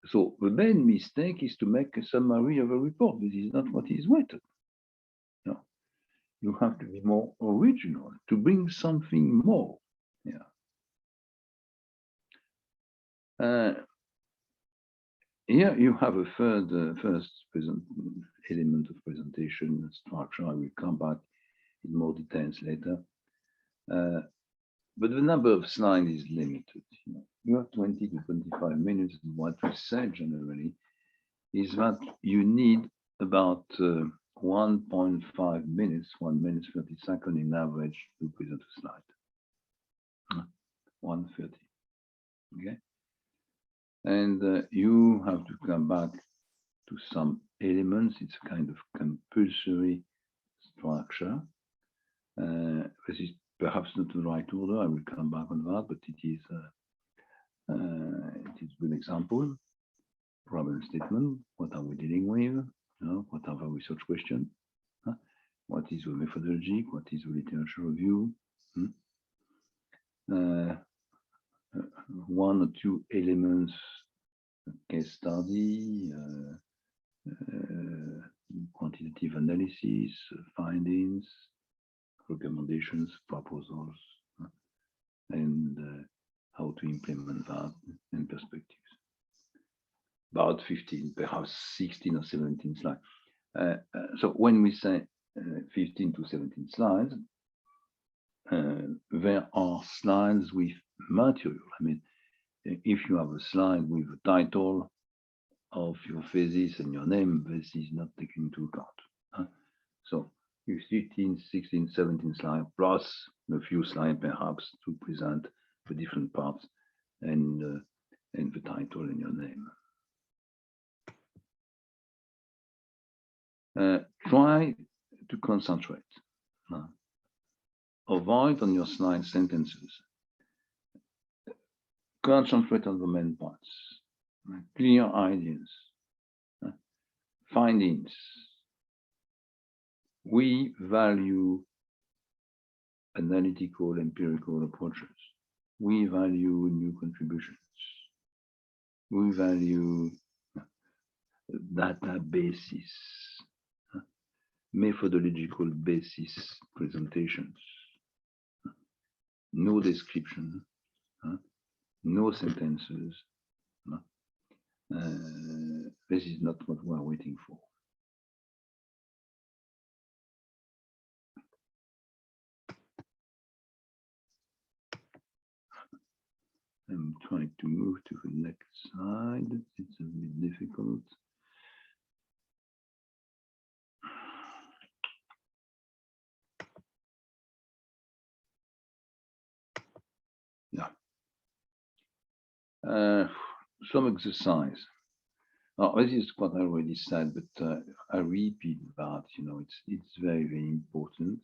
Speaker 1: So the main mistake is to make a summary of a report. This is not what is written. No. You have to be more original, to bring something more. Here you have a first element of presentation structure. I will come back in more details later. But the number of slides is limited. You have 20 to 25 minutes. And what we said generally is that you need about 1.5 minutes, 1 minute 30 seconds in average to present a slide. 1:30. Okay. And you have to come back to some elements. It's a kind of compulsory structure. This is perhaps not the right order. I will come back on that, but it is a good example. Problem statement. What are we dealing with? What are the research questions? What is the methodology? What is the literature review? One or two elements, case study, quantitative analysis, findings, recommendations, proposals, and how to implement that in perspectives. About 15, perhaps 16 or 17 slides. So when we say 15 to 17 slides, there are slides with material. I mean, if you have a slide with a title of your thesis and your name, this is not taken into account. So 15, 16, 17 slides plus a few slides perhaps to present the different parts and the title and your name. Try to concentrate. Avoid on your slide sentences. Concentrate on the main points. Clear ideas. Findings. We value analytical, empirical approaches. We value new contributions. We value databases, methodological basis presentations, no description, no sentences. This is not what we are waiting for. I'm trying to move to the next slide. It's a bit difficult. Yeah. Some exercise. Now, this is what I already said, but I repeat that. It's very, very important.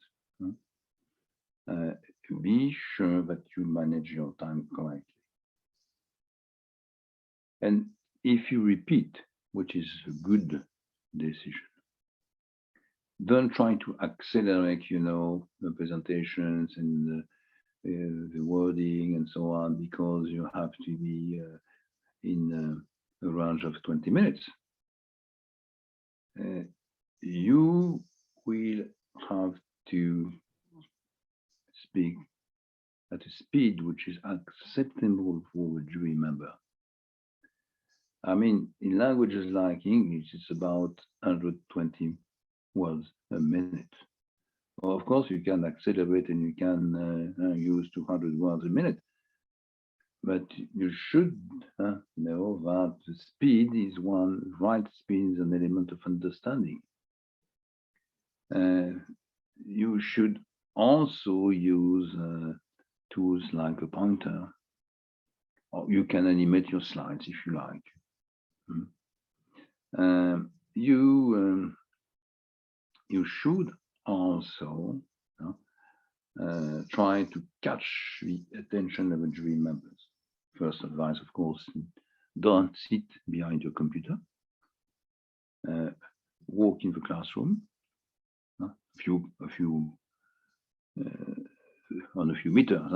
Speaker 1: Be sure that you manage your time correctly. And if you repeat, which is a good decision, don't try to accelerate, the presentations and the wording and so on, because you have to be in a range of 20 minutes. You will have to speak at a speed which is acceptable for a jury member. I mean, in languages like English, it's about 120 words a minute. Well, of course, you can accelerate and you can use 200 words a minute, but you should know that the speed is right speed is an element of understanding. You should also use tools like a pointer, or you can animate your slides if you like. You should also try to catch the attention of the jury members. First advice, of course, don't sit behind your computer. Walk in the classroom, on a few meters,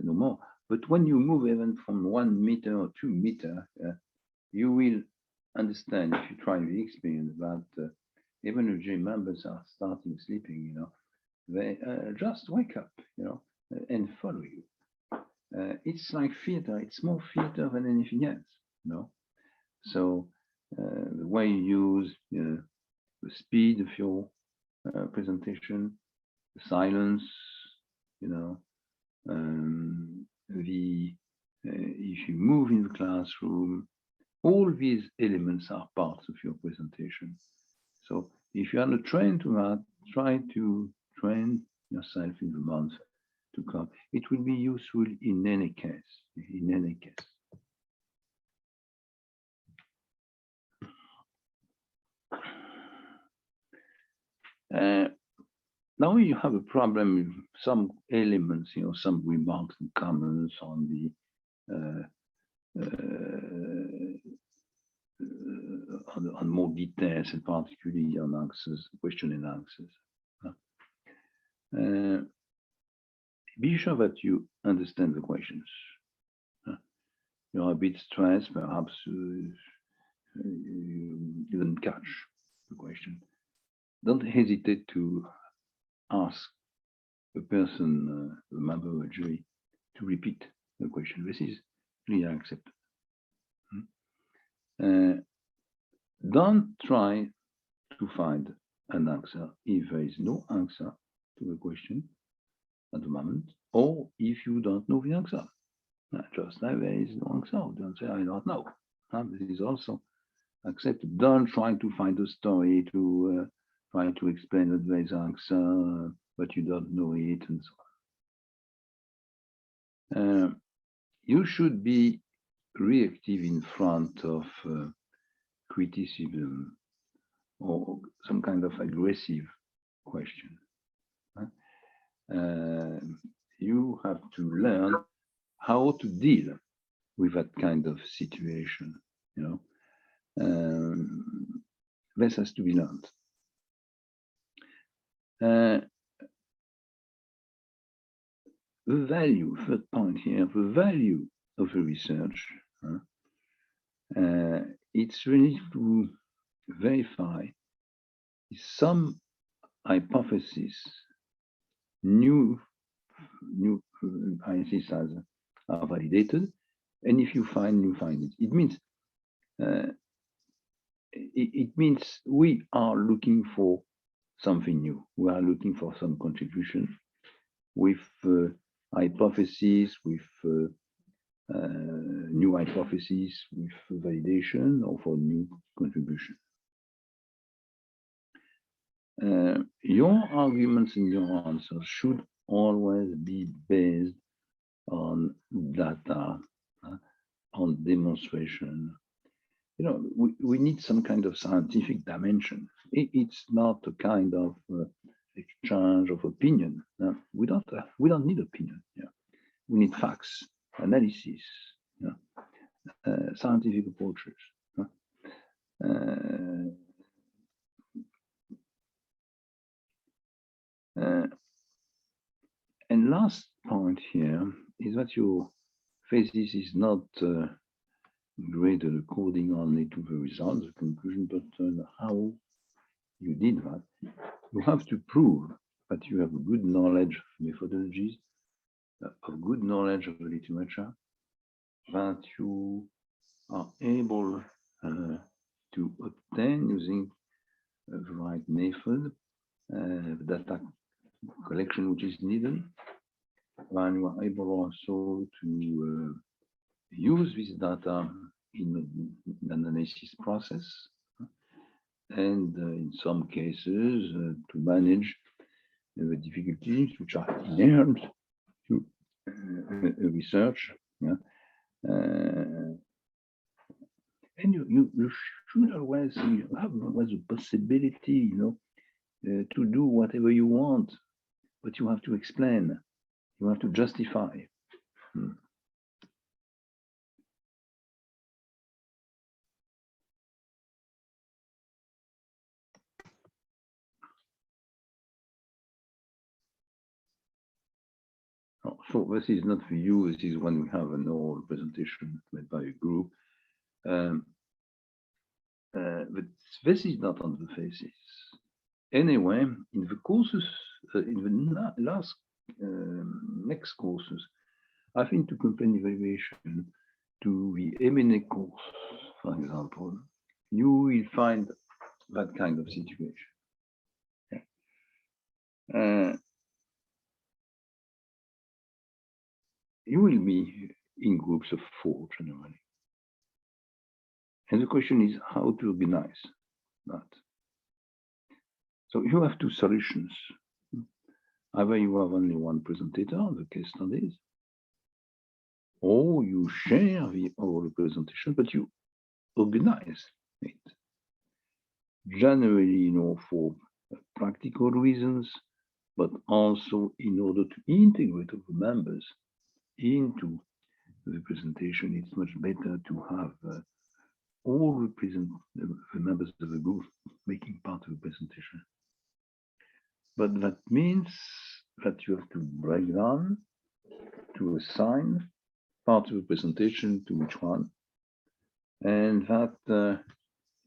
Speaker 1: no more. But when you move even from 1 meter or 2 meters, you will understand, if you try the experience, that even if jury members are starting sleeping, they just wake up, and follow you. It's like theater. It's more theater than anything else, So the way you use the speed of your presentation, the silence, if you move in the classroom, all these elements are parts of your presentation. So if you are not trained to that, try to train yourself in the month to come. It will be useful in any case, in any case. Now you have a problem with some elements, some remarks and comments on the on more details, and particularly on answers, question and answers. Be sure that you understand the questions. You're a bit stressed, perhaps you didn't catch the question. Don't hesitate to ask a person, a member of a jury, to repeat the question. This is really accepted. Don't try to find an answer if there is no answer to the question at the moment, or if you don't know the answer. Just like there is no answer. Don't say, I don't know. This is also accepted. Don't try to find a story to try to explain that there is an answer, but you don't know it, and so on. You should be reactive in front of criticism or some kind of aggressive question. You have to learn how to deal with that kind of situation. This has to be learned. The value, third point here, the value of the research, it's really to verify some hypotheses, new hypotheses are validated, and if you find new findings, it means we are looking for something new. We are looking for some contribution with hypotheses, with new hypotheses, with validation, or for new contribution. Your arguments and your answers should always be based on data, on demonstration. We need some kind of scientific dimension. It's not a kind of exchange of opinion. We don't need opinion. We need facts, analysis, scientific approaches. And last point here is that your thesis is not graded according only to the results, the conclusion, but how you did that. You have to prove that you have a good knowledge of methodologies, a good knowledge of the literature, that you are able to obtain using the right method, the data collection which is needed, and you are able also to use this data in an analysis process, and in some cases to manage the difficulties which are inherent to research. And you should always have always a possibility, to do whatever you want, but you have to explain, you have to justify. So this is not for you, this is when we have an oral presentation made by a group. But this is not on the thesis. Anyway, in the courses, in the last next courses, I think to compare evaluation to the M&A course, for example, you will find that kind of situation. You will be in groups of 4 generally. And the question is how to organize that. So you have two solutions. Either you have only one presentator, the case studies, or you share the oral presentation, but you organize it. Generally, for practical reasons, but also in order to integrate all the members into the presentation, it's much better to have all the members of the group making part of the presentation. But that means that you have to break down to assign part of the presentation to each one, and that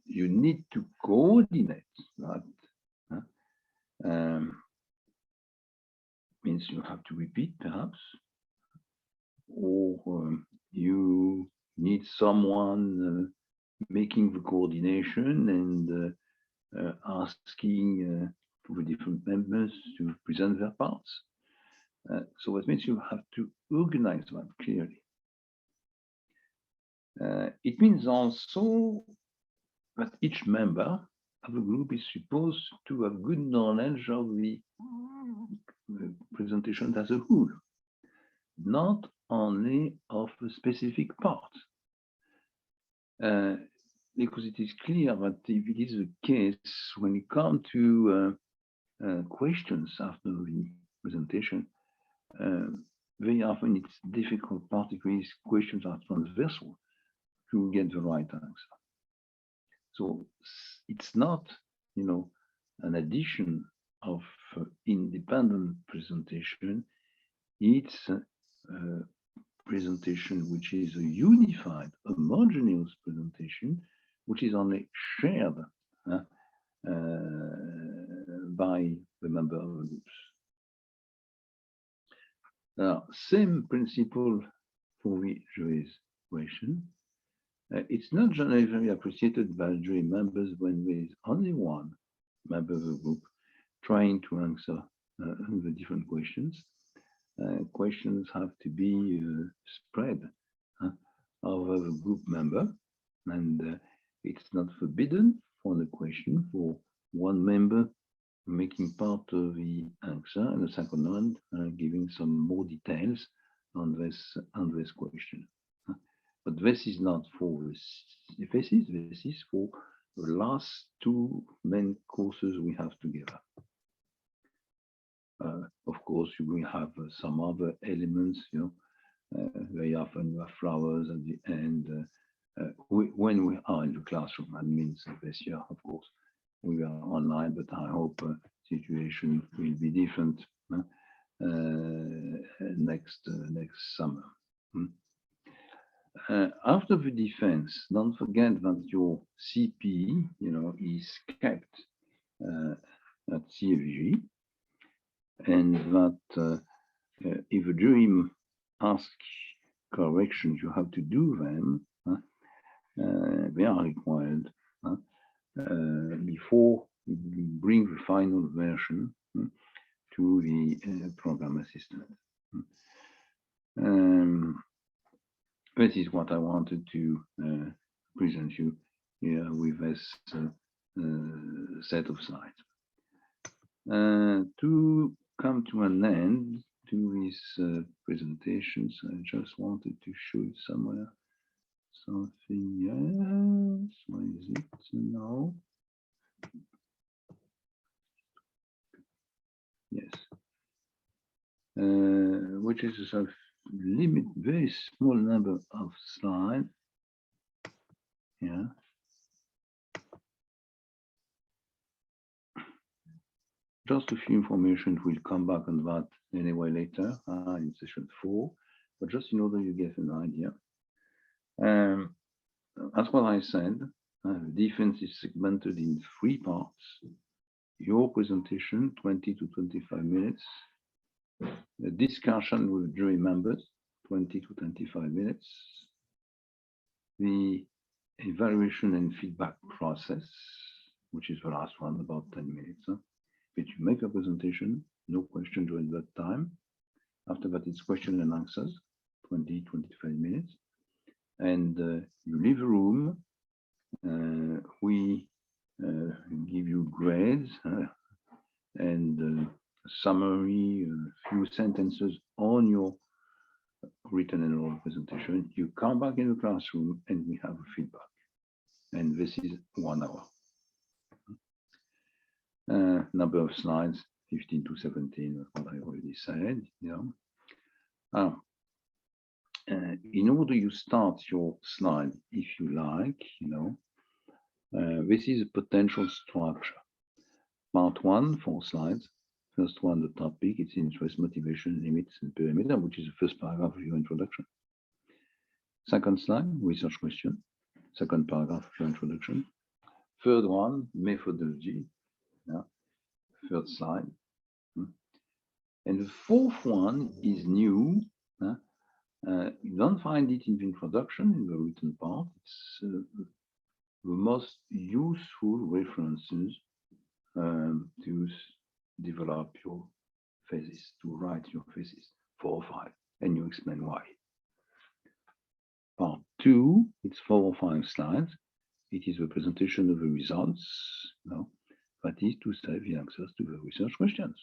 Speaker 1: you need to coordinate that. Means you have to repeat perhaps, or you need someone making the coordination and asking for the different members to present their parts. So that means you have to organize that clearly. It means also that each member of a group is supposed to have good knowledge of the presentation as a whole, not only of a specific part. Because it is clear that if it is the case, when you come to questions after the presentation, very often it's difficult, particularly if questions are transversal, to get the right answer. So it's not, an addition of independent presentation. It's a presentation which is a unified, homogeneous presentation, which is only shared by the member of the groups. Now, same principle for the jury's question. It's not generally very appreciated by jury members when there is only one member of the group trying to answer the different questions. Questions have to be spread over the group member, and it's not forbidden for the question for one member making part of the answer and the second one giving some more details on this question. But this is not for the thesis, this is for the last two main courses we have together. Of course, you will have some other elements, very often you have flowers at the end. When we are in the classroom, that means this year, of course, we are online, but I hope situation will be different next summer. After the defense, don't forget that your CP, is kept at CFG, and that if a jury asks corrections, you have to do them. They are required before you bring the final version to the program assistant. This is what I wanted to present you here with this set of slides. To come to an end to these presentations, I just wanted to show you somewhere something else. Where is it now? Yes. Which is a sort of very small number of slides. Yeah. Just a few information. We'll come back on that anyway later in session 4, but just in order you get an idea. As what I said, the defense is segmented in 3 parts. Your presentation, 20 to 25 minutes. A discussion with jury members, 20 to 25 minutes. The evaluation and feedback process, which is the last one, about 10 minutes. But you make a presentation, no question during that time. After that, it's question and answers, 20, 25 minutes. And you leave the room. We give you grades and summary, a few sentences on your written and oral presentation. You come back in the classroom and we have a feedback. And this is 1 hour. Number of slides, 15 to 17, what I already said. In order you start your slide, if you like, this is a potential structure. Part 1, 4 slides. First one, the topic, its interest, motivation, limits, and perimeter, which is the first paragraph of your introduction. Second slide, research question. Second paragraph of your introduction. Third one, methodology. Third slide. And the fourth one is new. You don't find it in the introduction, in the written part. It's the most useful references to develop your thesis, to write your thesis, 4 or 5, and you explain why. Part 2, it's 4 or 5 slides. It is a presentation of the results, that is to say the answers to the research questions.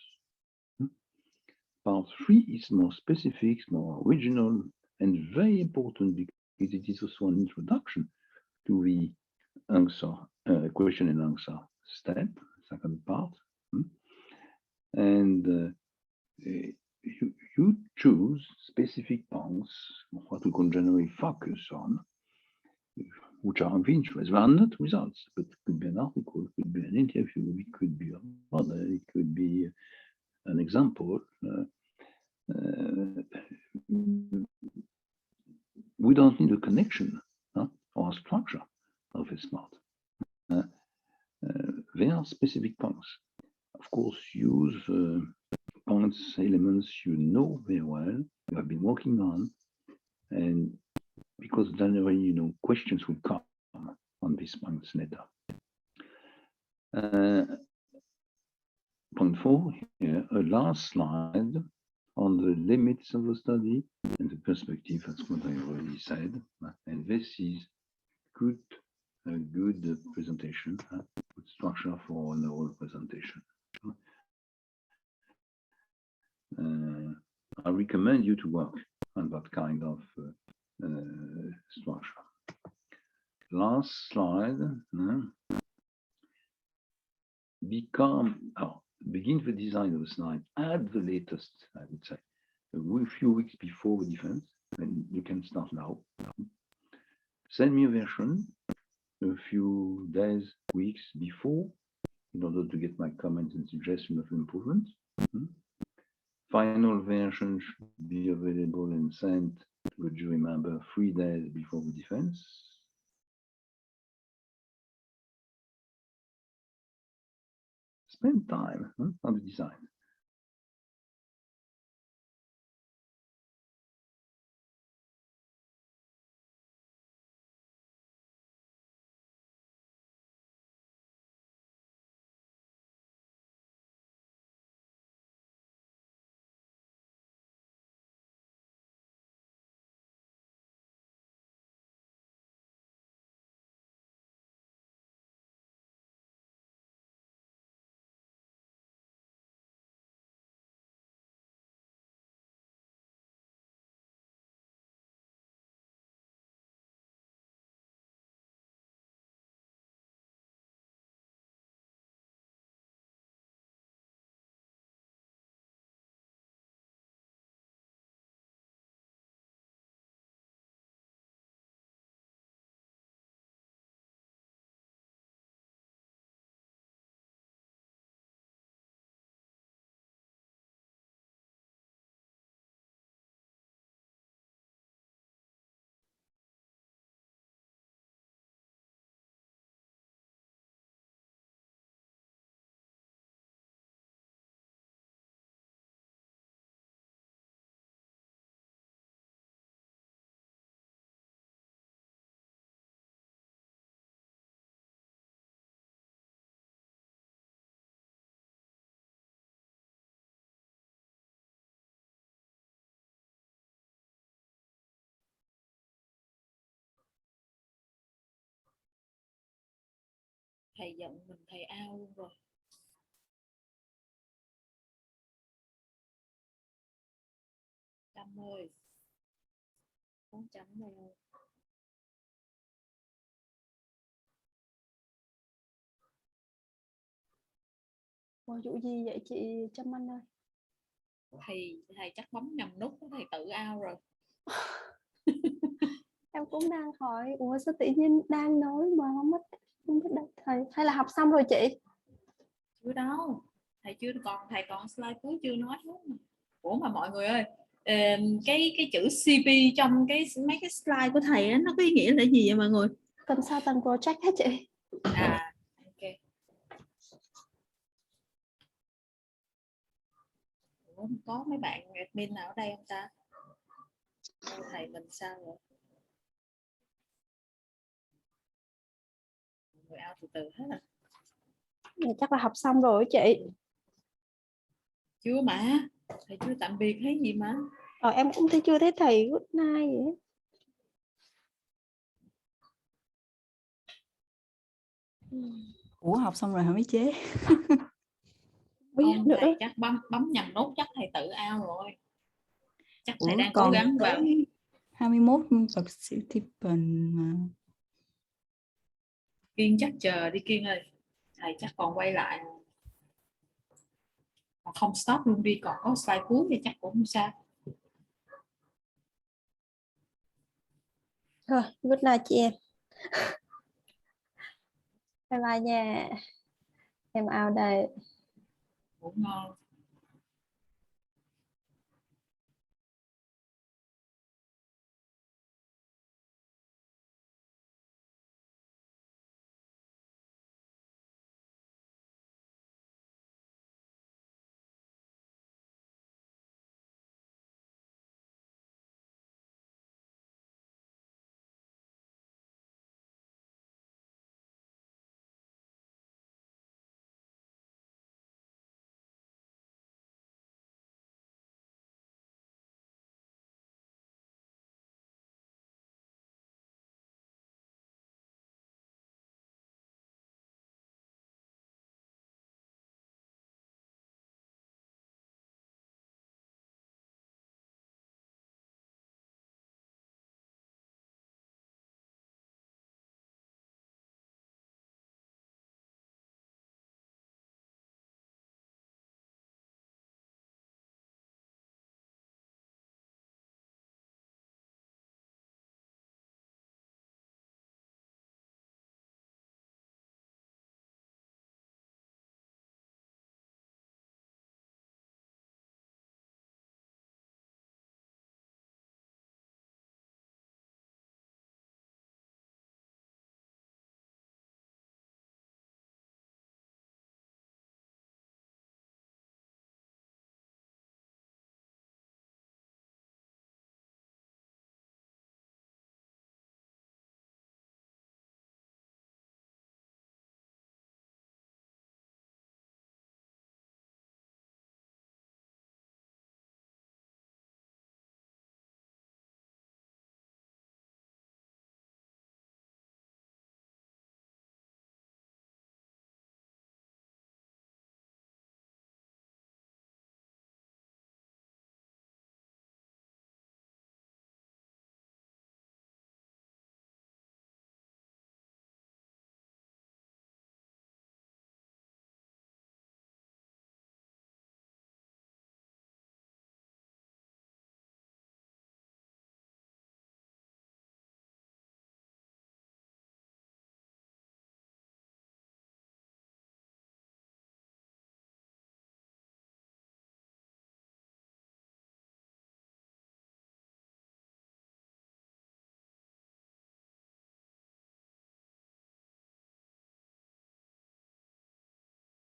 Speaker 1: Part 3 is more specific, more original, and very important because it is also an introduction to the answer, question and answer step, second part. And you choose specific points, what we can generally focus on, which are of interest. They are not results, but it could be an article, it could be an interview, it could be a model, it could be an example. We don't need a connection or a structure of a smart. There are specific points. Of course, use points, elements you know very well, you have been working on, and because generally, questions will come on these points later. Point 4, here, a last slide on the limits of the study and the perspective. That's what I already said. And this is a good presentation, good structure for an oral presentation. I recommend you to work on that kind of structure. Last slide. Begin the design of the slide at the latest, I would say, a few weeks before the defense, and you can start now. Send me a version a few days, weeks before, in order to get my comments and suggestions of improvement. Final version should be available and sent to a jury member 3 days before the defense. Spend time on the design.
Speaker 2: Thầy giận mình thầy ao luôn rồi. 450. 400 này.
Speaker 3: Ủa, vụ gì vậy chị Trâm Anh ơi?
Speaker 2: Thầy chắc bấm nhầm nút, thầy tự out rồi.
Speaker 3: Em cũng đang hỏi, ủa sao tự nhiên đang nói mà không biết đâu thầy, hay là học xong rồi chị?
Speaker 2: Chưa đâu, thầy còn slide cuối chưa nói hết mà. Ủa mà mọi người ơi, cái chữ CP trong mấy cái slide của thầy á, nó có ý nghĩa là gì vậy mọi người?
Speaker 3: Consultant project hả chị?
Speaker 2: À, ok. Ủa, có mấy bạn admin nào ở đây không ta? Thầy mình sao rồi? Người out từ từ hết à?
Speaker 3: Chắc là học xong rồi chị.
Speaker 2: Chưa mà, thầy chưa tạm biệt hay gì mà.
Speaker 3: Em cũng chưa thấy thầy good night vậy.
Speaker 4: Ủa học xong rồi hả mấy chế?
Speaker 3: Biết
Speaker 2: Không,
Speaker 3: nữa.
Speaker 2: thầy chắc bấm nhầm nút, chắc thầy tự out rồi. Chắc thầy
Speaker 4: Ủa
Speaker 2: đang cố
Speaker 4: còn
Speaker 2: gắng vào
Speaker 4: 21 participant mà.
Speaker 2: Kiên chắc chờ đi Kiên ơi, thầy chắc còn quay lại, còn không stop luôn đi, còn có slide cuối thì chắc cũng không sao.
Speaker 3: Thôi, good night chị em. Bye bye nha. Em out đây.
Speaker 2: Ngủ ngon.